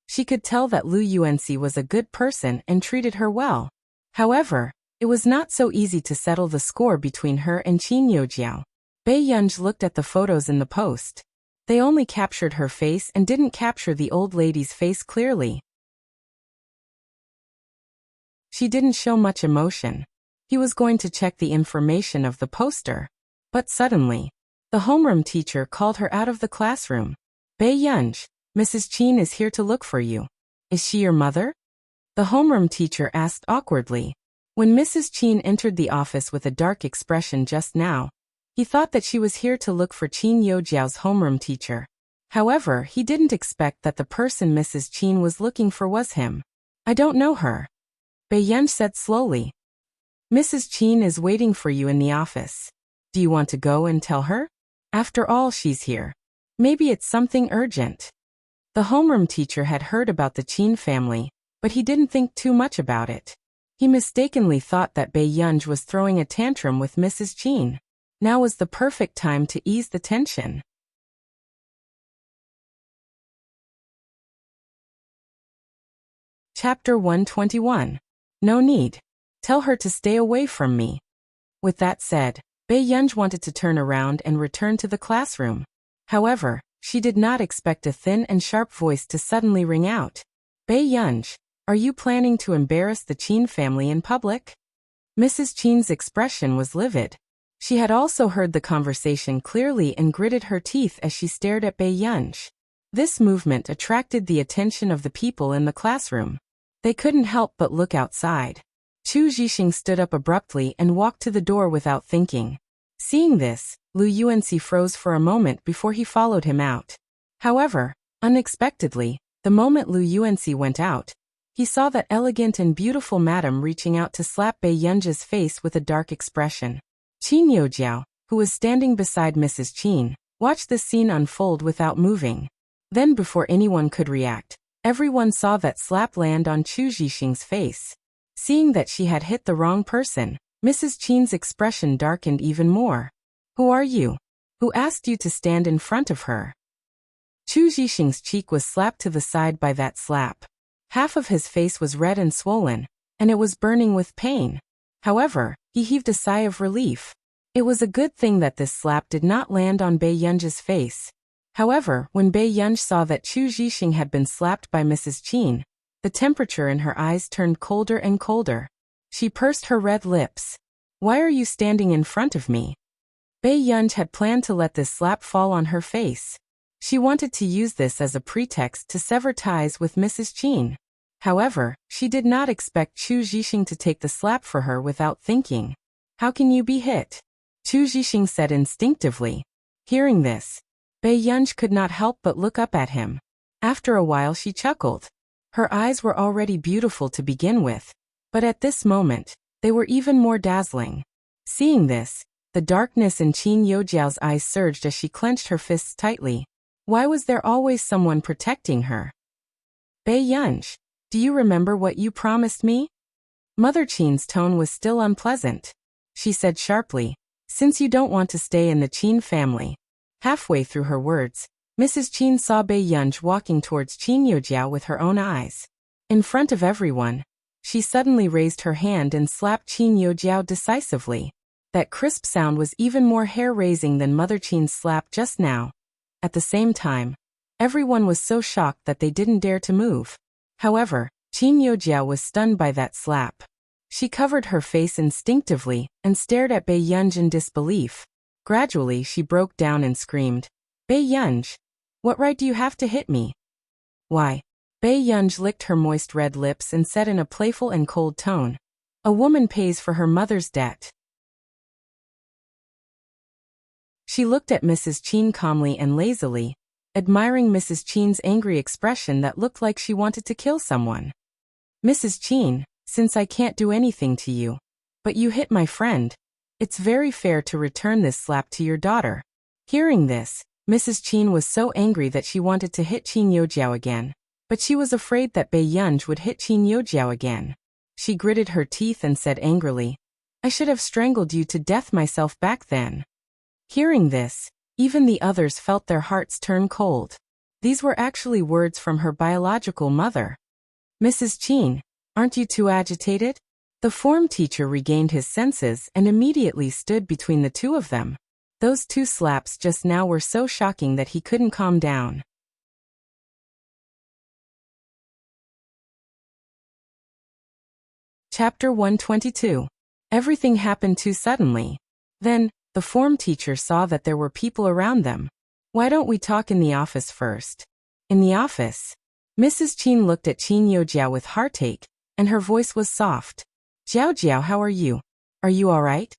She could tell that Lu Yuanxi was a good person and treated her well. However, it was not so easy to settle the score between her and Qin Youjiao. Bei Yunji looked at the photos in the post. They only captured her face and didn't capture the old lady's face clearly. She didn't show much emotion. He was going to check the information of the poster. But suddenly, the homeroom teacher called her out of the classroom. Bei Yunji, Mrs. Qin is here to look for you. Is she your mother? The homeroom teacher asked awkwardly. When Mrs. Qin entered the office with a dark expression just now, he thought that she was here to look for Qin Youjiao's homeroom teacher. However, he didn't expect that the person Mrs. Qin was looking for was him. I don't know her. Bei Yunji said slowly. Mrs. Qin is waiting for you in the office. Do you want to go and tell her? After all, she's here. Maybe it's something urgent. The homeroom teacher had heard about the Qin family, but he didn't think too much about it. He mistakenly thought that Bei Yunji was throwing a tantrum with Mrs. Qin. Now was the perfect time to ease the tension. Chapter 121. No need. Tell her to stay away from me. With that said, Bei Yunji wanted to turn around and return to the classroom. However, she did not expect a thin and sharp voice to suddenly ring out. Bei Yunji, are you planning to embarrass the Qin family in public? Mrs. Qin's expression was livid. She had also heard the conversation clearly and gritted her teeth as she stared at Bei Yunji. This movement attracted the attention of the people in the classroom. They couldn't help but look outside. Chu Zhixing stood up abruptly and walked to the door without thinking. Seeing this, Lu Yuanxi froze for a moment before he followed him out. However, unexpectedly, the moment Lu Yuanxi went out, he saw that elegant and beautiful madam reaching out to slap Bei Yunji's face with a dark expression. Qin Youjiao, who was standing beside Mrs. Qin, watched this scene unfold without moving. Then before anyone could react, everyone saw that slap land on Chu Zhixing's face. Seeing that she had hit the wrong person, Mrs. Qin's expression darkened even more. Who are you? Who asked you to stand in front of her? Chu Zhixing's cheek was slapped to the side by that slap. Half of his face was red and swollen, and it was burning with pain. However, he heaved a sigh of relief. It was a good thing that this slap did not land on Bei Yunji's face. However, when Bei Yunji saw that Chu Zhixing had been slapped by Mrs. Qin, the temperature in her eyes turned colder and colder. She pursed her red lips. Why are you standing in front of me? Bei Yunji had planned to let this slap fall on her face. She wanted to use this as a pretext to sever ties with Mrs. Qin. However, she did not expect Chu Zhixing to take the slap for her without thinking. How can you be hit? Chu Zhixing said instinctively. Hearing this, Bae-yunj could not help but look up at him. After a while she chuckled. Her eyes were already beautiful to begin with, but at this moment, they were even more dazzling. Seeing this, the darkness in Qin Yojiao's eyes surged as she clenched her fists tightly. Why was there always someone protecting her? Bae-yunj, do you remember what you promised me? Mother Qin's tone was still unpleasant. She said sharply, since you don't want to stay in the Qin family. Halfway through her words, Mrs. Qin saw Bae-yunj walking towards Qin Yojiao with her own eyes. In front of everyone, she suddenly raised her hand and slapped Qin Yojiao decisively. That crisp sound was even more hair-raising than Mother Qin's slap just now. At the same time, everyone was so shocked that they didn't dare to move. However, Qin Yojiao was stunned by that slap. She covered her face instinctively and stared at Bae-yunj in disbelief. Gradually she broke down and screamed, Bae-yunj, what right do you have to hit me? Why? Bae-yunj licked her moist red lips and said in a playful and cold tone, a woman pays for her mother's debt. She looked at Mrs. Qin calmly and lazily, admiring Mrs. Qin's angry expression that looked like she wanted to kill someone. Mrs. Qin, since I can't do anything to you, but you hit my friend, it's very fair to return this slap to your daughter. Hearing this, Mrs. Qin was so angry that she wanted to hit Qin Yojiao again, but she was afraid that Bae-yunj would hit Qin Yojiao again. She gritted her teeth and said angrily, I should have strangled you to death myself back then. Hearing this, even the others felt their hearts turn cold. These were actually words from her biological mother. Mrs. Qin, aren't you too agitated? The form teacher regained his senses and immediately stood between the two of them. Those two slaps just now were so shocking that he couldn't calm down. Chapter 122. Everything happened too suddenly. Then, the form teacher saw that there were people around them. Why don't we talk in the office first? In the office, Mrs. Qin looked at Qin Yojiao with heartache, and her voice was soft. Jiao, how are you? Are you all right?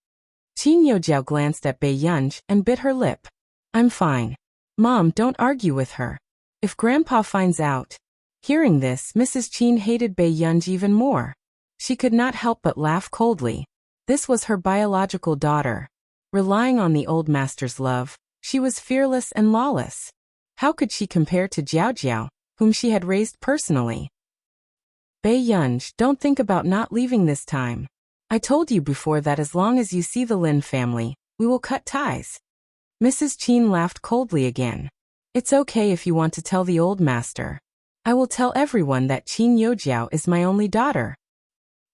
Qin Yojiao glanced at Bae-yunj and bit her lip. I'm fine. Mom, don't argue with her. If Grandpa finds out. Hearing this, Mrs. Qin hated Bae-yunj even more. She could not help but laugh coldly. This was her biological daughter. Relying on the old master's love, she was fearless and lawless. How could she compare to Jiao, whom she had raised personally? Bae-yunj, don't think about not leaving this time. I told you before that as long as you see the Lin family, we will cut ties. Mrs. Qin laughed coldly again. It's okay if you want to tell the old master. I will tell everyone that Qin Yojiao is my only daughter.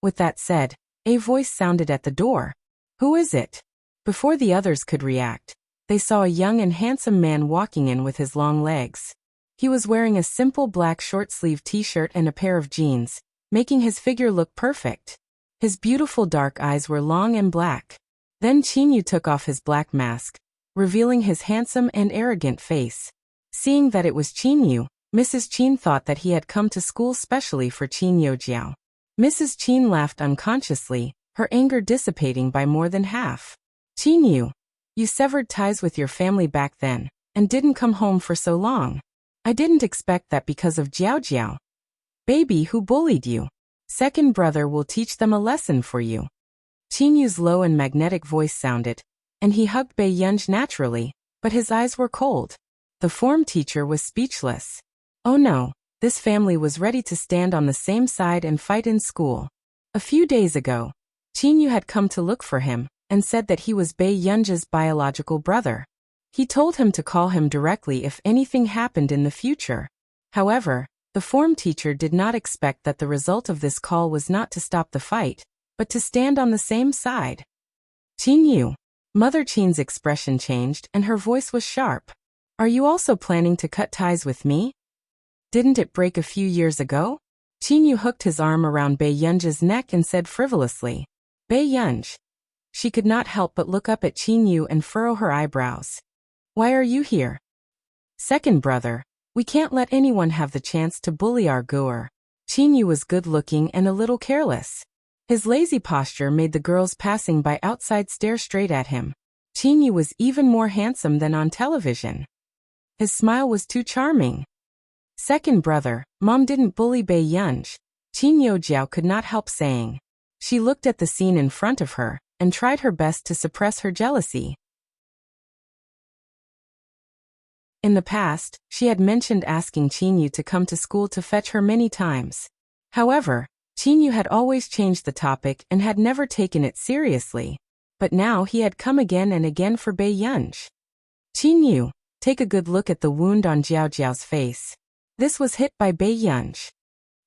With that said, a voice sounded at the door. Who is it? Before the others could react, they saw a young and handsome man walking in with his long legs. He was wearing a simple black short-sleeved t-shirt and a pair of jeans, making his figure look perfect. His beautiful dark eyes were long and black. Then Qin took off his black mask, revealing his handsome and arrogant face. Seeing that it was Qin, Mrs. Qin thought that he had come to school specially for Qin Yojiao. Mrs. Qin laughed unconsciously, her anger dissipating by more than half. Qin, you severed ties with your family back then, and didn't come home for so long. I didn't expect that because of Jiao. Baby, who bullied you? Second brother will teach them a lesson for you. Qin low and magnetic voice sounded, and he hugged Bae-yunj naturally, but his eyes were cold. The form teacher was speechless. Oh no, this family was ready to stand on the same side and fight in school. A few days ago, Qin had come to look for him, and said that he was Bae-yunj's biological brother. He told him to call him directly if anything happened in the future. However, the form teacher did not expect that the result of this call was not to stop the fight, but to stand on the same side. Qin, Mother Qin's expression changed and her voice was sharp. Are you also planning to cut ties with me? Didn't it break a few years ago? Qin hooked his arm around Bae-yunj's neck and said frivolously, Bae-yunj. She could not help but look up at Qin and furrow her eyebrows. Why are you here? Second brother, we can't let anyone have the chance to bully our Guer. Qin was good-looking and a little careless. His lazy posture made the girls passing by outside stare straight at him. Qin was even more handsome than on television. His smile was too charming. Second brother, Mom didn't bully Bei Yunj, Qin Yojiao could not help saying. She looked at the scene in front of her, and tried her best to suppress her jealousy. In the past, she had mentioned asking Qinyu to come to school to fetch her many times. However, Qinyu had always changed the topic and had never taken it seriously. But now he had come again and again for Bei Yunj. Qinyu, take a good look at the wound on Jiao Jiao's face. This was hit by Bei Yunj.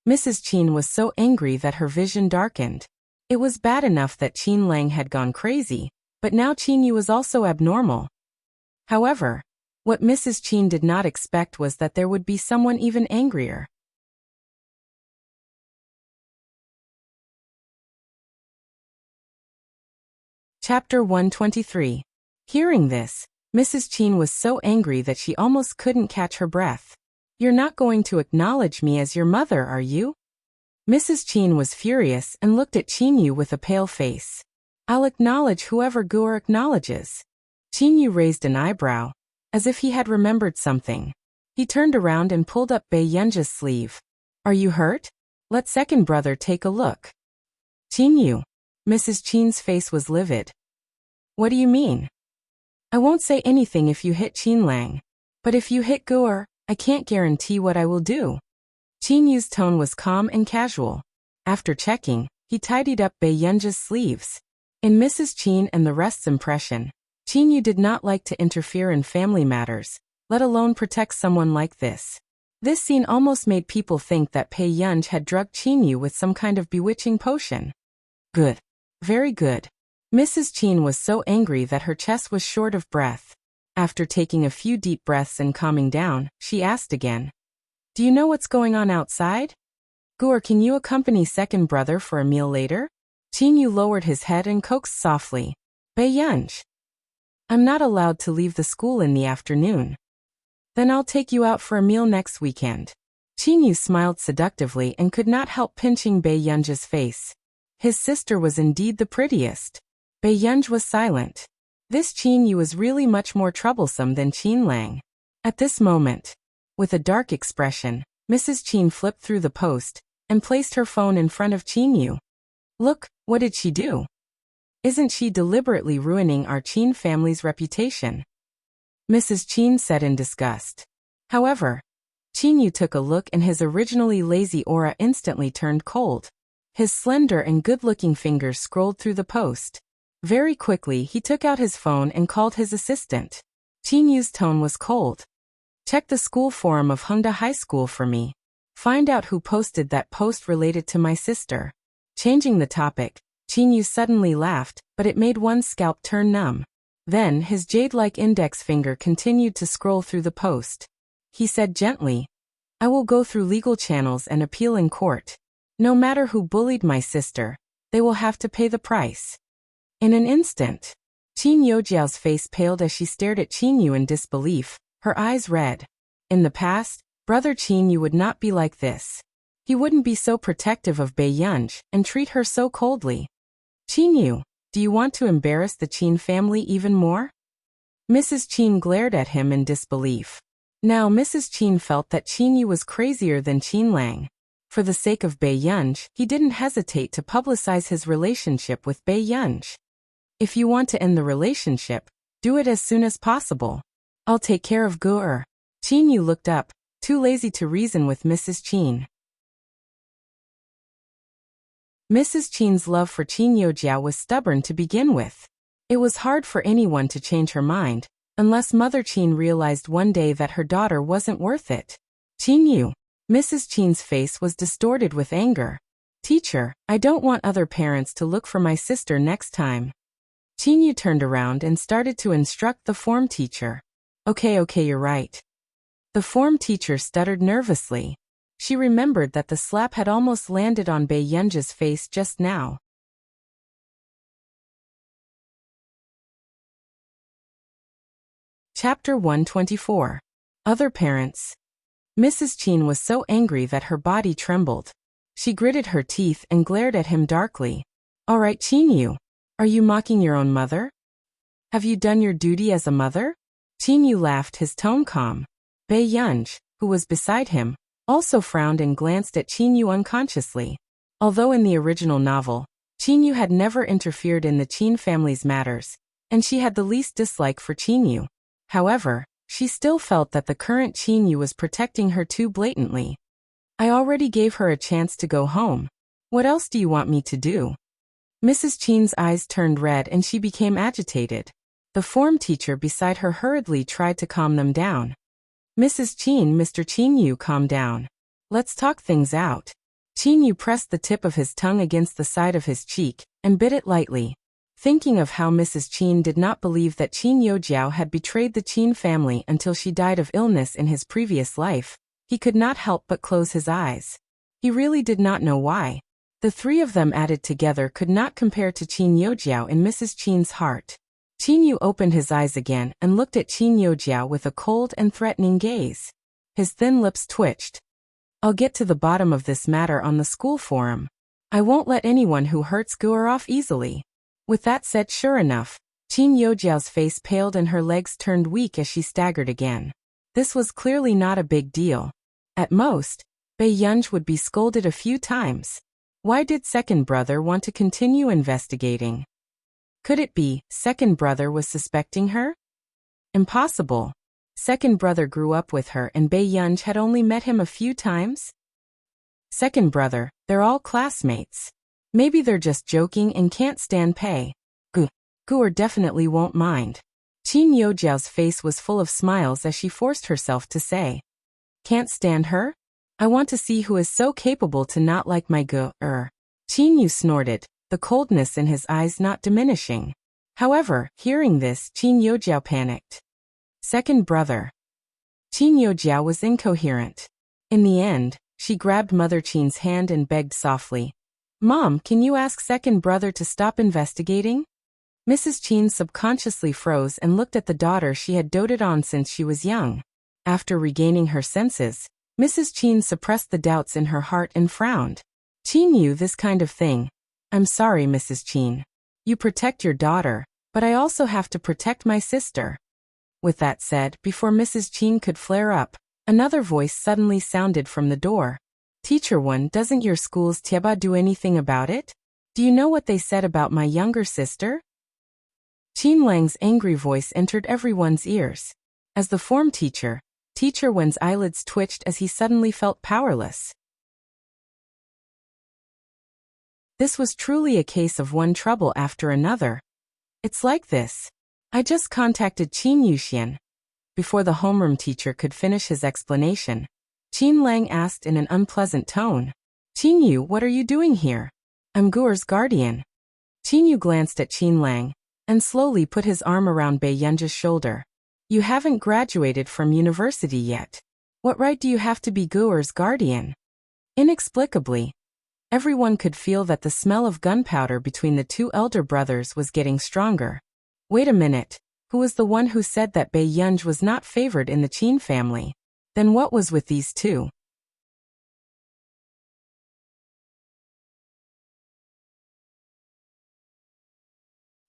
Mrs. Qin was so angry that her vision darkened. It was bad enough that Qin Lang had gone crazy, but now Qinyu was also abnormal. However, what Mrs. Qin did not expect was that there would be someone even angrier. Chapter 123. Hearing this, Mrs. Qin was so angry that she almost couldn't catch her breath. You're not going to acknowledge me as your mother, are you? Mrs. Qin was furious and looked at Qinyu with a pale face. I'll acknowledge whoever Guer acknowledges. Qinyu raised an eyebrow, as if he had remembered something. He turned around and pulled up Bei Yunja's sleeve. Are you hurt? Let second brother take a look. Qinyu. Mrs. Qin's face was livid. What do you mean? I won't say anything if you hit Qin Lang. But if you hit Guer, I can't guarantee what I will do. Qinyu's tone was calm and casual. After checking, he tidied up Bei Yunja's sleeves. In Mrs. Qin and the rest's impression, Qinyu did not like to interfere in family matters, let alone protect someone like this. This scene almost made people think that Bei Yunj had drugged Qinyu with some kind of bewitching potion. Good. Very good. Mrs. Qin was so angry that her chest was short of breath. After taking a few deep breaths and calming down, she asked again. Do you know what's going on outside? Guer, can you accompany second brother for a meal later? Qinyu lowered his head and coaxed softly. Bei Yunj. I'm not allowed to leave the school in the afternoon. Then I'll take you out for a meal next weekend. Qinyu smiled seductively and could not help pinching Bei Yunja's face. His sister was indeed the prettiest. Bei Yunj was silent. This Qinyu was really much more troublesome than Qin Lang. At this moment, with a dark expression, Mrs. Qin flipped through the post and placed her phone in front of Qinyu. Look, what did she do? Isn't she deliberately ruining our Qin family's reputation? Mrs. Qin said in disgust. However, Qinyu took a look and his originally lazy aura instantly turned cold. His slender and good-looking fingers scrolled through the post. Very quickly he took out his phone and called his assistant. Qinyu's tone was cold. Check the school forum of Hongda High School for me. Find out who posted that post related to my sister. Changing the topic, Qinyu suddenly laughed, but it made one's scalp turn numb. Then his jade-like index finger continued to scroll through the post. He said gently, I will go through legal channels and appeal in court. No matter who bullied my sister, they will have to pay the price. In an instant, Qin Yojiao's face paled as she stared at Qinyu in disbelief, her eyes red. In the past, brother Qinyu would not be like this. He wouldn't be so protective of Bei Yunj and treat her so coldly. Qinyu, do you want to embarrass the Qin family even more? Mrs. Qin glared at him in disbelief. Now Mrs. Qin felt that Qinyu was crazier than Qin Lang. For the sake of Bei Yunj, he didn't hesitate to publicize his relationship with Bei Yunj. If you want to end the relationship, do it as soon as possible. I'll take care of Guer. Qinyu looked up, too lazy to reason with Mrs. Qin. Mrs. Qin's love for Qin Yojiao was stubborn to begin with. It was hard for anyone to change her mind, unless Mother Qin realized one day that her daughter wasn't worth it. Qinyu. Mrs. Qin's face was distorted with anger. Teacher, I don't want other parents to look for my sister next time. Qinyu turned around and started to instruct the form teacher. Okay, you're right. The form teacher stuttered nervously. She remembered that the slap had almost landed on Bei Yunja's face just now. Chapter 124. Other Parents. Mrs. Qin was so angry that her body trembled. She gritted her teeth and glared at him darkly. All right, Qinyu. Are you mocking your own mother? Have you done your duty as a mother? Qinyu laughed, his tone calm. Bei Yunj, who was beside him, also frowned and glanced at Qin Yu unconsciously. Although in the original novel, Qin Yu had never interfered in the Qin family's matters, and she had the least dislike for Qin Yu. However, she still felt that the current Qin Yu was protecting her too blatantly. I already gave her a chance to go home. What else do you want me to do? Mrs. Qin's eyes turned red and she became agitated. The form teacher beside her hurriedly tried to calm them down. Mrs. Qin, Mr. Qin Yu, calm down. Let's talk things out. Qin Yu pressed the tip of his tongue against the side of his cheek and bit it lightly. Thinking of how Mrs. Qin did not believe that Qin Yojiao had betrayed the Qin family until she died of illness in his previous life, he could not help but close his eyes. He really did not know why. The three of them added together could not compare to Qin Yojiao in Mrs. Qin's heart. Qin Yu opened his eyes again and looked at Qin Yojiao with a cold and threatening gaze. His thin lips twitched. I'll get to the bottom of this matter on the school forum. I won't let anyone who hurts Guer off easily. With that said, sure enough, Qin Yojiao's face paled and her legs turned weak as she staggered again. This was clearly not a big deal. At most, Bei Yunj would be scolded a few times. Why did second brother want to continue investigating? Could it be second brother was suspecting her? Impossible. Second brother grew up with her and Bei Yunj had only met him a few times? Second brother, they're all classmates. Maybe they're just joking and can't stand Pei. Guer definitely won't mind. Qin Yojiao's face was full of smiles as she forced herself to say. Can't stand her? I want to see who is so capable to not like my Guer. Qin Yu snorted, the coldness in his eyes not diminishing. However, hearing this, Qin Yojiao panicked. Second brother. Qin Yojiao was incoherent. In the end, she grabbed Mother Qin's hand and begged softly. Mom, can you ask second brother to stop investigating? Mrs. Qin subconsciously froze and looked at the daughter she had doted on since she was young. After regaining her senses, Mrs. Qin suppressed the doubts in her heart and frowned. Qin Yu, this kind of thing. I'm sorry, Mrs. Qin. You protect your daughter, but I also have to protect my sister. With that said, before Mrs. Qin could flare up, another voice suddenly sounded from the door. Teacher One, doesn't your school's Tieba do anything about it? Do you know what they said about my younger sister? Qin Lang's angry voice entered everyone's ears. As the form teacher, Teacher Wen's eyelids twitched as he suddenly felt powerless. This was truly a case of one trouble after another. It's like this. I just contacted Qin Yuxian. Before the homeroom teacher could finish his explanation, Qin Lang asked in an unpleasant tone. Qin Yu, what are you doing here? I'm Guer's guardian. Qin Yu glanced at Qin Lang, and slowly put his arm around Bei Yunj's shoulder. You haven't graduated from university yet. What right do you have to be Guer's guardian? Inexplicably, everyone could feel that the smell of gunpowder between the two elder brothers was getting stronger. Wait a minute, who was the one who said that Bei Yunj was not favored in the Qin family? Then what was with these two?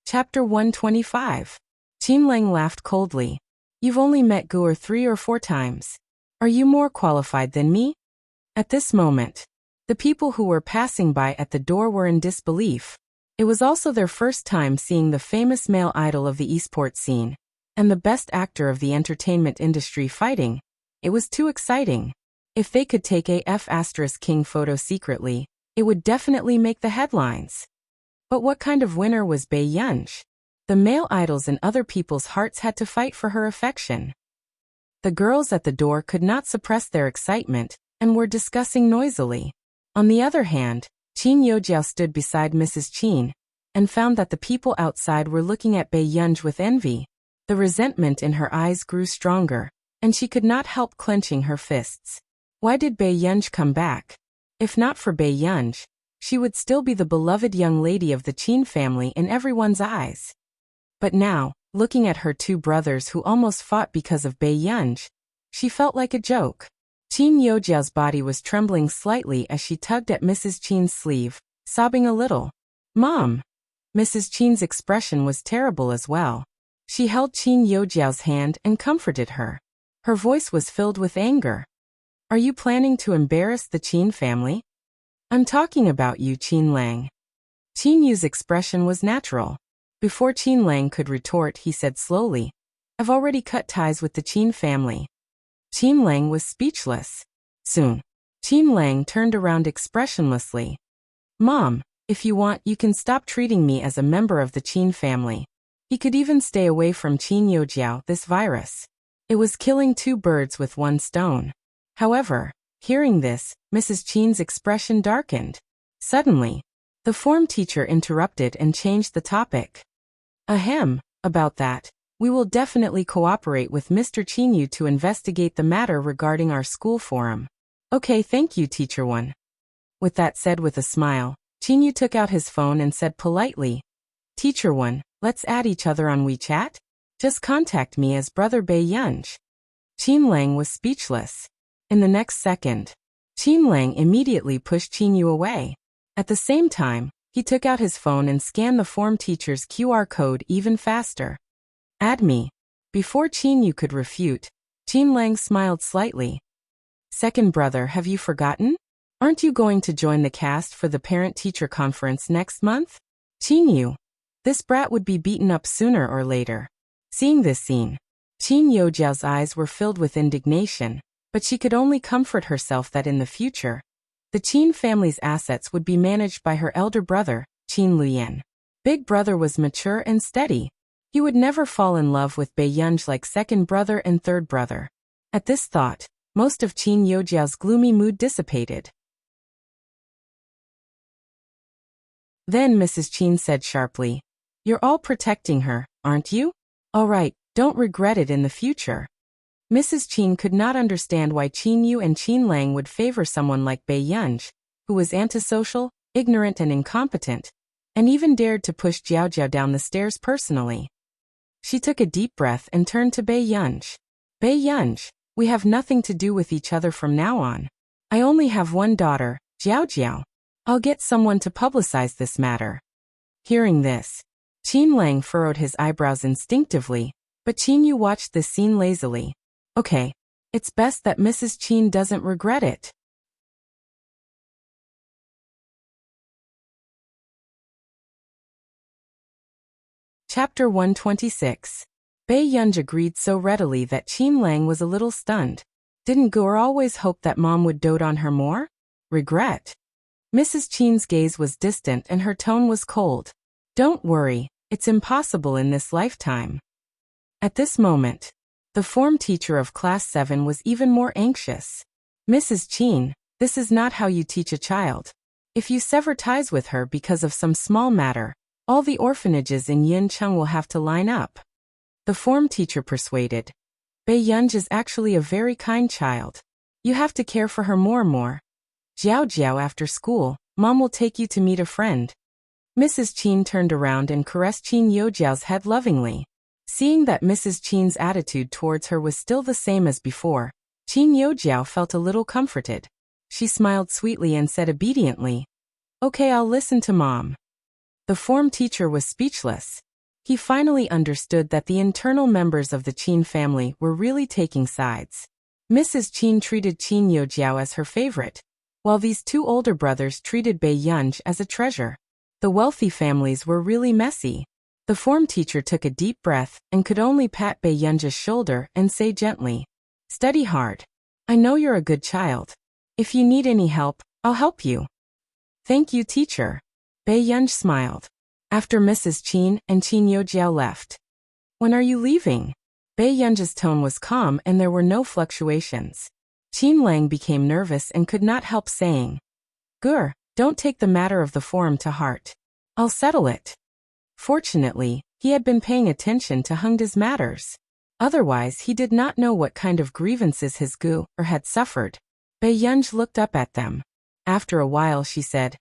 Chapter 125. Qin Lang laughed coldly. You've only met Guer 3 or 4 times. Are you more qualified than me? At this moment, the people who were passing by at the door were in disbelief. It was also their first time seeing the famous male idol of the esports scene, and the best actor of the entertainment industry fighting. It was too exciting. If they could take a F*King photo secretly, it would definitely make the headlines. But what kind of winner was Bei Yunj? The male idols in other people's hearts had to fight for her affection. The girls at the door could not suppress their excitement, and were discussing noisily. On the other hand, Qin Yojiao stood beside Mrs. Qin, and found that the people outside were looking at Bei Yunj with envy. The resentment in her eyes grew stronger, and she could not help clenching her fists. Why did Bei Yunj come back? If not for Bei Yunj, she would still be the beloved young lady of the Qin family in everyone's eyes. But now, looking at her two brothers who almost fought because of Bei Yunj, she felt like a joke. Qin Yojiao's body was trembling slightly as she tugged at Mrs. Qin's sleeve, sobbing a little. Mom! Mrs. Qin's expression was terrible as well. She held Qin Yojiao's hand and comforted her. Her voice was filled with anger. Are you planning to embarrass the Qin family? I'm talking about you, Qin Lang. Qin Yu's expression was natural. Before Qin Lang could retort, he said slowly, I've already cut ties with the Qin family. Qin Lang was speechless. Soon, Qin Lang turned around expressionlessly. Mom, if you want, you can stop treating me as a member of the Qin family. He could even stay away from Qin Yojiao, this virus. It was killing two birds with one stone. However, hearing this, Mrs. Qin's expression darkened. Suddenly, the form teacher interrupted and changed the topic. Ahem, about that. We will definitely cooperate with Mr. Qinyu to investigate the matter regarding our school forum. Okay, thank you, Teacher One. With that said with a smile, Qinyu took out his phone and said politely, Teacher One, let's add each other on WeChat? Just contact me as Brother Bei Yunj. Qin Lang was speechless. In the next second, Qin Lang immediately pushed Qinyu away. At the same time, he took out his phone and scanned the form teacher's QR code even faster. Add me. Before Qinyu could refute, Qin Lang smiled slightly. Second brother, have you forgotten? Aren't you going to join the cast for the parent-teacher conference next month? Qinyu. This brat would be beaten up sooner or later. Seeing this scene, Qin Yojiao's eyes were filled with indignation, but she could only comfort herself that in the future, the Qin family's assets would be managed by her elder brother, Qin Luyan. Big brother was mature and steady. He would never fall in love with Bei Yunj like second brother and third brother. At this thought, most of Qin Yojiao's gloomy mood dissipated. Then Mrs. Qin said sharply, You're all protecting her, aren't you? All right, don't regret it in the future. Mrs. Qin could not understand why Qin Yu and Qin Lang would favor someone like Bei Yunj, who was antisocial, ignorant and incompetent, and even dared to push Jiao Jiao down the stairs personally. She took a deep breath and turned to Bei Yunj. Bei Yunj, we have nothing to do with each other from now on. I only have one daughter, Jiao Jiao. I'll get someone to publicize this matter. Hearing this, Qin Lang furrowed his eyebrows instinctively, but Qin Yu watched this scene lazily. Okay, it's best that Mrs. Qin doesn't regret it. Chapter 126. Bei Yunj agreed so readily that Qin Lang was a little stunned. Didn't Gur always hope that mom would dote on her more? Regret? Mrs. Qin's gaze was distant and her tone was cold. Don't worry, it's impossible in this lifetime. At this moment, the form teacher of class 7 was even more anxious. Mrs. Qin, this is not how you teach a child. If you sever ties with her because of some small matter, all the orphanages in Yincheng will have to line up. The form teacher persuaded. Bei Yunj is actually a very kind child. You have to care for her more and more. Jiao Jiao, after school, Mom will take you to meet a friend. Mrs. Qin turned around and caressed Qin Yojiao's head lovingly. Seeing that Mrs. Qin's attitude towards her was still the same as before, Qin Yojiao felt a little comforted. She smiled sweetly and said obediently, Okay, I'll listen to Mom. The form teacher was speechless. He finally understood that the internal members of the Qin family were really taking sides. Mrs. Qin treated Qin Yojiao as her favorite, while these two older brothers treated Bei Yunj as a treasure. The wealthy families were really messy. The form teacher took a deep breath and could only pat Bei Yunj's shoulder and say gently, Study hard. I know you're a good child. If you need any help, I'll help you. Thank you, teacher. Bei Yunj smiled. After Mrs. Qin and Qin Yojiao left. When are you leaving? Bei Yunj's tone was calm and there were no fluctuations. Qin Lang became nervous and could not help saying, Gur, don't take the matter of the forum to heart. I'll settle it. Fortunately, he had been paying attention to Hengda's matters. Otherwise, he did not know what kind of grievances his gu had suffered. Bei Yunj looked up at them. After a while she said,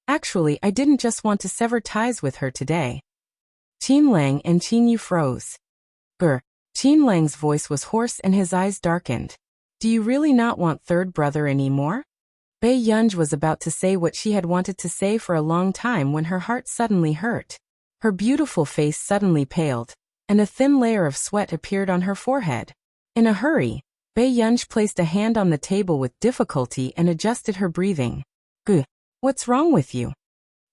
Actually, I didn't just want to sever ties with her today. Qin Lang and Qin Yu froze. Gur. Qin Lang's voice was hoarse and his eyes darkened. Do you really not want third brother anymore? Bei Yunj was about to say what she had wanted to say for a long time when her heart suddenly hurt. Her beautiful face suddenly paled, and a thin layer of sweat appeared on her forehead. In a hurry, Bei Yunj placed a hand on the table with difficulty and adjusted her breathing. Guh, what's wrong with you?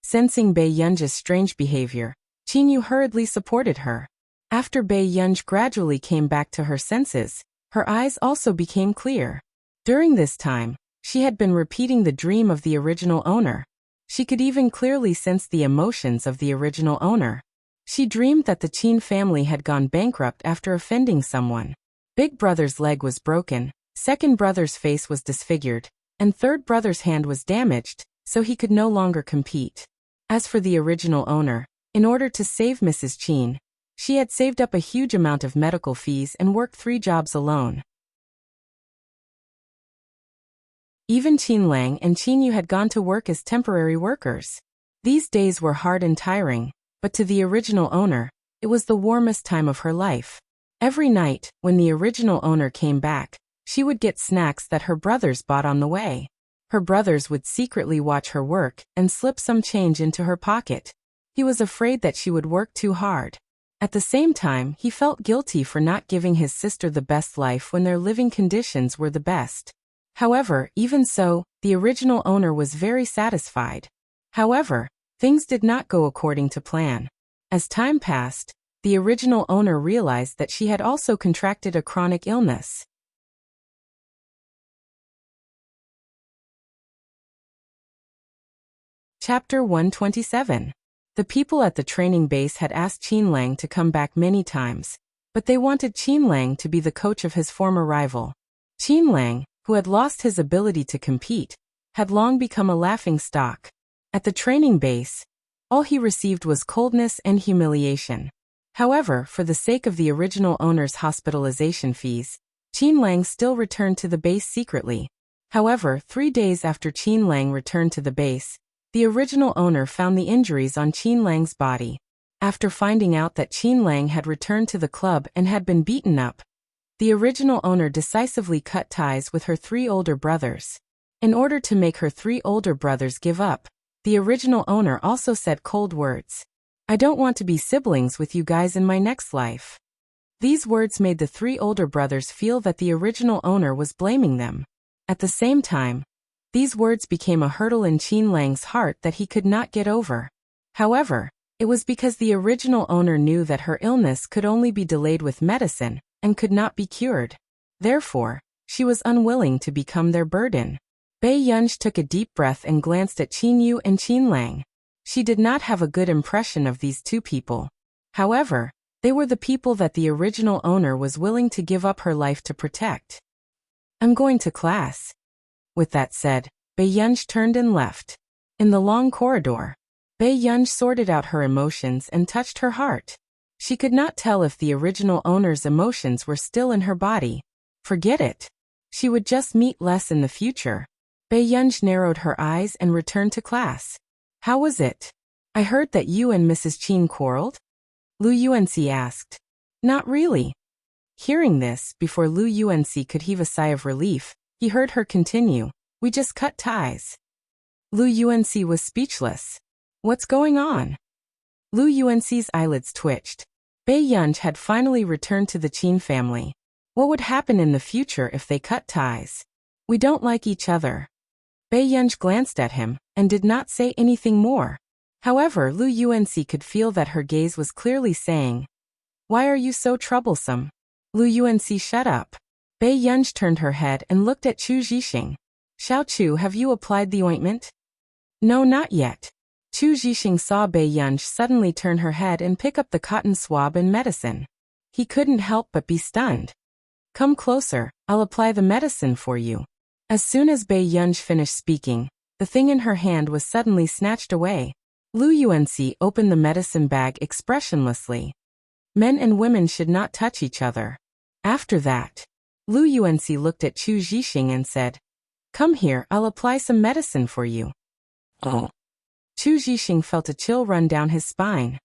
Sensing Bei Yunj's strange behavior, Qinyu hurriedly supported her. After Bei Yunj gradually came back to her senses, her eyes also became clear. During this time, she had been repeating the dream of the original owner. She could even clearly sense the emotions of the original owner. She dreamed that the Qin family had gone bankrupt after offending someone. Big brother's leg was broken, second brother's face was disfigured, and third brother's hand was damaged, so he could no longer compete. As for the original owner, in order to save Mrs. Qin, she had saved up a huge amount of medical fees and worked 3 jobs alone. Even Qin Lang and Qin Yu had gone to work as temporary workers. These days were hard and tiring, but to the original owner, it was the warmest time of her life. Every night, when the original owner came back, she would get snacks that her brothers bought on the way. Her brothers would secretly watch her work and slip some change into her pocket. He was afraid that she would work too hard. At the same time, he felt guilty for not giving his sister the best life when their living conditions were the best. However, even so, the original owner was very satisfied. However, things did not go according to plan. As time passed, the original owner realized that she had also contracted a chronic illness. Chapter 127. The people at the training base had asked Qin Lang to come back many times, but they wanted Qin Lang to be the coach of his former rival. Qin Lang, who had lost his ability to compete, had long become a laughingstock. At the training base, all he received was coldness and humiliation. However, for the sake of the original owner's hospitalization fees, Qin Lang still returned to the base secretly. However, 3 days after Qin Lang returned to the base, the original owner found the injuries on Qin Lang's body. After finding out that Qin Lang had returned to the club and had been beaten up, the original owner decisively cut ties with her 3 older brothers. In order to make her 3 older brothers give up, the original owner also said cold words. "I don't want to be siblings with you guys in my next life." These words made the 3 older brothers feel that the original owner was blaming them. At the same time, these words became a hurdle in Qin Lang's heart that he could not get over. However, it was because the original owner knew that her illness could only be delayed with medicine and could not be cured. Therefore, she was unwilling to become their burden. Bei Yunj took a deep breath and glanced at Qin Yu and Qin Lang. She did not have a good impression of these 2 people. However, they were the people that the original owner was willing to give up her life to protect. "I'm going to class." With that said, Bei Yunj turned and left. In the long corridor, Bei Yunj sorted out her emotions and touched her heart. She could not tell if the original owner's emotions were still in her body. Forget it. She would just meet less in the future. Bei Yunj narrowed her eyes and returned to class. "How was it? I heard that you and Mrs. Qin quarreled?" Lu Yuanci asked. "Not really." Hearing this, before Lu Yuanci could heave a sigh of relief, he heard her continue, "We just cut ties." Lu Yuanci was speechless. What's going on? Lu Yuanci's eyelids twitched. Bei Yunj had finally returned to the Qin family. What would happen in the future if they cut ties? "We don't like each other." Bei Yunj glanced at him and did not say anything more. However, Lu Yuanci could feel that her gaze was clearly saying, "Why are you so troublesome?" Lu Yuanci shut up. Bei Yunj turned her head and looked at Chu Zhixing. "Xiao Chu, have you applied the ointment?" "No, not yet." Chu Zhixing saw Bei Yunj suddenly turn her head and pick up the cotton swab and medicine. He couldn't help but be stunned. "Come closer, I'll apply the medicine for you." As soon as Bei Yunj finished speaking, the thing in her hand was suddenly snatched away. Lu Yuanci opened the medicine bag expressionlessly. Men and women should not touch each other. After that, Lu Yuanci looked at Chu Zhixing and said, "Come here, I'll apply some medicine for you." Oh. Chu Zhixing felt a chill run down his spine.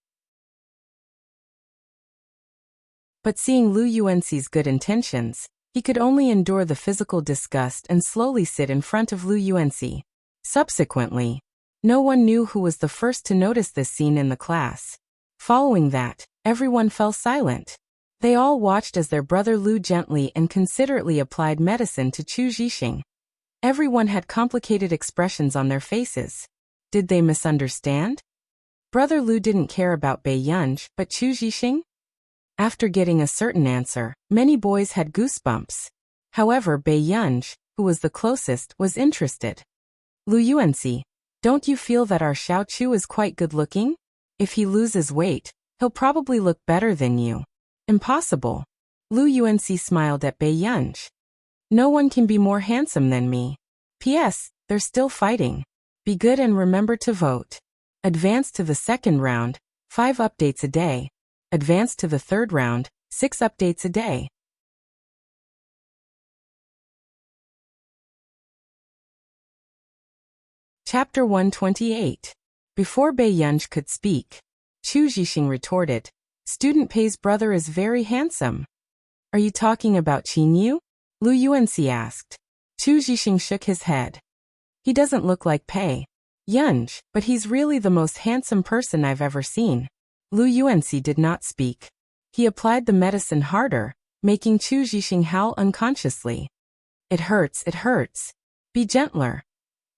But seeing Lu Yuanci's good intentions, he could only endure the physical disgust and slowly sit in front of Lu Yuanci. Subsequently, no one knew who was the first to notice this scene in the class. Following that, everyone fell silent. They all watched as their brother Lu gently and considerately applied medicine to Chu Zhixing. Everyone had complicated expressions on their faces. Did they misunderstand? Brother Lu didn't care about Bei Yunj, but Chu Zhixing? After getting a certain answer, many boys had goosebumps. However, Bei Yunj, who was the closest, was interested. Lu Yuanxi, don't you feel that our Xiao Chu is quite good-looking? If he loses weight, he'll probably look better than you. Impossible. Lu Yuanxi smiled at Bei Yunj. No one can be more handsome than me. P.S. They're still fighting. Be good and remember to vote. Advance to the second round, 5 updates a day. Advance to the third round, 6 updates a day. Chapter 128. Before Bei Yunj could speak, Chu Zhixing retorted, Student Pei's brother is very handsome. Are you talking about Qin Yu? Lu Yuanxi asked. Chu Zhixing shook his head. He doesn't look like Pei Yunj, but he's really the most handsome person I've ever seen. Lu Yuanxi did not speak. He applied the medicine harder, making Chu Zhixing howl unconsciously. It hurts, it hurts. Be gentler.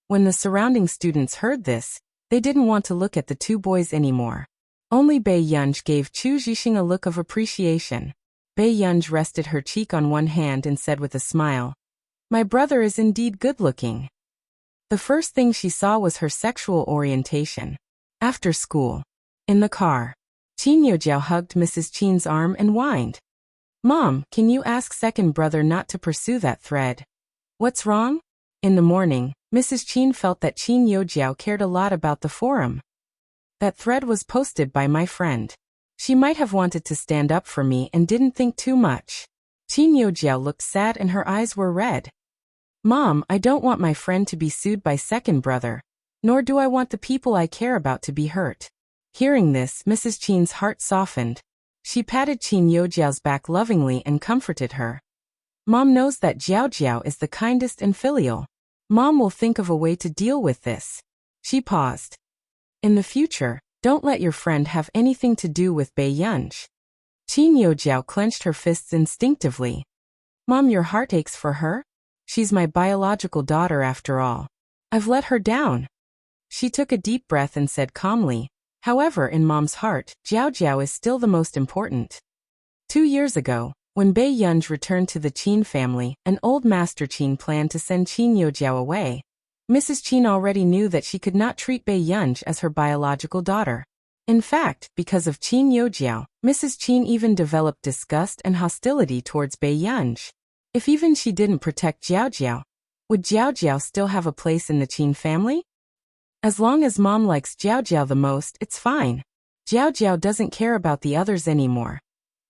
When the surrounding students heard this, they didn't want to look at the 2 boys anymore. Only Bei Yunj gave Chu Zhixing a look of appreciation. Bei Yunj rested her cheek on one hand and said with a smile, My brother is indeed good-looking. The first thing she saw was her sexual orientation. After school. In the car. Qin Youjiao hugged Mrs. Qin's arm and whined. Mom, can you ask second brother not to pursue that thread? What's wrong? In the morning, Mrs. Qin felt that Qin Youjiao cared a lot about the forum. That thread was posted by my friend. She might have wanted to stand up for me and didn't think too much. Qin Youjiao looked sad and her eyes were red. Mom, I don't want my friend to be sued by second brother, nor do I want the people I care about to be hurt. Hearing this, Mrs. Qin's heart softened. She patted Qin Youjiao's back lovingly and comforted her. Mom knows that Jiao Jiao is the kindest and filial. Mom will think of a way to deal with this. She paused. In the future, don't let your friend have anything to do with Bei Yunj. Qin Youjiao clenched her fists instinctively. Mom, your heart aches for her? She's my biological daughter after all. I've let her down. She took a deep breath and said calmly, However, in Mom's heart, Jiao Jiao is still the most important. 2 years ago, when Bei Yunj returned to the Qin family, and old Master Qin planned to send Qin Youjiao away, Mrs. Qin already knew that she could not treat Bei Yunj as her biological daughter. In fact, because of Qin Youjiao, Mrs. Qin even developed disgust and hostility towards Bei Yunj. If even she didn't protect Jiao Jiao, would Jiao Jiao still have a place in the Qin family? As long as Mom likes Jiao Jiao the most, it's fine. Jiao Jiao doesn't care about the others anymore.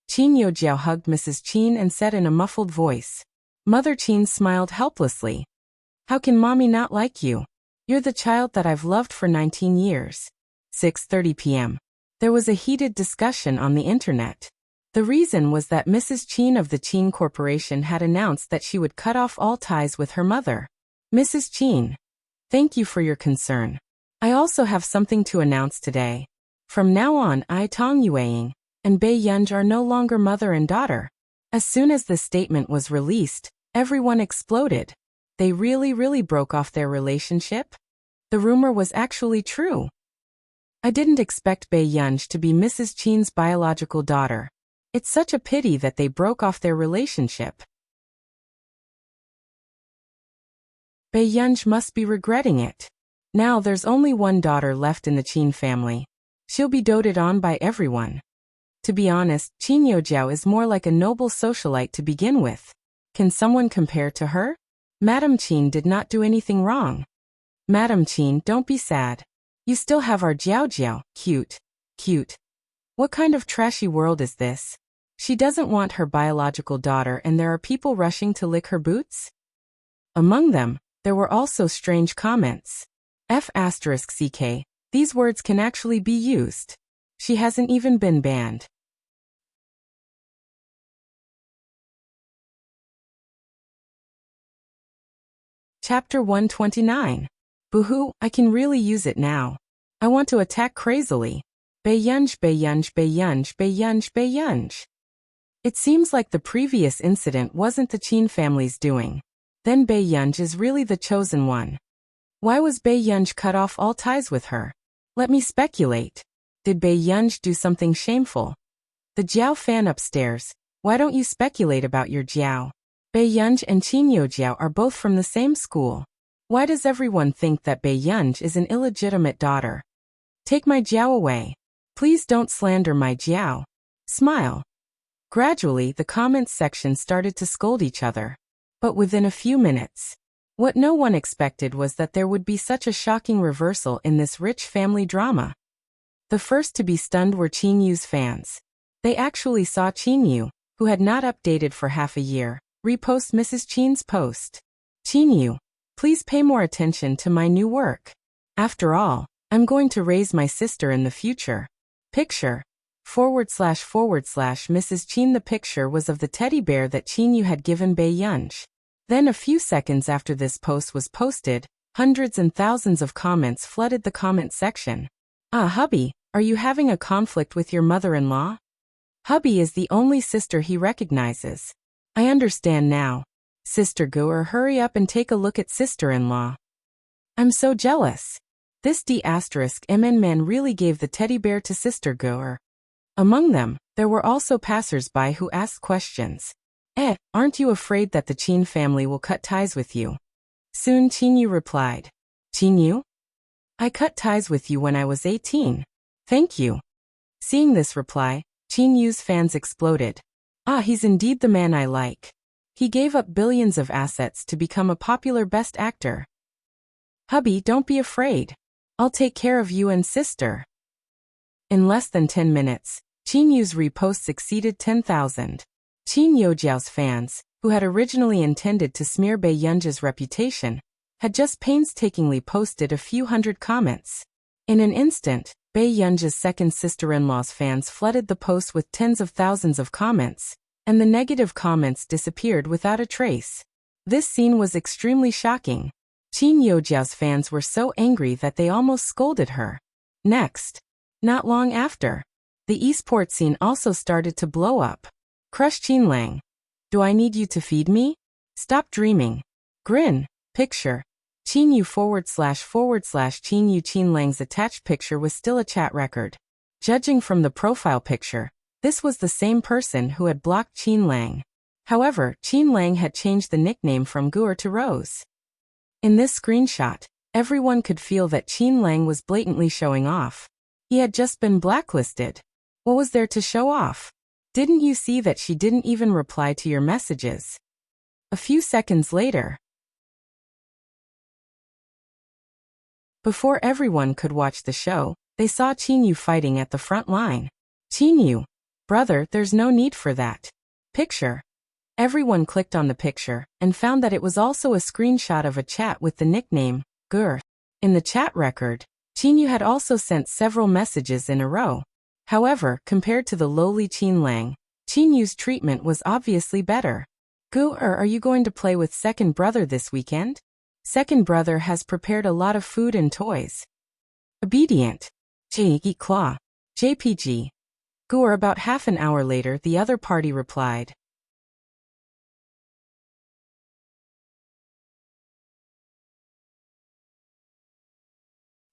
Qin Youjiao hugged Mrs. Qin and said in a muffled voice. Mother Qin smiled helplessly. How can Mommy not like you? You're the child that I've loved for 19 years. 6:30 p.m. There was a heated discussion on the internet. The reason was that Mrs. Qin of the Qin Corporation had announced that she would cut off all ties with her mother. Mrs. Qin, thank you for your concern. I also have something to announce today. From now on, I Tong Yueying and Bei Yunj are no longer mother and daughter. As soon as the statement was released, everyone exploded. They really broke off their relationship? The rumor was actually true. I didn't expect Bei Yunj to be Mrs. Qin's biological daughter. It's such a pity that they broke off their relationship. Bei Yunj must be regretting it. Now there's only one daughter left in the Qin family. She'll be doted on by everyone. To be honest, Qin Youjiao is more like a noble socialite to begin with. Can someone compare to her? Madam Qin did not do anything wrong. Madam Qin, don't be sad. You still have our Jiao Jiao, cute. What kind of trashy world is this? She doesn't want her biological daughter and there are people rushing to lick her boots? Among them, there were also strange comments. F***ck, these words can actually be used. She hasn't even been banned. Chapter 129. Boohoo, I can really use it now. I want to attack crazily. Bei Yunj. It seems like the previous incident wasn't the Qin family's doing. Then Bei Yunj is really the chosen one. Why was Bei Yunj cut off all ties with her? Let me speculate. Did Bei Yunj do something shameful? The Jiao fan upstairs, why don't you speculate about your Jiao? Bei Yunj and Qin Youjiao are both from the same school. Why does everyone think that Bei Yunj is an illegitimate daughter? Take my Jiao away. Please don't slander my Jiao. Smile. Gradually, the comments section started to scold each other. But within a few minutes, what no one expected was that there would be such a shocking reversal in this rich family drama. The first to be stunned were Qin Yu's fans. They actually saw Qin Yu, who had not updated for half a year, repost Mrs. Qin's post. Qin Yu, please pay more attention to my new work. After all, I'm going to raise my sister in the future. Picture. / Mrs. Qin. The picture was of the teddy bear that Qin Yu had given Bei Yunj. Then a few seconds after this post was posted, hundreds and thousands of comments flooded the comment section. Ah, hubby, are you having a conflict with your mother-in-law? Hubby is the only sister he recognizes. I understand now. Sister Guer, hurry up and take a look at sister-in-law. I'm so jealous. This D*MN man really gave the teddy bear to Sister Guer. Among them, there were also passers-by who asked questions. Aren't you afraid that the Qin family will cut ties with you? Soon Qin Yu replied. Qin Yu? I cut ties with you when I was 18. Thank you. Seeing this reply, Qin Yu's fans exploded. Ah, he's indeed the man I like. He gave up billions of assets to become a popular best actor. Hubby, don't be afraid. I'll take care of you and sister. In less than 10 minutes, Qin Yu's reposts exceeded 10,000. Qin Youjiao's fans, who had originally intended to smear Bei Yunj's reputation, had just painstakingly posted a few hundred comments. In an instant, Bei Yunj's second sister-in-law's fans flooded the post with tens of thousands of comments, and the negative comments disappeared without a trace. This scene was extremely shocking. Qin Youjiao's fans were so angry that they almost scolded her. Next, not long after, the esport scene also started to blow up. Crush Qinlang. Do I need you to feed me? Stop dreaming. Grin. Picture. Qin Yu / Qin Yu. Qinlang's attached picture was still a chat record. Judging from the profile picture, this was the same person who had blocked Qinlang. However, Qinlang had changed the nickname from Guer to Rose. In this screenshot, everyone could feel that Qinlang was blatantly showing off. He had just been blacklisted. What was there to show off? Didn't you see that she didn't even reply to your messages? A few seconds later, before everyone could watch the show, they saw Qin Yu fighting at the front line. Qin Yu, brother, there's no need for that. Picture. Everyone clicked on the picture and found that it was also a screenshot of a chat with the nickname, Gur. In the chat record, Qin Yu had also sent several messages in a row. However, compared to the lowly Qinlang, Qin Yu's treatment was obviously better. Gur, are you going to play with second brother this weekend? Second brother has prepared a lot of food and toys. Obedient. Jigi Claw. JPG. Gur. About half an hour later, the other party replied.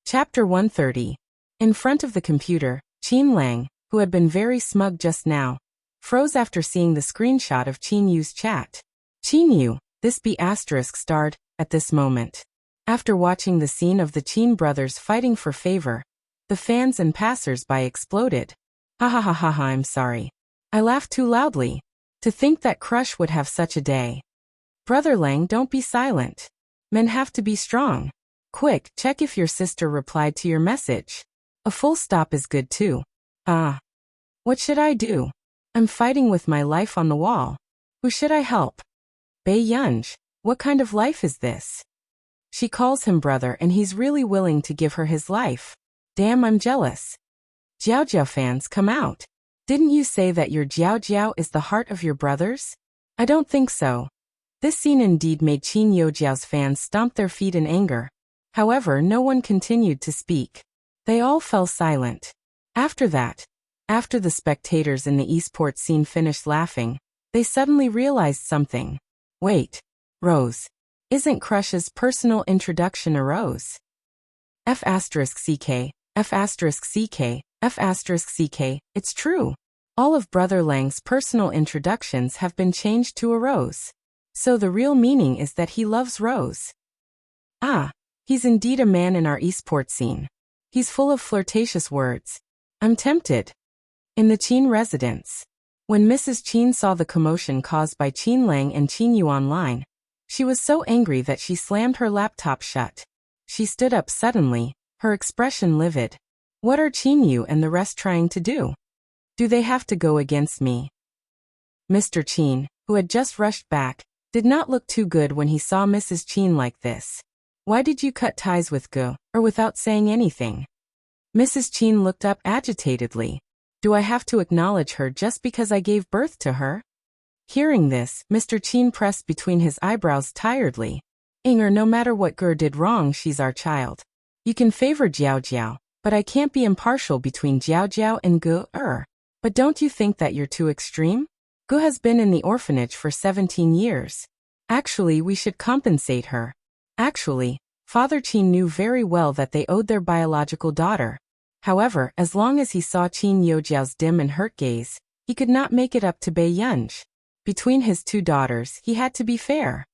Chapter 130. In front of the computer, Qinlang, who had been very smug just now, froze after seeing the screenshot of Qin Yu's chat. Qin Yu, this B** starred, at this moment. After watching the scene of the Qin brothers fighting for favor, the fans and passers-by exploded. Ha ha ha ha ha, I'm sorry. I laughed too loudly. To think that Crush would have such a day. Brother Lang, don't be silent. Men have to be strong. Quick, check if your sister replied to your message. A full stop is good too. Ah. What should I do? I'm fighting with my life on the wall. Who should I help? Bei Yunj. What kind of life is this? She calls him brother and he's really willing to give her his life. Damn, I'm jealous. Jiao Jiao fans, come out. Didn't you say that your Jiao Jiao is the heart of your brothers? I don't think so. This scene indeed made Qin Youjiao's fans stomp their feet in anger. However, no one continued to speak. They all fell silent. After that, After the spectators in the Eastport scene finished laughing, they suddenly realized something. Wait, Rose. Isn't Crush's personal introduction a rose? F***ck, F***ck, F***ck, it's true. All of Brother Lang's personal introductions have been changed to a rose. So the real meaning is that he loves Rose. Ah, he's indeed a man in our Eastport scene. He's full of flirtatious words. I'm tempted. In the Qin residence. When Mrs. Qin saw the commotion caused by Qin Lang and Qin Yu online, she was so angry that she slammed her laptop shut. She stood up suddenly, her expression livid. What are Qin Yu and the rest trying to do? Do they have to go against me? Mr. Qin, who had just rushed back, did not look too good when he saw Mrs. Qin like this. Why did you cut ties with Gu, or without saying anything? Mrs. Qin looked up agitatedly. Do I have to acknowledge her just because I gave birth to her? Hearing this, Mr. Qin pressed between his eyebrows tiredly. Inger, no matter what Gu did wrong, she's our child. You can favor Jiao Jiao, but I can't be impartial between Jiao Jiao and Gu. But don't you think that you're too extreme? Gu has been in the orphanage for 17 years. Actually, we should compensate her. Actually, Father Qin knew very well that they owed their biological daughter. However, as long as he saw Qin Youjiao's dim and hurt gaze, he could not make it up to Bai Yunj. Between his two daughters, he had to be fair.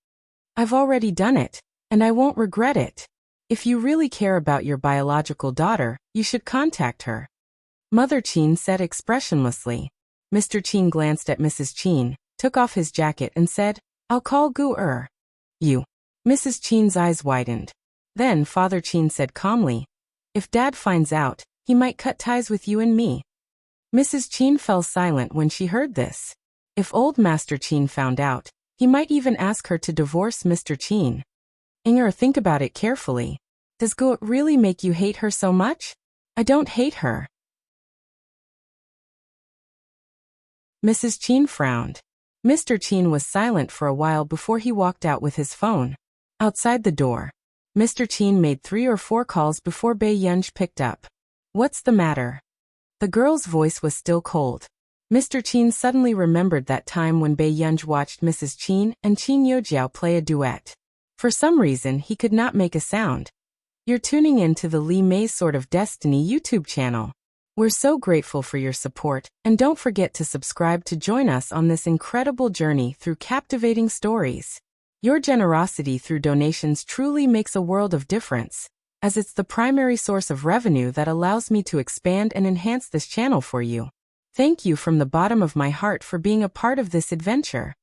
I've already done it, and I won't regret it. If you really care about your biological daughter, you should contact her. Mother Qin said expressionlessly. Mr. Qin glanced at Mrs. Qin, took off his jacket and said, I'll call Gu. You. Mrs. Qin's eyes widened. Then Father Qin said calmly, if Dad finds out, he might cut ties with you and me. Mrs. Qin fell silent when she heard this. If old Master Qin found out, he might even ask her to divorce Mr. Qin. Inger, think about it carefully. Does Gu really make you hate her so much? I don't hate her. Mrs. Qin frowned. Mr. Qin was silent for a while before he walked out with his phone. Outside the door, Mr. Qin made 3 or 4 calls before Bai Yunj picked up. What's the matter? The girl's voice was still cold. Mr. Qin suddenly remembered that time when Bai Yunj watched Mrs. Qin and Qin Youjiao play a duet. For some reason, he could not make a sound. You're tuning in to the Li Mei's Sword of Destiny YouTube channel. We're so grateful for your support, and don't forget to subscribe to join us on this incredible journey through captivating stories. Your generosity through donations truly makes a world of difference, as it's the primary source of revenue that allows me to expand and enhance this channel for you. Thank you from the bottom of my heart for being a part of this adventure.